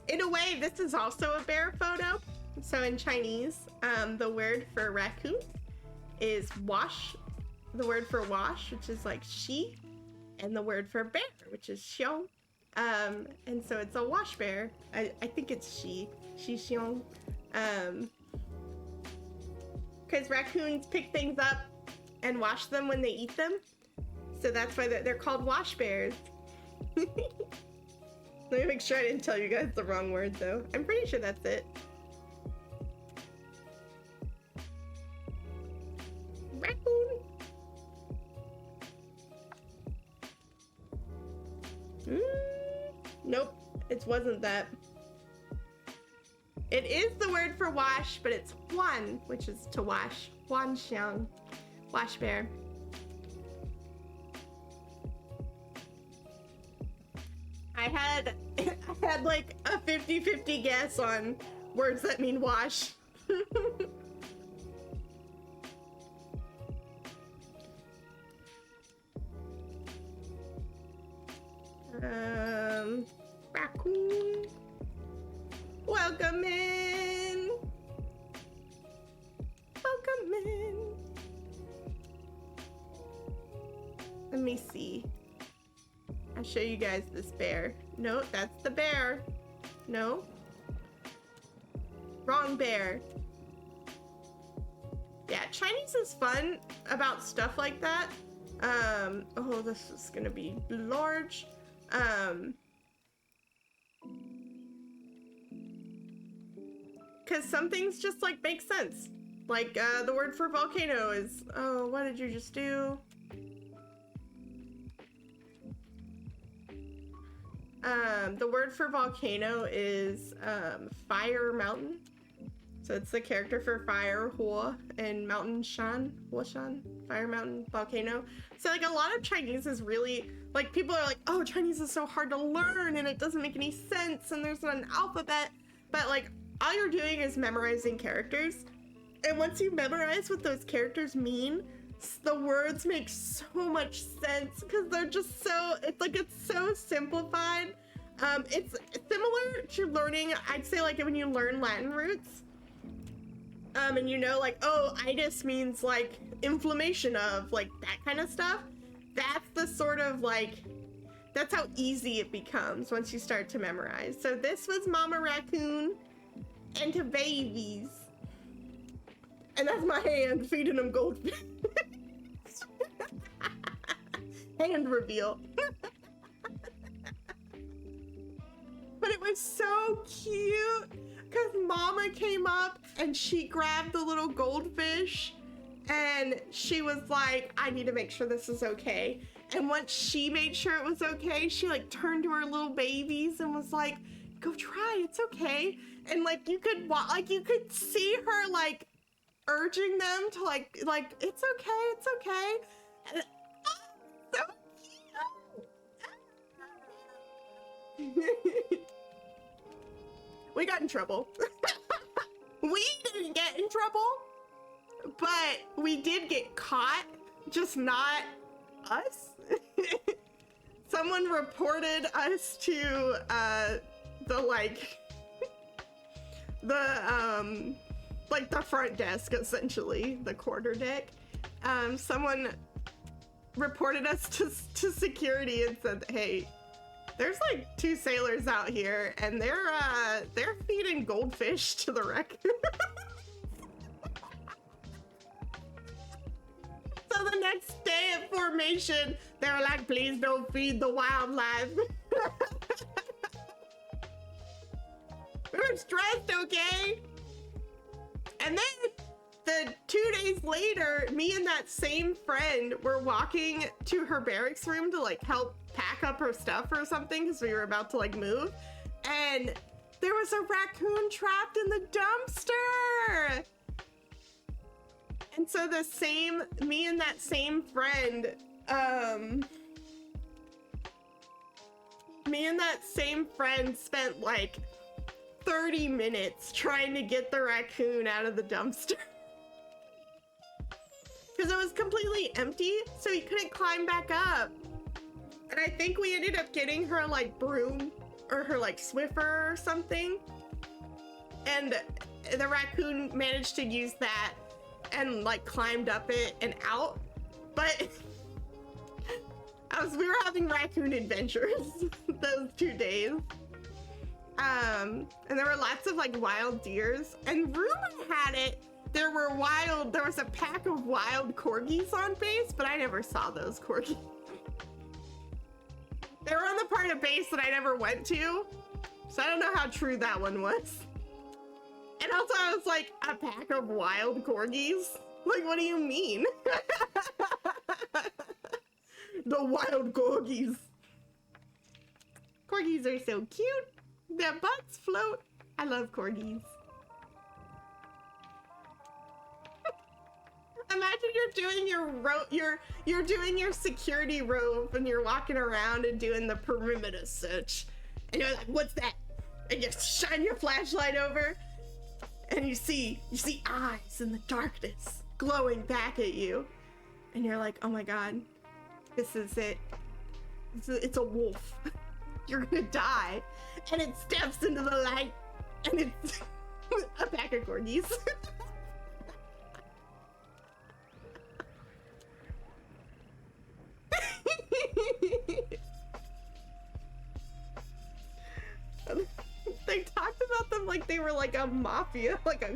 In a way, this is also a bear photo. So in Chinese, the word for raccoon is wash. The word for wash, which is like she, and the word for bear, which is xiong. And so it's a wash bear. I think it's she xiong. Because raccoons pick things up and wash them when they eat them. So that's why they're called wash bears. Let me make sure I didn't tell you guys the wrong word though. I'm pretty sure that's it. Raccoon. Nope, it wasn't that. It is the word for wash, but it's huan, which is to wash. Huan xiang, wash bear. I had like a 50-50 guess on words that mean wash. Raccoon. Welcome in. Welcome in. Let me see. I'll show you guys this bear. No, that's the bear. No. Wrong bear. Yeah, Chinese is fun about stuff like that. Oh, this is gonna be large. Because some things just like make sense. Like the word for volcano is, oh, what did you just do? The word for volcano is fire mountain. So it's the character for fire, Hua, and mountain Shan, Hua Shan, fire mountain, volcano. So like a lot of Chinese is really, like people are like, oh, Chinese is so hard to learn and it doesn't make any sense and there's not an alphabet. But like all you're doing is memorizing characters. And once you memorize what those characters mean, the words make so much sense because they're just so, it's so simplified. It's similar to learning, I'd say like when you learn Latin roots, and you know like, oh, itis means like inflammation of, like that kind of stuff. That's the sort of like, that's how easy it becomes once you start to memorize. So this was Mama Raccoon and her babies. And that's my hand feeding them goldfish. Hand reveal. But it was so cute. came up and she grabbed the little goldfish and she was like, I need to make sure this is okay. And once she made sure it was okay, she like turned to her little babies and was like, go try, it's okay. And like you could see her like urging them to like it's okay. And, so cute. We got in trouble. We didn't get in trouble, but we did get caught, just not us. Someone reported us to the front desk, essentially, the quarter deck. Someone reported us to security and said, hey, there's like 2 sailors out here and they're feeding goldfish to the wreck. So the next day at formation, they were like, please don't feed the wildlife. We were stressed, okay? And then the 2 days later, me and that same friend were walking to her barracks room to like help pack up her stuff or something because we were about to like move. And there was a raccoon trapped in the dumpster. And so me and that same friend, spent like 30 minutes trying to get the raccoon out of the dumpster. Because it was completely empty, so he couldn't climb back up. And I think we ended up getting her like broom or her like Swiffer or something. And the raccoon managed to use that and like climbed up it and out. But we were having raccoon adventures those 2 days. And there were lots of like wild deers, and rumor had it there was a pack of wild corgis on base, but I never saw those corgis. They were on the part of base that I never went to, so I don't know how true that one was. And also I was like, a pack of wild corgis? Like, what do you mean? The wild corgis. Corgis are so cute. Their butts float. I love corgis. Imagine you're doing your security rove and you're walking around and doing the perimeter search. And you're like, what's that? And you shine your flashlight over and you see eyes in the darkness glowing back at you. And you're like, oh my God, this is it. It's a wolf. You're gonna die. And it steps into the light and it's a pack of corgis. They talked about them like they were like a mafia, like a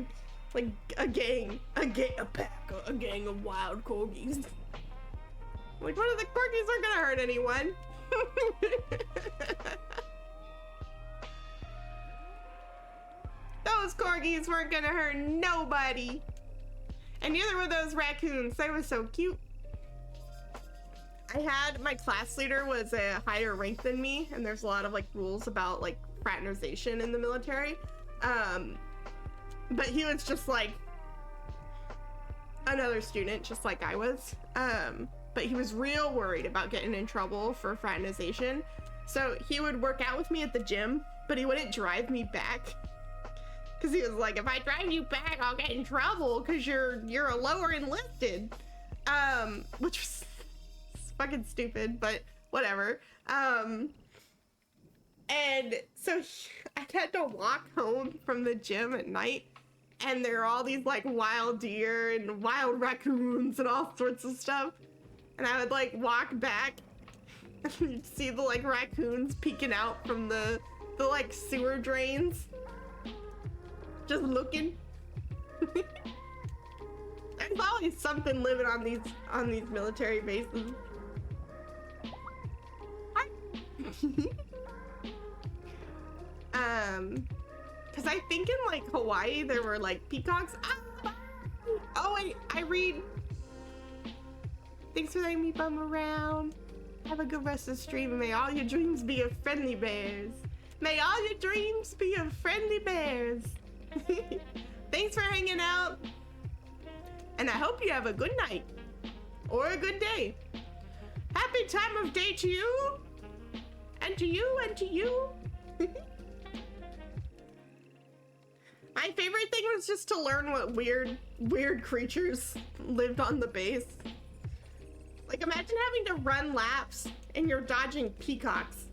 gang of wild corgis. Like, one of the corgis aren't gonna hurt anyone. Those corgis weren't gonna hurt nobody. And neither were those raccoons. They were so cute. My class leader was a higher rank than me, and there's a lot of like rules about like fraternization in the military. But he was just like another student, just like I was. But he was real worried about getting in trouble for fraternization. So he would work out with me at the gym, but he wouldn't drive me back. Cause he was like, if I drive you back, I'll get in trouble because you're a lower enlisted. Which was fucking stupid, but whatever. And so I had to walk home from the gym at night, and there are all these like wild deer and wild raccoons and all sorts of stuff. And I would like walk back and you'd see the like raccoons peeking out from the like sewer drains. Just looking. There's always something living on these military bases. Because Because I think in like Hawaii there were like peacocks. Ah! Oh wait, I read. Thanks for letting me bum around. Have a good rest of the stream, and may all your dreams be of friendly bears. May all your dreams be of friendly bears. Thanks for hanging out. And I hope you have a good night. Or a good day. Happy time of day to you. And to you, and to you. My favorite thing was just to learn what weird creatures lived on the base. Like, imagine having to run laps and you're dodging peacocks.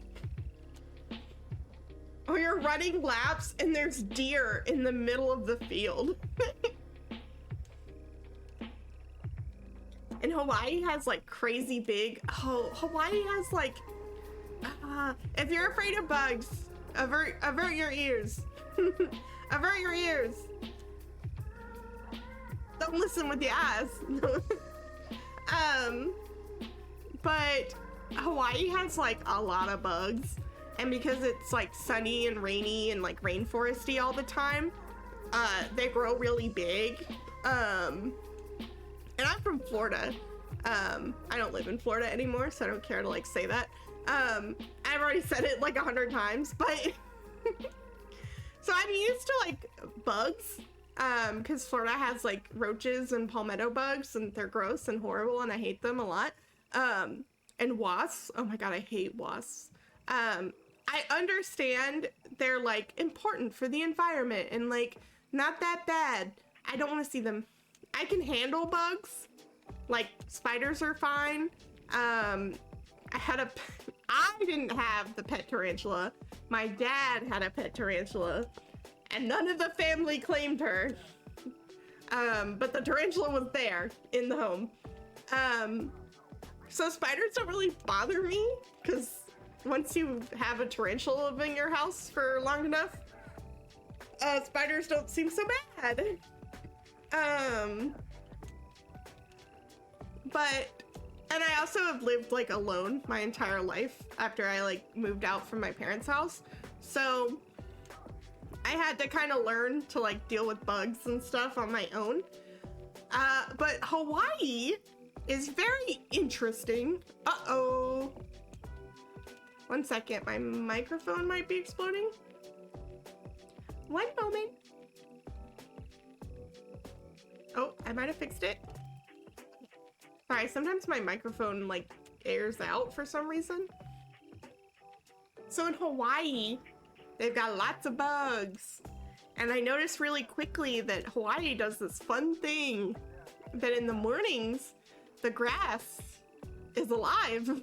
Or you're running laps and there's deer in the middle of the field. And Hawaii has like crazy big, Hawaii has like, if you're afraid of bugs, avert your ears. Avert your ears. Don't listen with your eyes. But Hawaii has like a lot of bugs, and because it's like sunny and rainy and like rainforesty all the time, they grow really big. And I'm from Florida. I don't live in Florida anymore, so I don't care to like say that. I've already said it like 100 times, but so I'm used to like bugs, because Florida has like roaches and palmetto bugs, and they're gross and horrible, and I hate them a lot. And wasps. Oh my god, I hate wasps. I understand they're like important for the environment and like not that bad. I don't want to see them. I can handle bugs. Like spiders are fine. I didn't have the pet tarantula. My dad had a pet tarantula, and none of the family claimed her. But the tarantula was there in the home. So spiders don't really bother me, because once you have a tarantula living in your house for long enough, spiders don't seem so bad. And I also have lived like alone my entire life after I like moved out from my parents' house. So I had to kind of learn to like deal with bugs and stuff on my own. But Hawaii is very interesting. Uh-oh. One second, my microphone might be exploding. One moment. Oh, I might have fixed it. Sorry, sometimes my microphone like airs out for some reason. So in Hawaii, they've got lots of bugs. And I noticed really quickly that Hawaii does this fun thing that in the mornings, the grass is alive.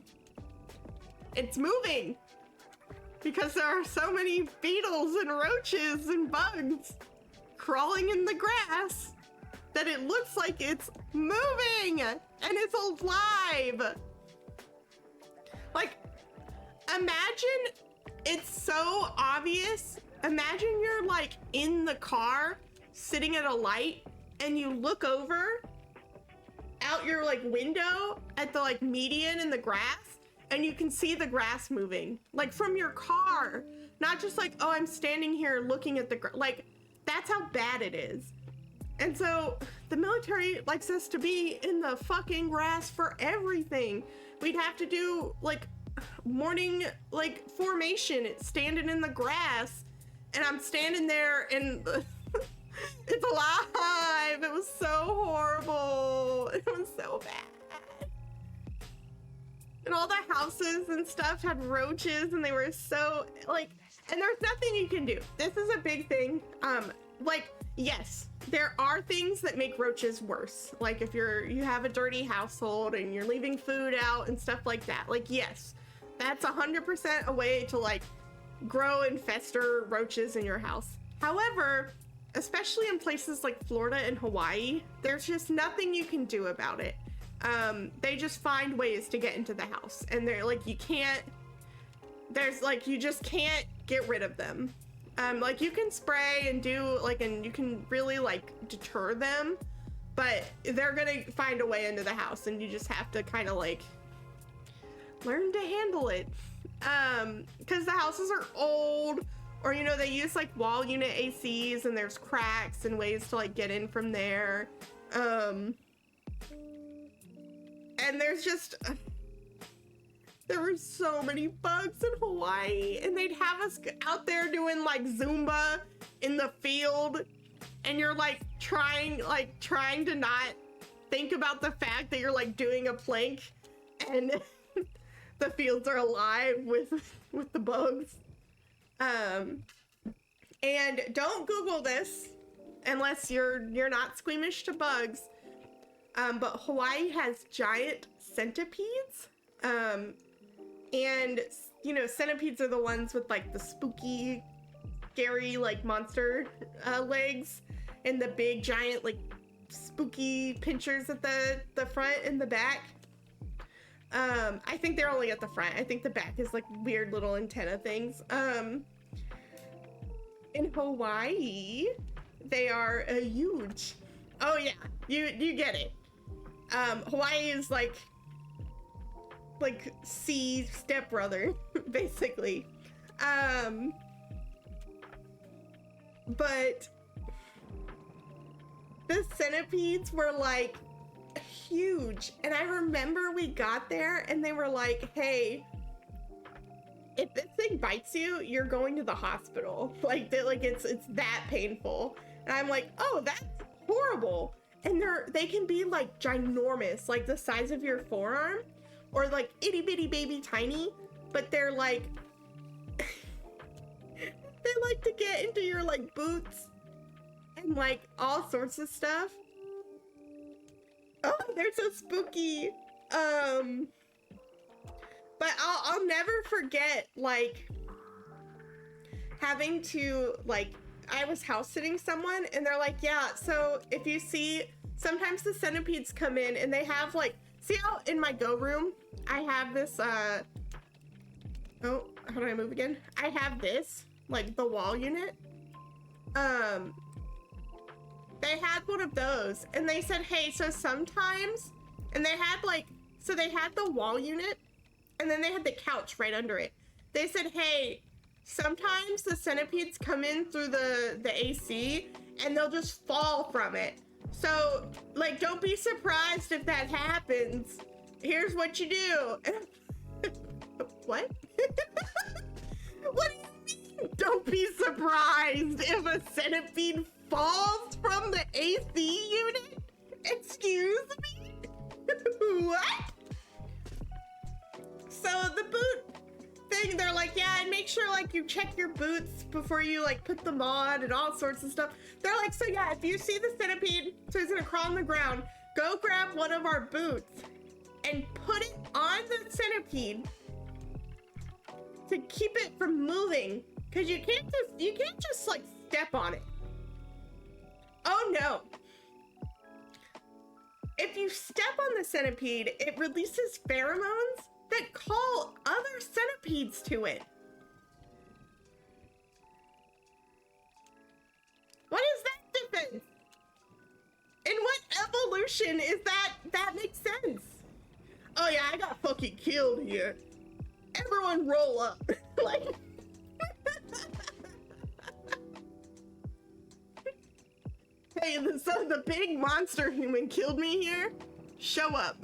It's moving because there are so many beetles and roaches and bugs crawling in the grass that it looks like it's moving and it's alive. Like, imagine it's so obvious. Imagine you're like in the car sitting at a light and you look over out your like window at the like median in the grass, and you can see the grass moving like from your car, not just like, oh, I'm standing here looking at the like, that's how bad it is. And so the military likes us to be in the fucking grass for everything. We'd have to do like morning like formation, it's standing in the grass, and I'm standing there and it's alive. It was so horrible. It was so bad. And all the houses and stuff had roaches, and they were so like, and there's nothing you can do. This is a big thing. Like, yes, there are things that make roaches worse. Like if you have a dirty household and you're leaving food out and stuff like that. Like, yes, that's 100% a way to like grow and fester roaches in your house. However, especially in places like Florida and Hawaii, there's just nothing you can do about it. They just find ways to get into the house, and they're like, you just can't get rid of them. Like you can spray and do like, and you can really like deter them, but they're gonna find a way into the house, and you just have to kind of like learn to handle it. Because the houses are old, Or, you know, they use like wall unit ACs and there's cracks and ways to like get in from there. And there's just, there were so many bugs in Hawaii, and they'd have us out there doing like Zumba in the field, and you're like trying to not think about the fact that you're like doing a plank and the fields are alive with the bugs. And don't Google this unless you're not squeamish to bugs. But Hawaii has giant centipedes. And you know, centipedes are the ones with like the spooky, scary, like monster legs, and the big giant like spooky pinchers at the front and the back. I think they're only at the front. I think the back is like weird little antenna things. In Hawaii, they are huge. Oh yeah, you get it. Hawaii is like sea stepbrother, basically. But the centipedes were like huge, and I remember we got there and they were like, hey, if this thing bites you, you're going to the hospital. Like it's that painful. And I'm like, oh, that's horrible. And they can be like ginormous, like the size of your forearm, or like itty bitty baby tiny, but they're like they like to get into your like boots and like all sorts of stuff. Oh, they're so spooky. But I'll never forget like having to like, I was house sitting someone and they're like, yeah, so if you see, sometimes the centipedes come in and they have like, see how in my Gogh room, I have this, oh, how do I move again? I have this, like the wall unit. They had one of those and they said, hey, so sometimes, and they had like, so they had the wall unit and then they had the couch right under it. They said, hey, sometimes the centipedes come in through the AC and they'll just fall from it. So, like, don't be surprised if that happens. Here's what you do. What? What do you mean? Don't be surprised if a centipede falls from the AC unit? Excuse me? What? So the boot thing, they're like, yeah, and make sure like you check your boots before you like put them on and all sorts of stuff. They're like, so yeah, if you see the centipede, so he's gonna crawl on the ground, go grab one of our boots and put it on the centipede to keep it from moving, because you can't just like step on it. Oh no. If you step on the centipede, it releases pheromones that call other centipedes to it. What is that difference? In what evolution is that makes sense? Oh yeah, I got fucking killed here. Everyone roll up. Like hey, so the big monster human killed me here. Show up.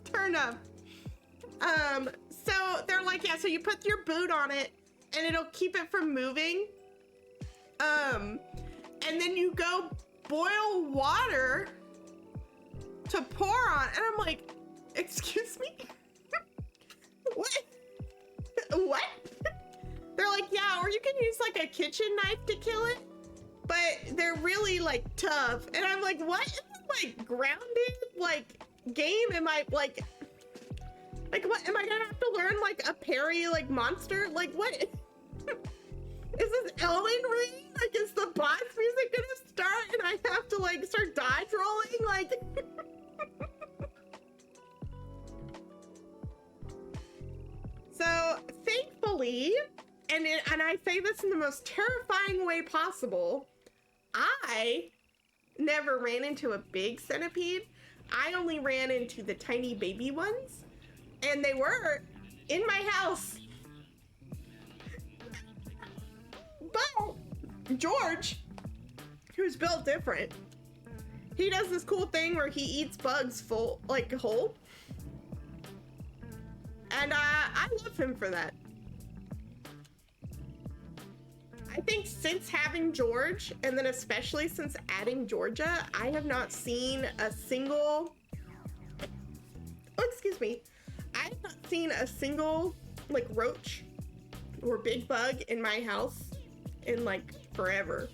Turn up. So they're like, yeah, so you put your boot on it and it'll keep it from moving. And then you go boil water to pour on. And I'm like, excuse me? What? What? They're like, yeah, or you can use like a kitchen knife to kill it, but they're really like tough. And I'm like, what is this like grounded like game? Am I like what, am I gonna have to learn like a parry like monster? Like what? Is this Elden Ring? Like is the boss music gonna start and I have to like start dodge rolling? Like so thankfully, and I say this in the most terrifying way possible, I never ran into a big centipede. I only ran into the tiny baby ones. And they were in my house. But George, who's built different, he does this cool thing where he eats bugs full, like whole. And I love him for that. I think since having George, and then especially since adding Georgia, I have not seen a single, oh, excuse me. I have not seen a single like roach or big bug in my house in like forever.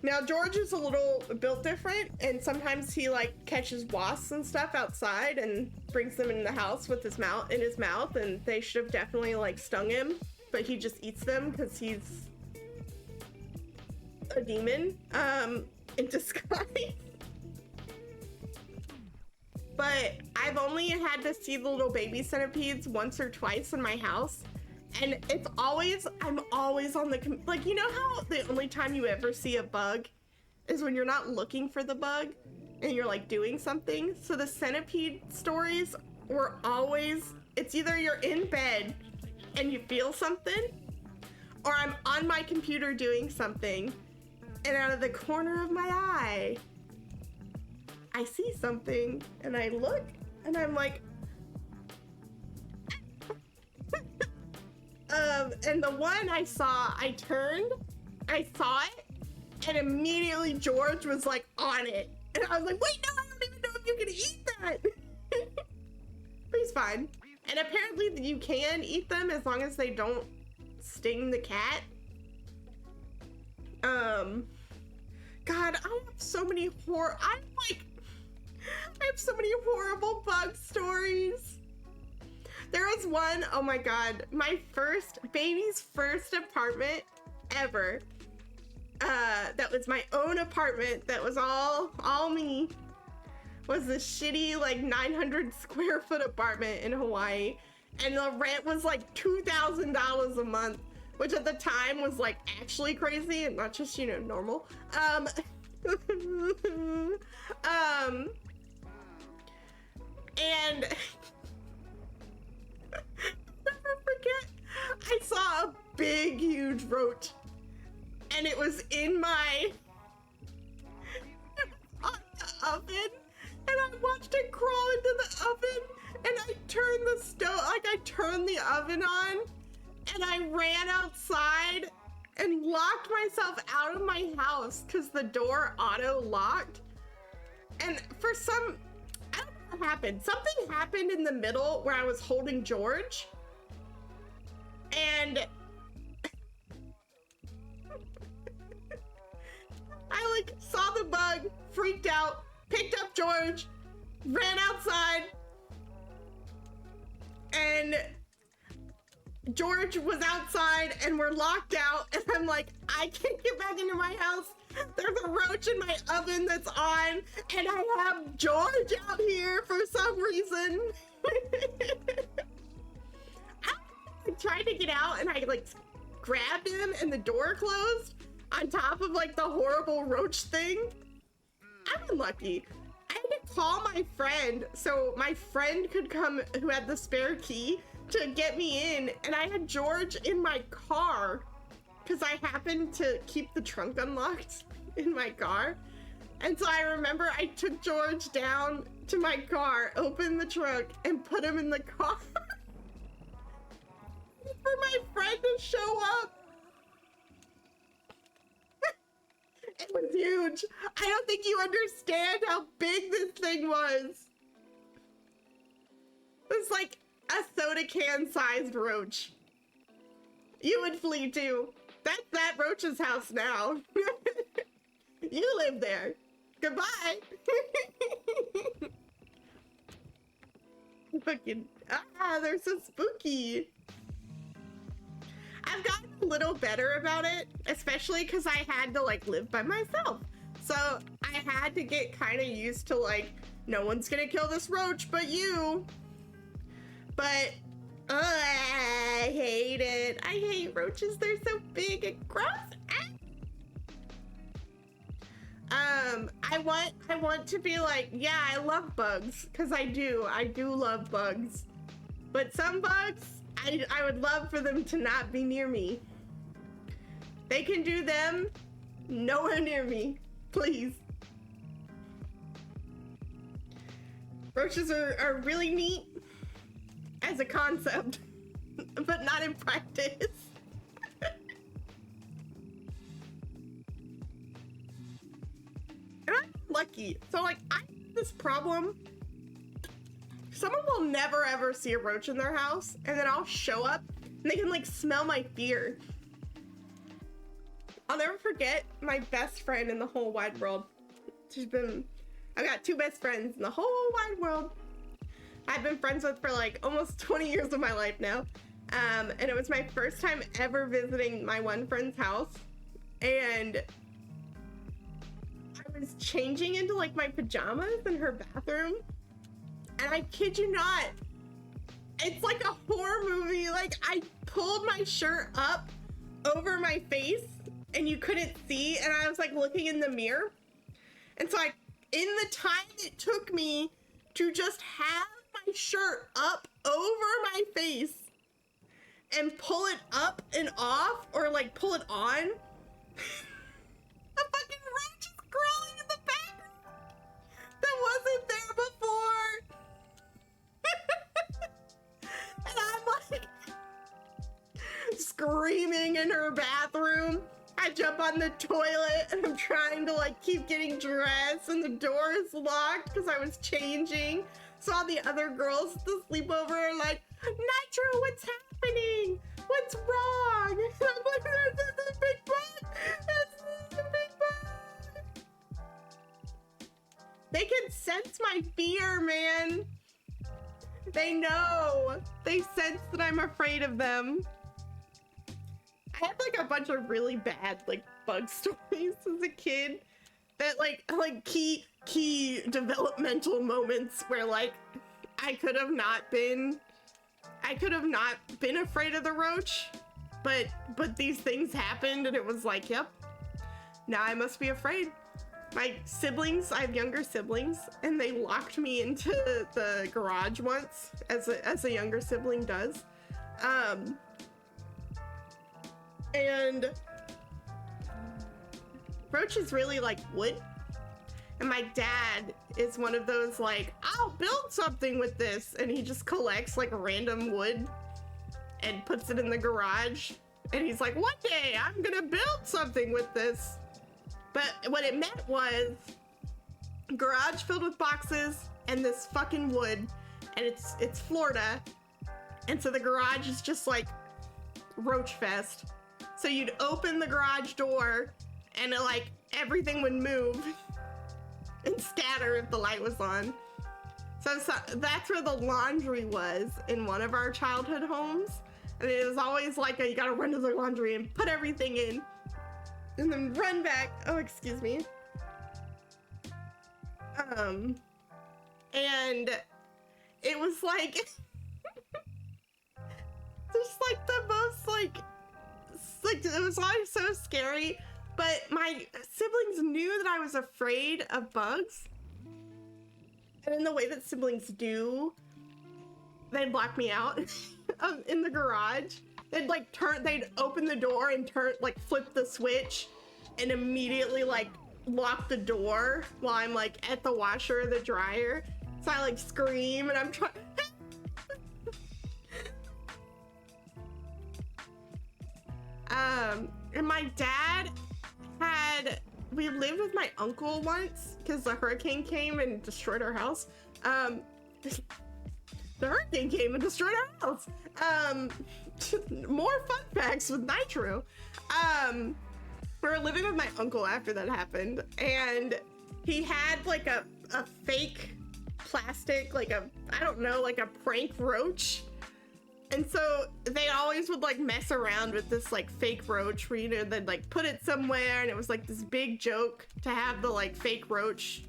Now George is a little built different, and sometimes he like catches wasps and stuff outside and brings them in the house with his mouth, and they should have definitely like stung him, but he just eats them because he's a demon in disguise. But I've only had to see the little baby centipedes once or twice in my house, and it's always, I'm always on the, like, you know how the only time you ever see a bug is when you're not looking for the bug and you're like doing something? So the centipede stories were always, it's either you're in bed and you feel something, or I'm on my computer doing something, and out of the corner of my eye, I see something, and I look, and I'm like, and the one I saw, I turned, I saw it, and immediately George was like on it. And I was like, wait, no, I don't even know if you can eat that. But he's fine. And apparently you can eat them as long as they don't sting the cat. God, I have so many I have so many horrible bug stories. There was one, oh my God, my baby's first apartment ever. That was my own apartment, that was all me, was this shitty like 900 square foot apartment in Hawaii, and the rent was like $2,000 a month, which at the time was like actually crazy and not just, you know, normal. And never forget, I saw a big, huge roach, and it was in on the oven, and I watched it crawl into the oven, and I turned the stove, like I turned the oven on, and I ran outside and locked myself out of my house because the door auto locked. And for some, I don't know what happened. Something happened in the middle where I was holding George, and I like saw the bug, freaked out, picked up George, ran outside, and George was outside and we're locked out, and I'm like, I can't get back into my house. There's a roach in my oven that's on, and I have George out here for some reason. I tried to get out, and I like grabbed him and the door closed on top of like the horrible roach thing. I'm unlucky. I had to call my friend so my friend could come, who had the spare key, to get me in, and I had George in my car because I happened to keep the trunk unlocked in my car. And so I remember I took George down to my car, opened the trunk, and put him in the car for my friend to show up. It was huge. I don't think you understand how big this thing was. It was like a soda can sized roach. You would flee too. That's that roach's house now. You live there. Goodbye. Fucking, they're so spooky. I've gotten a little better about it, especially because I had to like live by myself. So I had to get kind of used to like, no one's gonna kill this roach but you. But I hate it. I hate roaches. They're so big and gross. I want to be like, yeah, I love bugs, because I do love bugs. But some bugs, I would love for them to not be near me. They can do them, nowhere near me, please. Roaches are really neat as a concept, but not in practice. And I'm lucky. So like, I have this problem. Someone will never ever see a roach in their house, and then I'll show up and they can like smell my fear. I'll never forget my best friend in the whole wide world. I've got 2 best friends in the whole wide world. I've been friends with for like almost 20 years of my life now. And it was my first time ever visiting my one friend's house. And I was changing into like my pajamas in her bathroom. And I kid you not, it's like a horror movie. Like, I pulled my shirt up over my face and you couldn't see, and I was like looking in the mirror. And so in the time it took me to just have my shirt up over my face and pull it up and off, or like pull it on, a fucking roach is crawling in the background that wasn't there before. And I'm like screaming in her bathroom. I jump on the toilet and I'm trying to like keep getting dressed, and the door is locked because I was changing. So all the other girls at the sleepover are like, Nitro, what's happening? What's wrong? And I'm like, this is a big bug. This is a big bug. They can sense my fear, man. They know. They sense that I'm afraid of them. I had like a bunch of really bad like bug stories as a kid that like key developmental moments where like I could have not been afraid of the roach, but these things happened and it was like, yep, now I must be afraid. My siblings, I have younger siblings, and they locked me into the garage once, as a younger sibling does. And roaches really like wood. And my dad is one of those like, I'll build something with this. And he just collects like random wood and puts it in the garage. And he's like, one day I'm gonna build something with this. But what it meant was garage filled with boxes and this fucking wood. And it's Florida. And so the garage is just like roach fest. So you'd open the garage door and like everything would move and scatter if the light was on. So that's where the laundry was in one of our childhood homes. And it was always like, you gotta run to the laundry and put everything in and then run back. Oh, excuse me. And it was like, just like the most like it was always so scary, but my siblings knew that I was afraid of bugs. And in the way that siblings do, they'd lock me out in the garage. They'd open the door and flip the switch and immediately like lock the door while I'm like at the washer or the dryer. So I like scream and I'm trying. And my dad we lived with my uncle once because the hurricane came and destroyed our house. The hurricane came and destroyed our house. More fun facts with Nitro. We were living with my uncle after that happened, and he had like a fake plastic, like a prank roach. And so they always would like mess around with this like fake roach where, they'd like put it somewhere, and it was like this big joke to have the like fake roach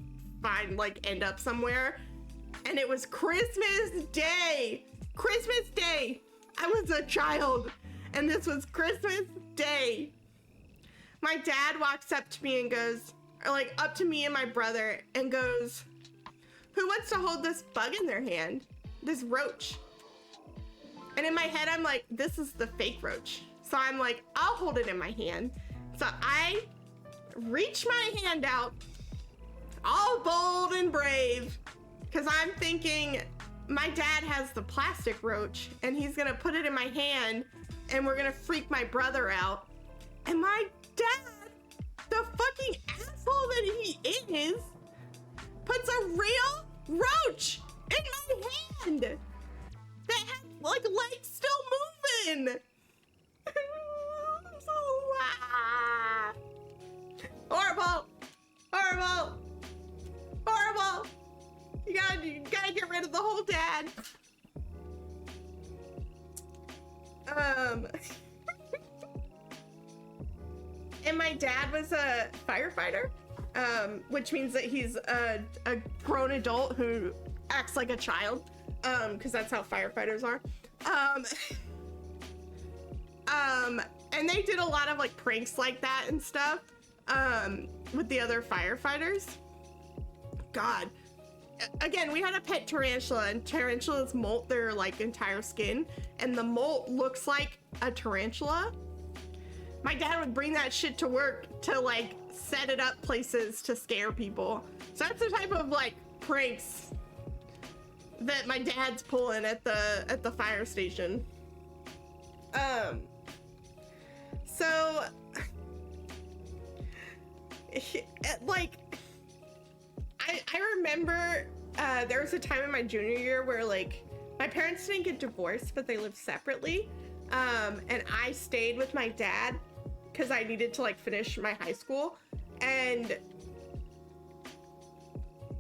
end up somewhere. And it was Christmas Day. Christmas Day. I was a child, and this was Christmas Day. My dad walks up to me and goes, up to me and my brother and goes, who wants to hold this bug in their hand? This roach. And in my head, I'm like, this is the fake roach. So I'm like, I'll hold it in my hand. So I reach my hand out, all bold and brave, because I'm thinking my dad has the plastic roach and he's gonna put it in my hand and we're gonna freak my brother out. And my dad, the fucking asshole that he is, puts a real roach in my hand that had like legs still moving. Horrible, horrible, horrible. You gotta get rid of the whole dad. And my dad was a firefighter, which means that he's a grown adult who acts like a child, because that's how firefighters are. And they did a lot of like pranks like that and stuff, with the other firefighters. God. Again, we had a pet tarantula, and tarantulas molt their like entire skin, and the molt looks like a tarantula. My dad would bring that shit to work to like set it up places to scare people. So that's the type of like pranks that my dad's pulling at the fire station. So like I remember there was a time in my junior year where like my parents didn't get divorced, but they lived separately. And I stayed with my dad because I needed to like finish my high school. And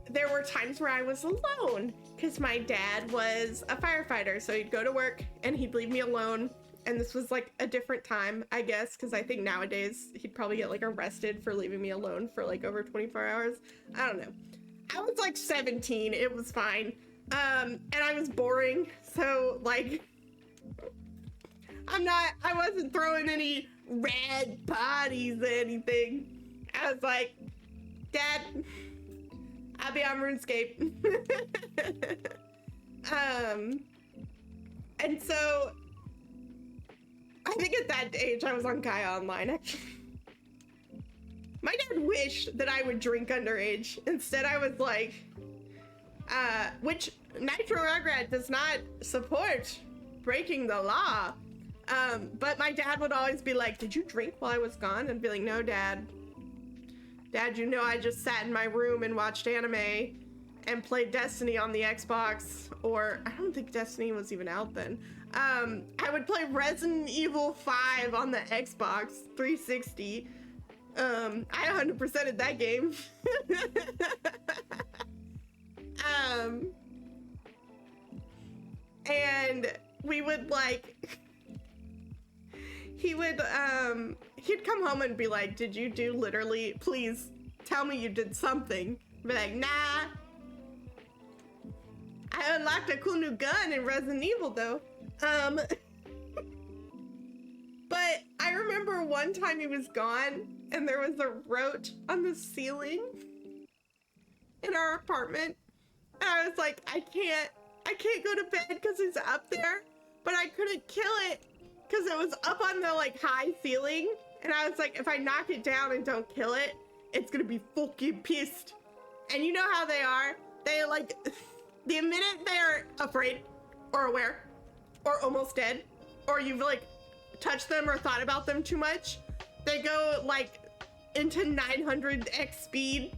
there were times where I was alone because my dad was a firefighter. So he'd go to work and he'd leave me alone. And this was like a different time, I guess, because I think nowadays he'd probably get like arrested for leaving me alone for like over 24 hours. I don't know. I was like 17. It was fine. And I was boring. So like, I wasn't throwing any red bodies or anything. I was like, Dad, I'll be on RuneScape. And so I think at that age I was on Gaia Online, actually. My dad wished that I would drink underage. Instead, I was like, which Nitro Rugrat does not support breaking the law. But my dad would always be like, did you drink while I was gone? And be like, no, Dad. Dad, you know I just sat in my room and watched anime and played Destiny on the Xbox. Or, I don't think Destiny was even out then. I would play Resident Evil 5 on the Xbox 360. I 100%ed that game. And we would like, he'd come home and be like, did you do literally, please tell me you did something. I'd be like, nah. I unlocked a cool new gun in Resident Evil though. But I remember one time he was gone and there was a roach on the ceiling in our apartment. And I was like, I can't go to bed because he's up there, but I couldn't kill it because it was up on the like high ceiling. And I was like, if I knock it down and don't kill it, it's gonna be fucking pissed. And you know how they are. They like, the minute they're afraid or aware or almost dead, or you've like touched them or thought about them too much, they go like into 900x speed.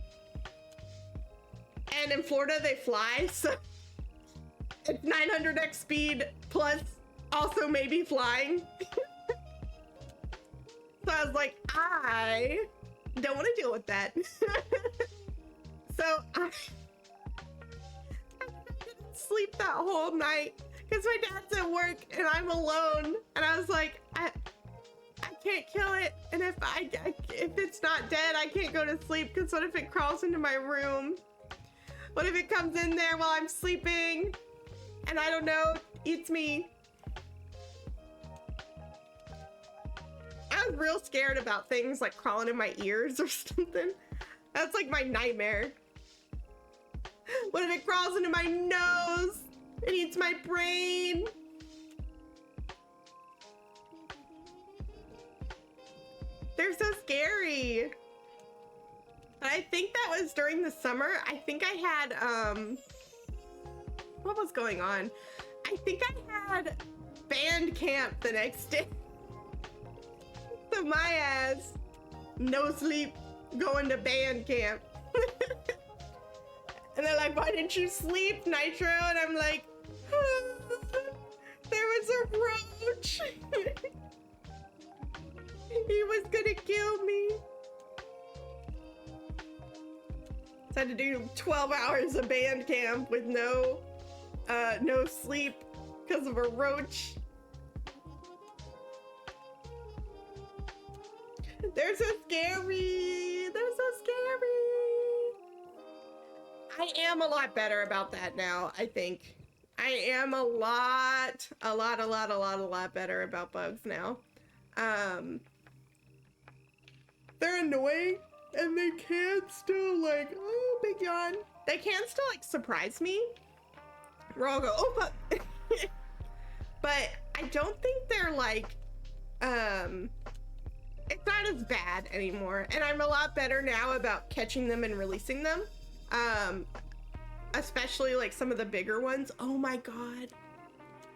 And in Florida they fly, so it's 900x speed plus also maybe flying. So I was like, I don't want to deal with that. So I didn't sleep that whole night because my dad's at work and I'm alone. And I was like, I can't kill it. And if it's not dead, I can't go to sleep because what if it crawls into my room? What if it comes in there while I'm sleeping and I don't know, eats me? I was real scared about things like crawling in my ears or something. That's like my nightmare. What if it crawls into my nose and eats my brain? They're so scary. I think that was during the summer. I think I had, what was going on? I think I had band camp the next day. So my ass, no sleep, going to band camp. And they're like, why didn't you sleep, Nitro? And I'm like, there was a roach. He was gonna kill me. So I had to do 12 hours of band camp with no sleep because of a roach. They're so scary. They're so scary. I am a lot better about that now, I think. I am a lot better about bugs now. They're annoying and they can still like, oh, big yawn. They can still like surprise me. Where I'll go, oh, but but I don't think they're like, it's not as bad anymore. And I'm a lot better now about catching them and releasing them. Especially like some of the bigger ones. Oh my God.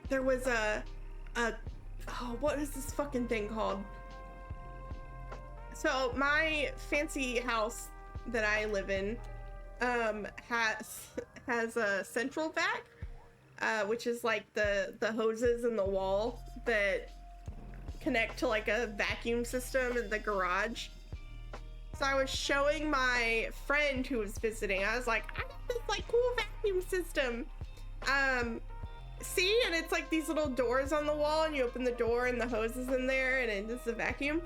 There was oh, what is this fucking thing called? So my fancy house that I live in, has a central vac, which is like the hoses in the wall that connect to like a vacuum system in the garage. So I was showing my friend who was visiting, I was like, I got this like cool vacuum system. See, and it's like these little doors on the wall and you open the door and the hose is in there and it's a vacuum.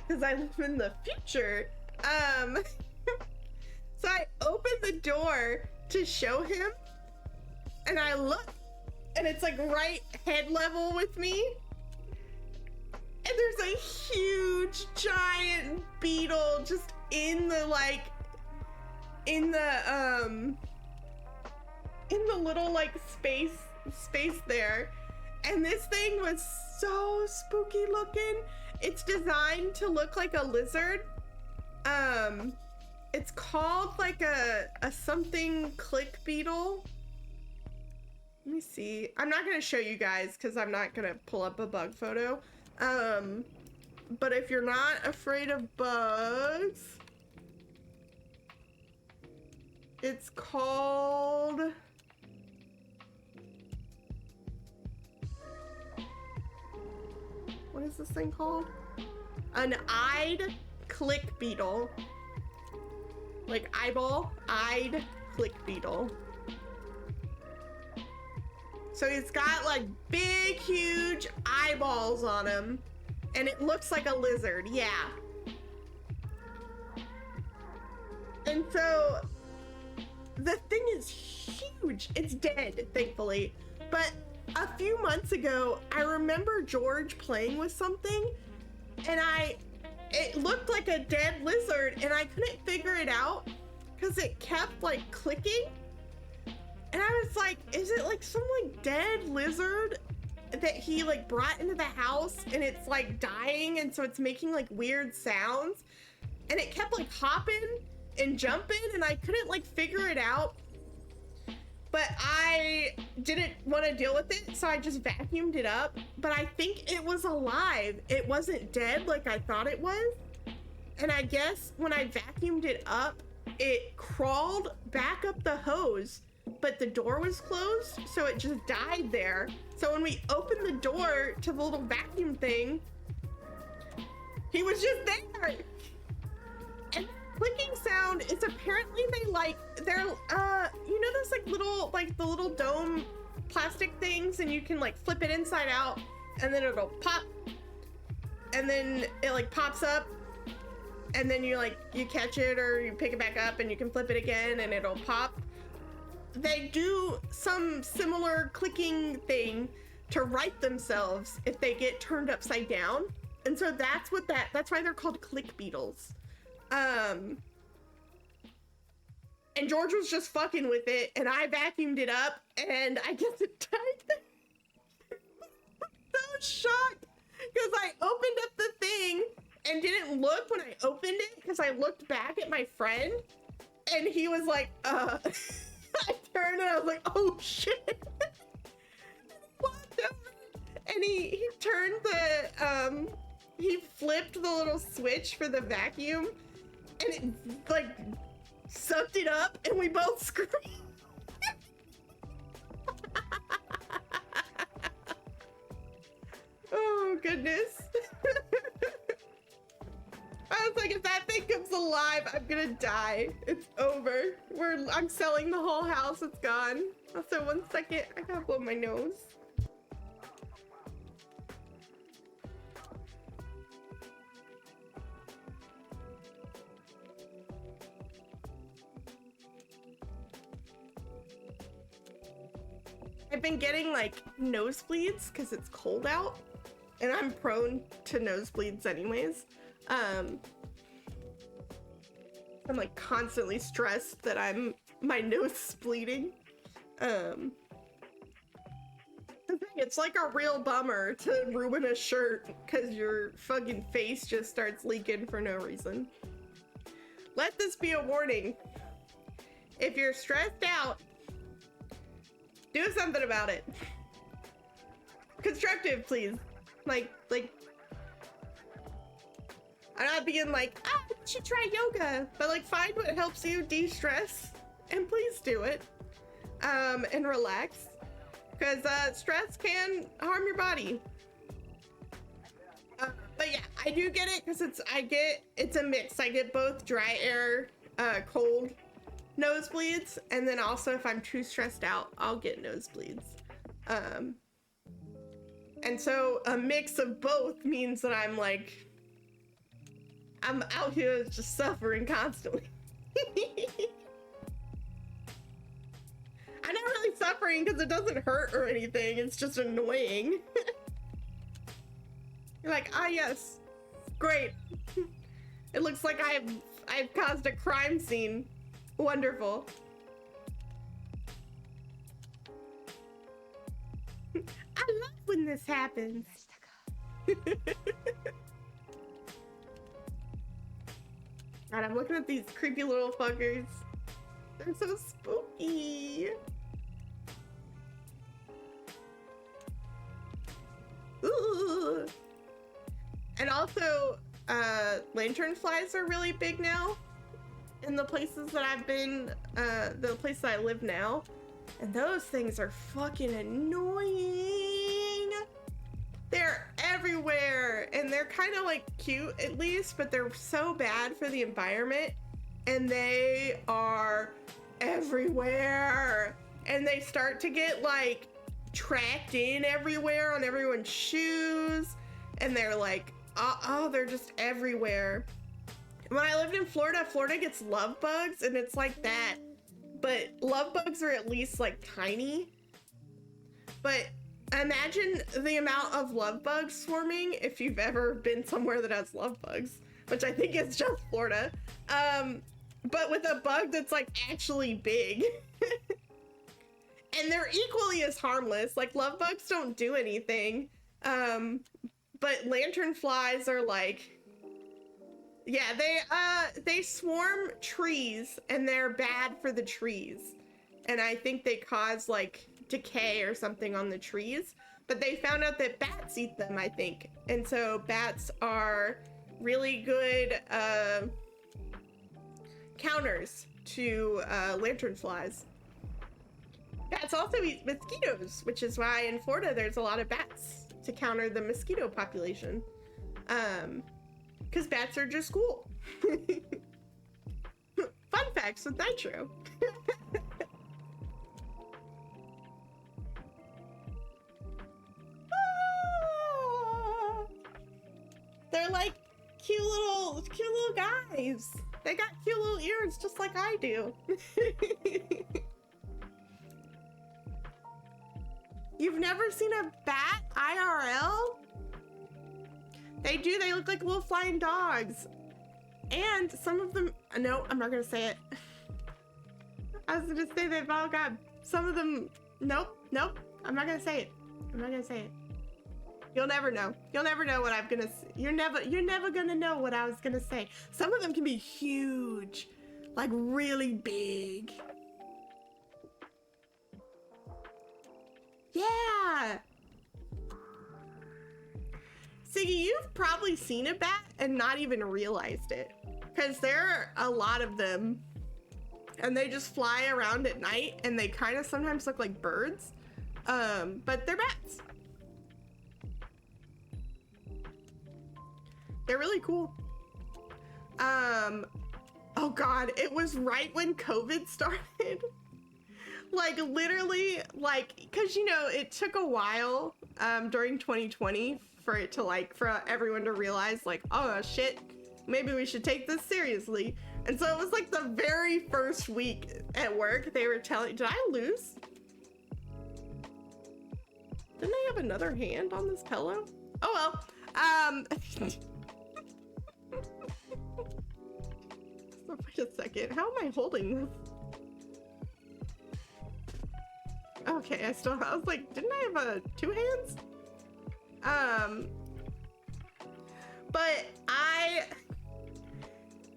Cause I live in the future. So I opened the door to show him and I look and it's like right head level with me. And there's a huge giant beetle just in the like, in the little like space there. And this thing was so spooky looking. It's designed to look like a lizard. It's called like a something click beetle. Let me see. I'm not gonna show you guys because I'm not gonna pull up a bug photo. But if you're not afraid of bugs, it's called... What is this thing called? An eyed click beetle. Like eyeball, eyed click beetle. So it's got like big, huge eyeballs on him. And it looks like a lizard, yeah. And so the thing is huge. It's dead, thankfully. But a few months ago, I remember George playing with something and it looked like a dead lizard and I couldn't figure it out because it kept like clicking. And I was like, is it like some like dead lizard that he like brought into the house and it's like dying and so it's making like weird sounds? And it kept like hopping and jumping and I couldn't like figure it out. But I didn't want to deal with it, so I just vacuumed it up. But I think it was alive. It wasn't dead like I thought it was. And I guess when I vacuumed it up, it crawled back up the hose, but the door was closed, so it just died there. So when we opened the door to the little vacuum thing, he was just there. And clicking sound is apparently they're you know those like the little dome plastic things and you can like flip it inside out and then it'll pop and then it like pops up and then you catch it or you pick it back up and you can flip it again and it'll pop. They do some similar clicking thing to right themselves if they get turned upside down. And so that's why they're called click beetles. And George was just fucking with it, and I vacuumed it up, and I guess it died. So shocked. Because I opened up the thing and didn't look when I opened it because I looked back at my friend and he was like, I turned and I was like, oh shit. Walked over and he turned the, he flipped the little switch for the vacuum and it like sucked it up and we both screamed. Oh goodness. I was like, if that thing comes alive, I'm gonna die. It's over. I'm selling the whole house. It's gone. Also, 1 second. I gotta blow my nose. I've been getting like nosebleeds because it's cold out and I'm prone to nosebleeds anyways. I'm like constantly stressed that my nose is bleeding. It's like a real bummer to ruin a shirt because your fucking face just starts leaking for no reason. Let this be a warning. If you're stressed out, do something about it. Constructive, please. Like, I'm not being like, you should try yoga, but like find what helps you de-stress and please do it. And relax. Because stress can harm your body. But yeah, I do get it because it's a mix. I get both dry air, cold nosebleeds, and then also if I'm too stressed out, I'll get nosebleeds. And so a mix of both means that I'm out here just suffering constantly. I'm not really suffering because it doesn't hurt or anything. It's just annoying. You're like, yes, great. It looks like I've caused a crime scene. Wonderful. I love when this happens. God, I'm looking at these creepy little fuckers. They're so spooky. Ooh. And also, lantern flies are really big now in the places that I've been, the place that I live now. And those things are fucking annoying. They're everywhere and they're kind of like cute at least, but they're so bad for the environment and they are everywhere and they start to get like tracked in everywhere on everyone's shoes and they're like, they're just everywhere. When I lived in Florida, Florida gets love bugs and it's like that, but love bugs are at least like tiny. But imagine the amount of love bugs swarming if you've ever been somewhere that has love bugs, which I think is just Florida. But with a bug that's like actually big. And they're equally as harmless. Like love bugs don't do anything. But lantern flies are like, yeah, they swarm trees and they're bad for the trees. And I think they cause like decay or something on the trees, but they found out that bats eat them, I think. And so bats are really good counters to lantern flies. Bats also eat mosquitoes, which is why in Florida there's a lot of bats to counter the mosquito population. Because bats are just cool. Fun facts with Nitro. They're like cute little guys. They got cute little ears just like I do. You've never seen a bat IRL? They do, they look like little flying dogs. And some of them, no, I'm not gonna say it. I was gonna say they've all got, some of them, nope, I'm not gonna say it. I'm not gonna say it. You'll never know. You'll never know what I'm gonna say. You're never gonna know what I was gonna say. Some of them can be huge, like really big. Yeah. Siggy, you've probably seen a bat and not even realized it, because there are a lot of them, and they just fly around at night, and they kind of sometimes look like birds, but they're bats. They're really cool. Oh God, it was right when COVID started. Like literally, like, cause you know, it took a while, during 2020 for it to like, for everyone to realize like, oh shit, maybe we should take this seriously. And so it was like the very first week at work, they were telling, did I lose? Didn't I have another hand on this pillow? Oh well, so wait a second, how am I holding this? Okay, I was like, didn't I have two hands? But I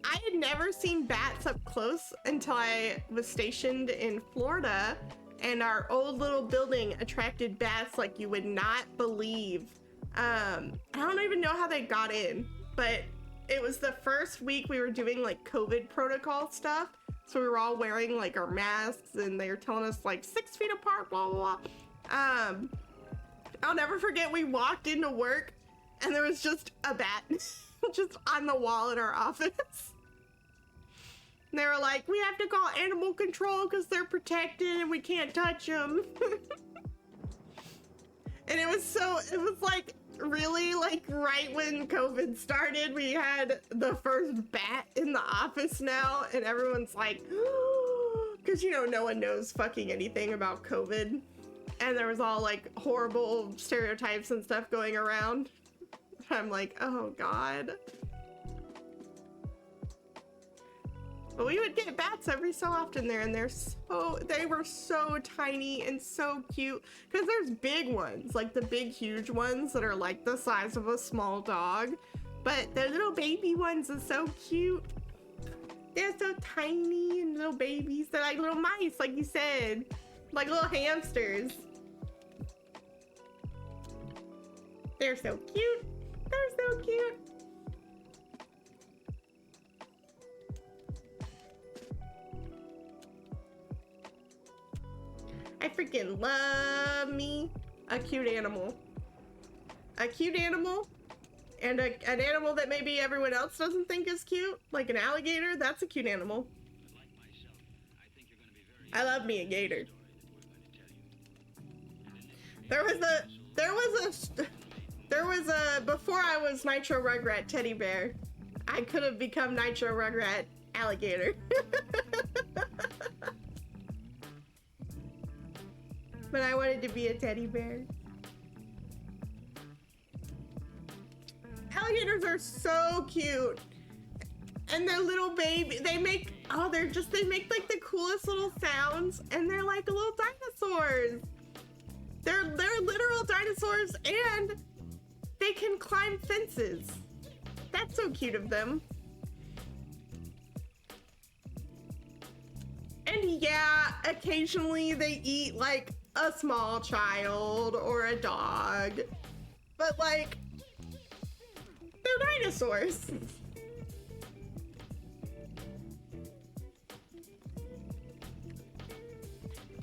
had never seen bats up close until I was stationed in Florida, and our old little building attracted bats like you would not believe. I don't even know how they got in, but it was the first week we were doing like COVID protocol stuff. So we were all wearing like our masks, and they were telling us like 6 feet apart, blah, blah, blah. I'll never forget, we walked into work and there was just a bat just on the wall in our office. And they were like, we have to call animal control because they're protected and we can't touch them. And it was like really like right when COVID started, we had the first bat in the office now, and everyone's like, because you know, no one knows fucking anything about COVID, and there was all like horrible stereotypes and stuff going around. I'm like, oh God. But we would get bats every so often there, and they were so tiny and so cute, because there's big ones, like the big huge ones that are like the size of a small dog, but the little baby ones are so cute. They're so tiny and little babies. They're like little mice, like you said, like little hamsters. They're so cute. They're so cute. I freaking love me a cute animal. A cute animal, and an animal that maybe everyone else doesn't think is cute, like an alligator. That's a cute animal. I love me a gator. There was a before I was Nitro Rugrat teddy bear, I could have become Nitro Rugrat alligator. But I wanted to be a teddy bear. Alligators are so cute. And their little baby, they make like the coolest little sounds, and they're like little dinosaurs. They're literal dinosaurs, and they can climb fences. That's so cute of them. And yeah, occasionally they eat like a small child or a dog, but like, they're dinosaurs.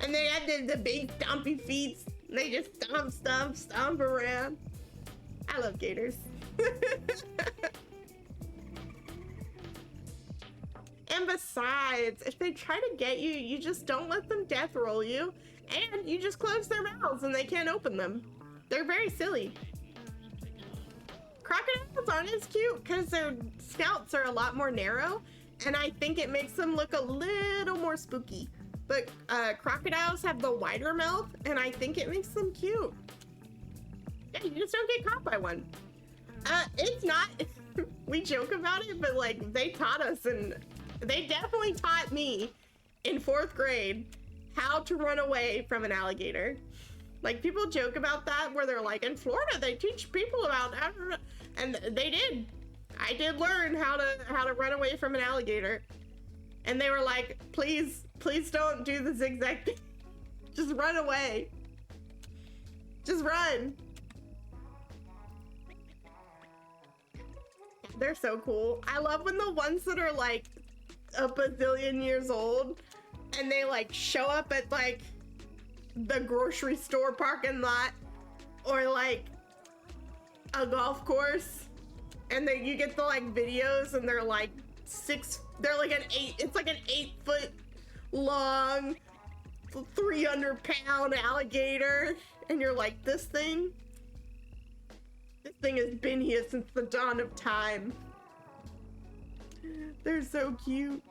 And they had the big stompy feet. They just stomp around. I love gators. And besides, if they try to get you, you just don't let them death roll you, and you just close their mouths and they can't open them. They're very silly. Crocodiles aren't as cute because their snouts are a lot more narrow, and I think it makes them look a little more spooky. But crocodiles have the wider mouth, and I think it makes them cute. Yeah, you just don't get caught by one. It's not, we joke about it, but like, they taught us, and they definitely taught me in 4th grade how to run away from an alligator. Like, people joke about that where they're like, in Florida they teach people about, and they did. I did learn how to run away from an alligator. And they were like, please don't do the zigzag thing. Just run away. Just run. They're so cool. I love when the ones that are like a bazillion years old and they like show up at like the grocery store parking lot or like a golf course, and then you get the like videos and they're like it's like an 8-foot long 300-pound alligator, and you're like, this thing has been here since the dawn of time. They're so cute.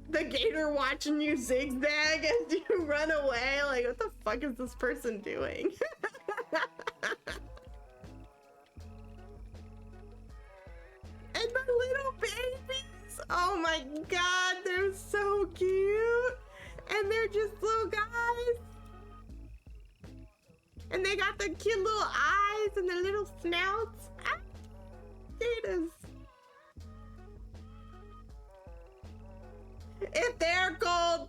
The gator watching you zigzag as you run away. Like, what the fuck is this person doing? And the little babies. Oh my god, they're so cute. And they're just little guys. And they got the cute little eyes and the little snouts. Ah, gators. If they're cold,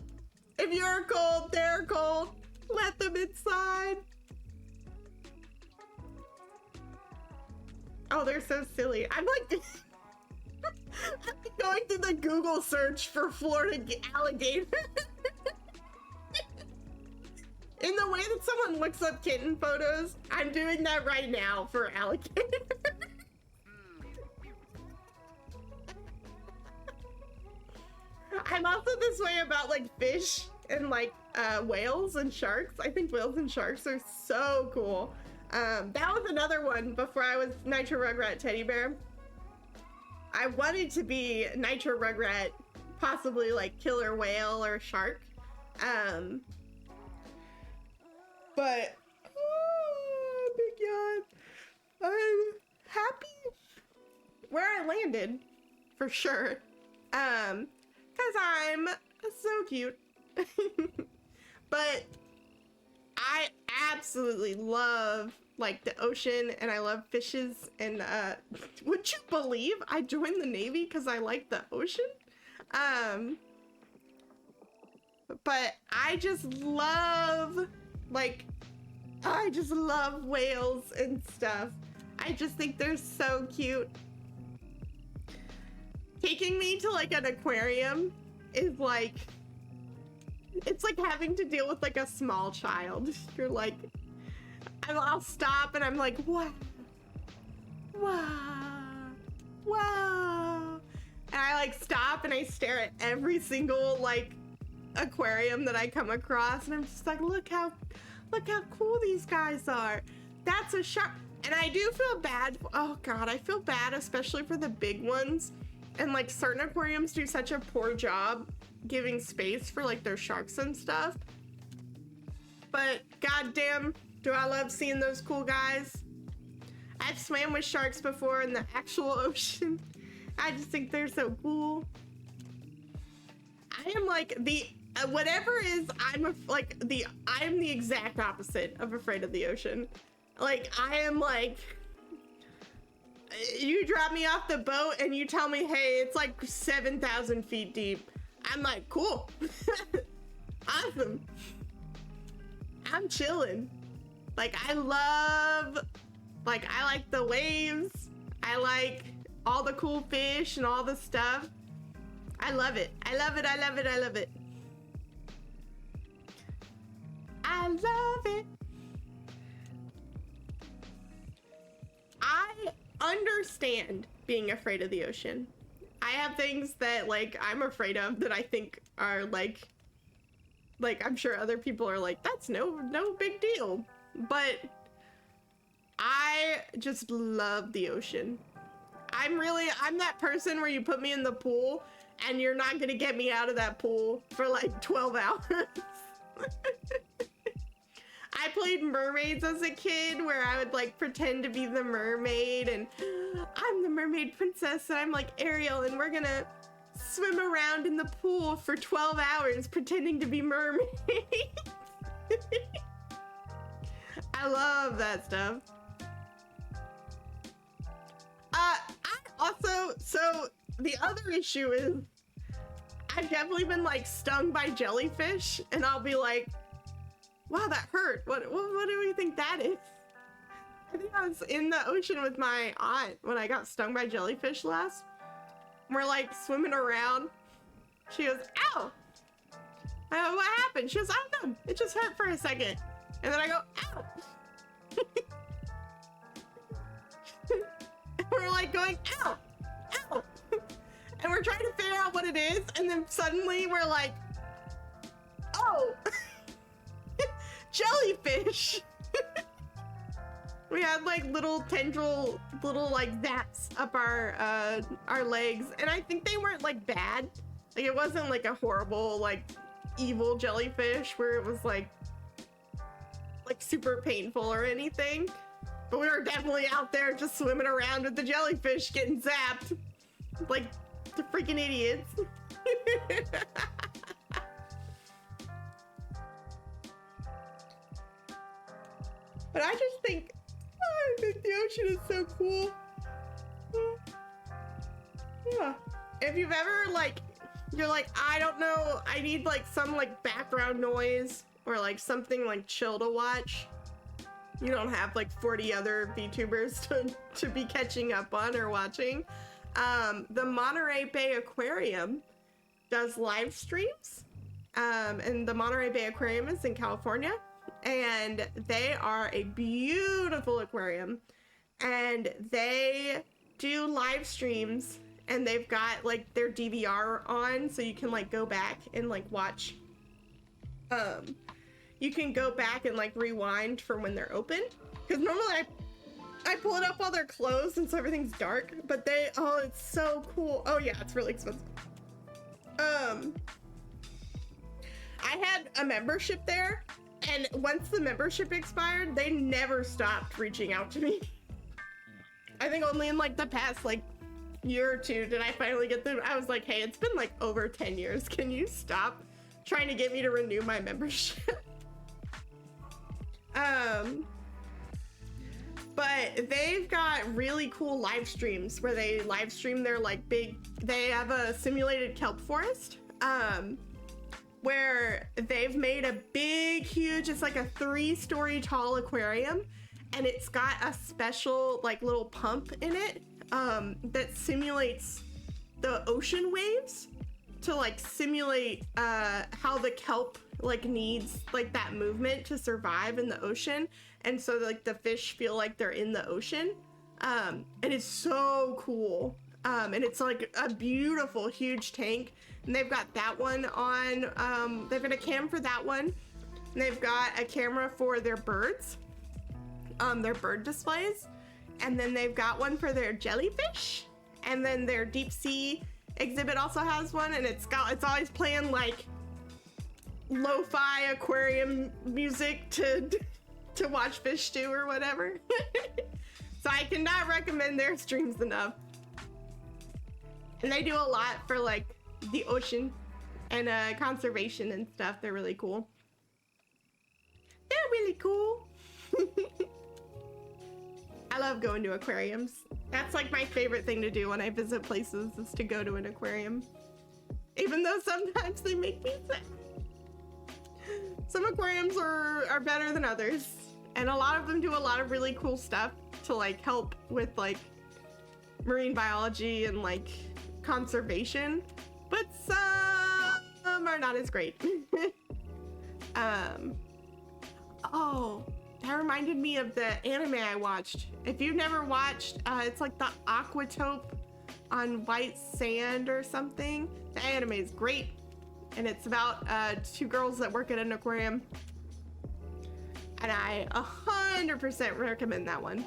if you're cold, they're cold. Let them inside. Oh, they're so silly. I'm like I'm going through the Google search for Florida alligator. In the way that someone looks up kitten photos, I'm doing that right now for alligator. I'm also this way about like fish and like whales and sharks. I think whales and sharks are so cool. That was another one before I was Nitro Rugrat Teddy Bear. I wanted to be Nitro Rugrat, possibly like killer whale or shark. But oh, big yawn. I'm happy where I landed, for sure. Cause I'm so cute. But I absolutely love like the ocean, and I love fishes, and would you believe I joined the Navy because I like the ocean? But I just love whales and stuff. I just think they're so cute. Taking me to like an aquarium is like, it's like having to deal with like a small child. You're like, I'll stop and I'm like, wow, wow, wow. And I like stop and I stare at every single like aquarium that I come across, and I'm just like, look how cool these guys are. That's a shark. And I do feel bad. Oh God, I feel bad, especially for the big ones. And like certain aquariums do such a poor job giving space for like their sharks and stuff. But goddamn, do I love seeing those cool guys. I've swam with sharks before in the actual ocean. I just think they're so cool. I am like the whatever is, I'm the exact opposite of afraid of the ocean. Like, I am like, you drop me off the boat and you tell me, hey, it's like 7,000 feet deep. I'm like, cool. Awesome. I'm chilling. Like, I like the waves. I like all the cool fish and all the stuff. I love it. I love it. I love it. I love it. I love it. I understand being afraid of the ocean. I have things that like I'm afraid of that I think are like I'm sure other people are like, that's no big deal. But I just love the ocean. I'm that person where you put me in the pool and you're not gonna get me out of that pool for like 12 hours. I played mermaids as a kid where I would like pretend to be the mermaid, and I'm the mermaid princess and I'm like Ariel and we're gonna swim around in the pool for 12 hours pretending to be mermaids. I love that stuff. I also, so the other issue is I've definitely been like stung by jellyfish, and I'll be like, wow, that hurt. What do we think that is? I think I was in the ocean with my aunt when I got stung by jellyfish last. We're like swimming around. She goes, ow! I go, what happened? She goes, I don't know. It just hurt for a second. And then I go, ow! We're like going, ow! Ow! And we're trying to figure out what it is. And then suddenly we're like, oh! Jellyfish! We had like little tendril, little like zaps up our legs, and I think they weren't like bad. Like it wasn't like a horrible, like evil jellyfish where it was like super painful or anything. But we were definitely out there just swimming around with the jellyfish getting zapped. Like the freaking idiots. But I just think the ocean is so cool. Yeah. If you've ever like, you're like, I don't know, I need like some like background noise or like something like chill to watch. You don't have like 40 other VTubers to be catching up on or watching. The Monterey Bay Aquarium does live streams. And the Monterey Bay Aquarium is in California. And they are a beautiful aquarium, and they do live streams, and they've got like their DVR on, so you can like go back and like watch. You can go back and like rewind from when they're open, because normally I pull it up while they're closed and so everything's dark, but oh, it's so cool. Oh yeah, it's really expensive. I had a membership there. And once the membership expired, they never stopped reaching out to me. I think only in like the past like year or two did I finally get them. I was like, hey, it's been like over 10 years. Can you stop trying to get me to renew my membership? But they've got really cool live streams where they live stream their like they have a simulated kelp forest. Where they've made a big, huge, it's like a 3-story tall aquarium, and it's got a special like little pump in it that simulates the ocean waves to like simulate how the kelp like needs like that movement to survive in the ocean, and so like the fish feel like they're in the ocean, and it's so cool. And it's like a beautiful huge tank, and they've got that one on, they've got a cam for that one, and they've got a camera for their birds, their bird displays, and then they've got one for their jellyfish, and then their deep sea exhibit also has one, and it's always playing like lo-fi aquarium music to watch fish do or whatever. So I cannot recommend their streams enough. And they do a lot for like the ocean and conservation and stuff. They're really cool. They're really cool. I love going to aquariums. That's like my favorite thing to do when I visit places, is to go to an aquarium. Even though sometimes they make me sick. Some aquariums are better than others. And a lot of them do a lot of really cool stuff to like help with like marine biology and like conservation, but some are not as great. Oh, that reminded me of the anime I watched. If you've never watched, it's like the Aquatope on White Sand or something. The anime is great, and it's about 2 girls that work at an aquarium, and I 100% recommend that one.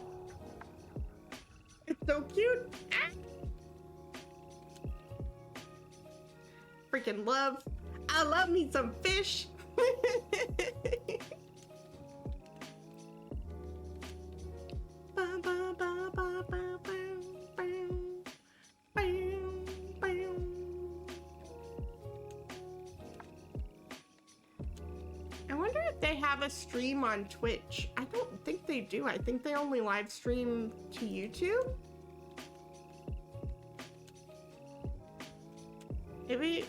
It's so cute. Ah! Freaking love. I love me some fish. they have a stream on Twitch. I don't think they do. I think they only live stream to YouTube. Maybe,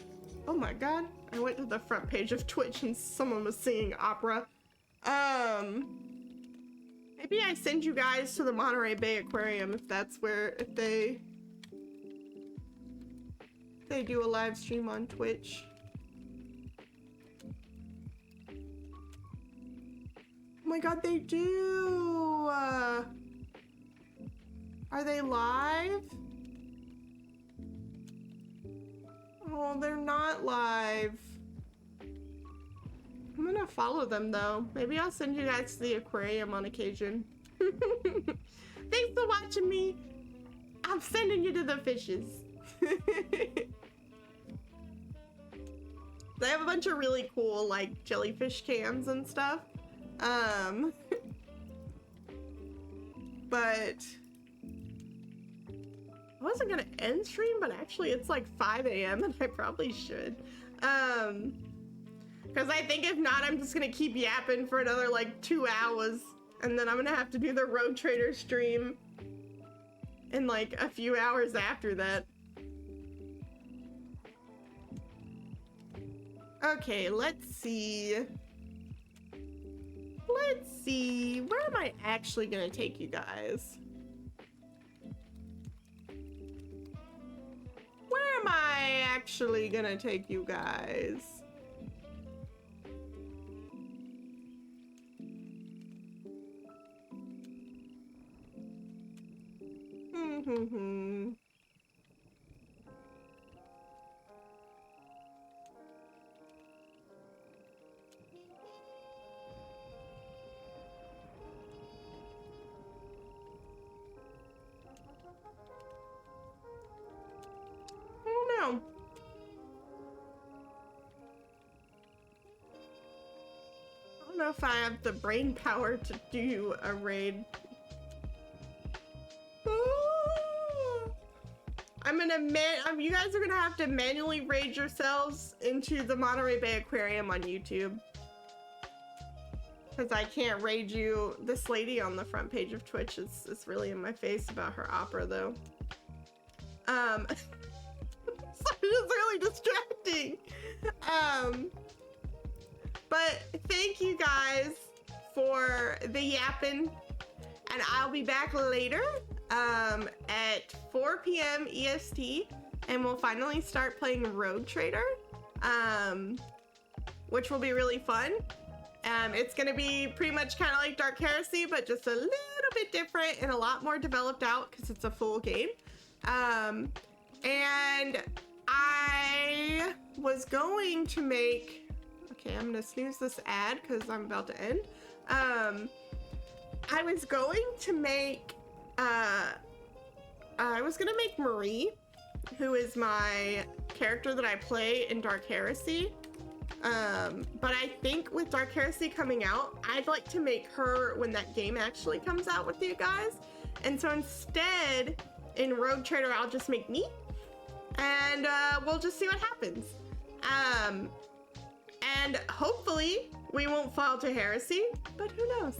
oh my god, I went to the front page of Twitch and someone was singing opera. Maybe I send you guys to the Monterey Bay Aquarium if that's where, if they do a live stream on Twitch. Oh my god, they do! Are they live? Oh, they're not live. I'm gonna follow them though. Maybe I'll send you guys to the aquarium on occasion. Thanks for watching me. I'm sending you to the fishes. They have a bunch of really cool like jellyfish cams and stuff. But I wasn't gonna end stream, but actually it's like 5 a.m. and I probably should. Because I think if not, I'm just gonna keep yapping for another like 2 hours, and then I'm gonna have to do the Road Trader stream in like a few hours after that. Okay, let's see. Let's see. Where am I actually gonna take you guys? Where am I actually gonna take you guys? I don't know if I have the brain power to do a raid. You guys are gonna have to manually raid yourselves into the Monterey Bay Aquarium on YouTube. Because I can't raid you. This lady on the front page of Twitch is really in my face about her opera though. So it's really distracting. But thank you guys for the yapping, and I'll be back later at 4 p.m. EST, and we'll finally start playing Road Trader, which will be really fun. It's gonna be pretty much kind of like Dark Heresy, but just a little bit different and a lot more developed out because it's a full game. And I was going to make, okay, I'm gonna snooze this ad because I'm about to end. I was going to make, Marie, who is my character that I play in Dark Heresy. But I think with Dark Heresy coming out, I'd like to make her when that game actually comes out with you guys. And so instead, in Road Trader, I'll just make me, and we'll just see what happens. And hopefully we won't fall to heresy, but who knows?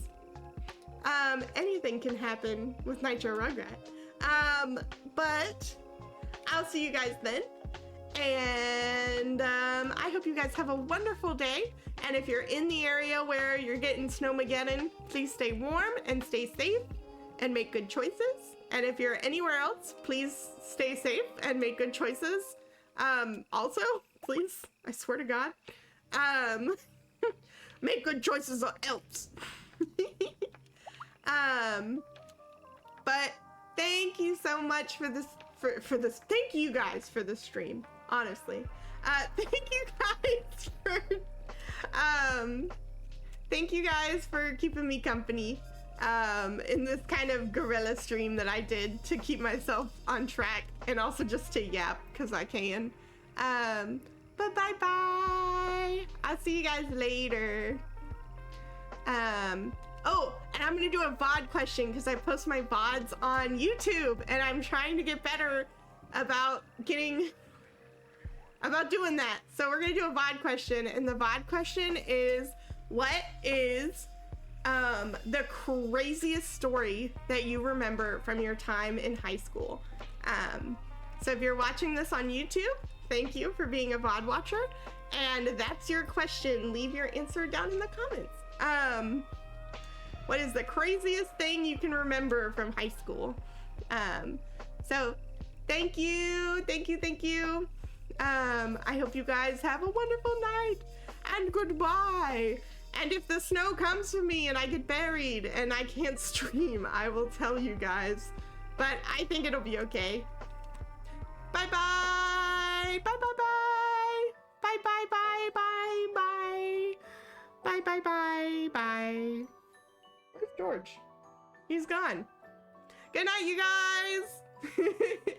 Anything can happen with Nitro Rugrat. But I'll see you guys then. And I hope you guys have a wonderful day. And if you're in the area where you're getting Snowmageddon, please stay warm and stay safe and make good choices. And if you're anywhere else, please stay safe and make good choices. Also, please, I swear to God, make good choices or else. But thank you so much for this, for this. Thank you guys for the stream, honestly. Thank you guys for keeping me company in this kind of guerrilla stream that I did to keep myself on track and also just to yap because I can. But bye bye. I'll see you guys later. Oh, and I'm gonna do a VOD question because I post my VODs on YouTube and I'm trying to get better about doing that. So we're gonna do a VOD question, and the VOD question is, what is the craziest story that you remember from your time in high school? So if you're watching this on YouTube, thank you for being a VOD watcher. And that's your question. Leave your answer down in the comments. What is the craziest thing you can remember from high school? So thank you. I hope you guys have a wonderful night, and goodbye. And if the snow comes for me and I get buried and I can't stream, I will tell you guys. But I think it'll be okay. Bye bye. Bye bye bye. Bye bye bye bye bye. Bye bye bye bye. Where's George? He's gone. Good night, you guys.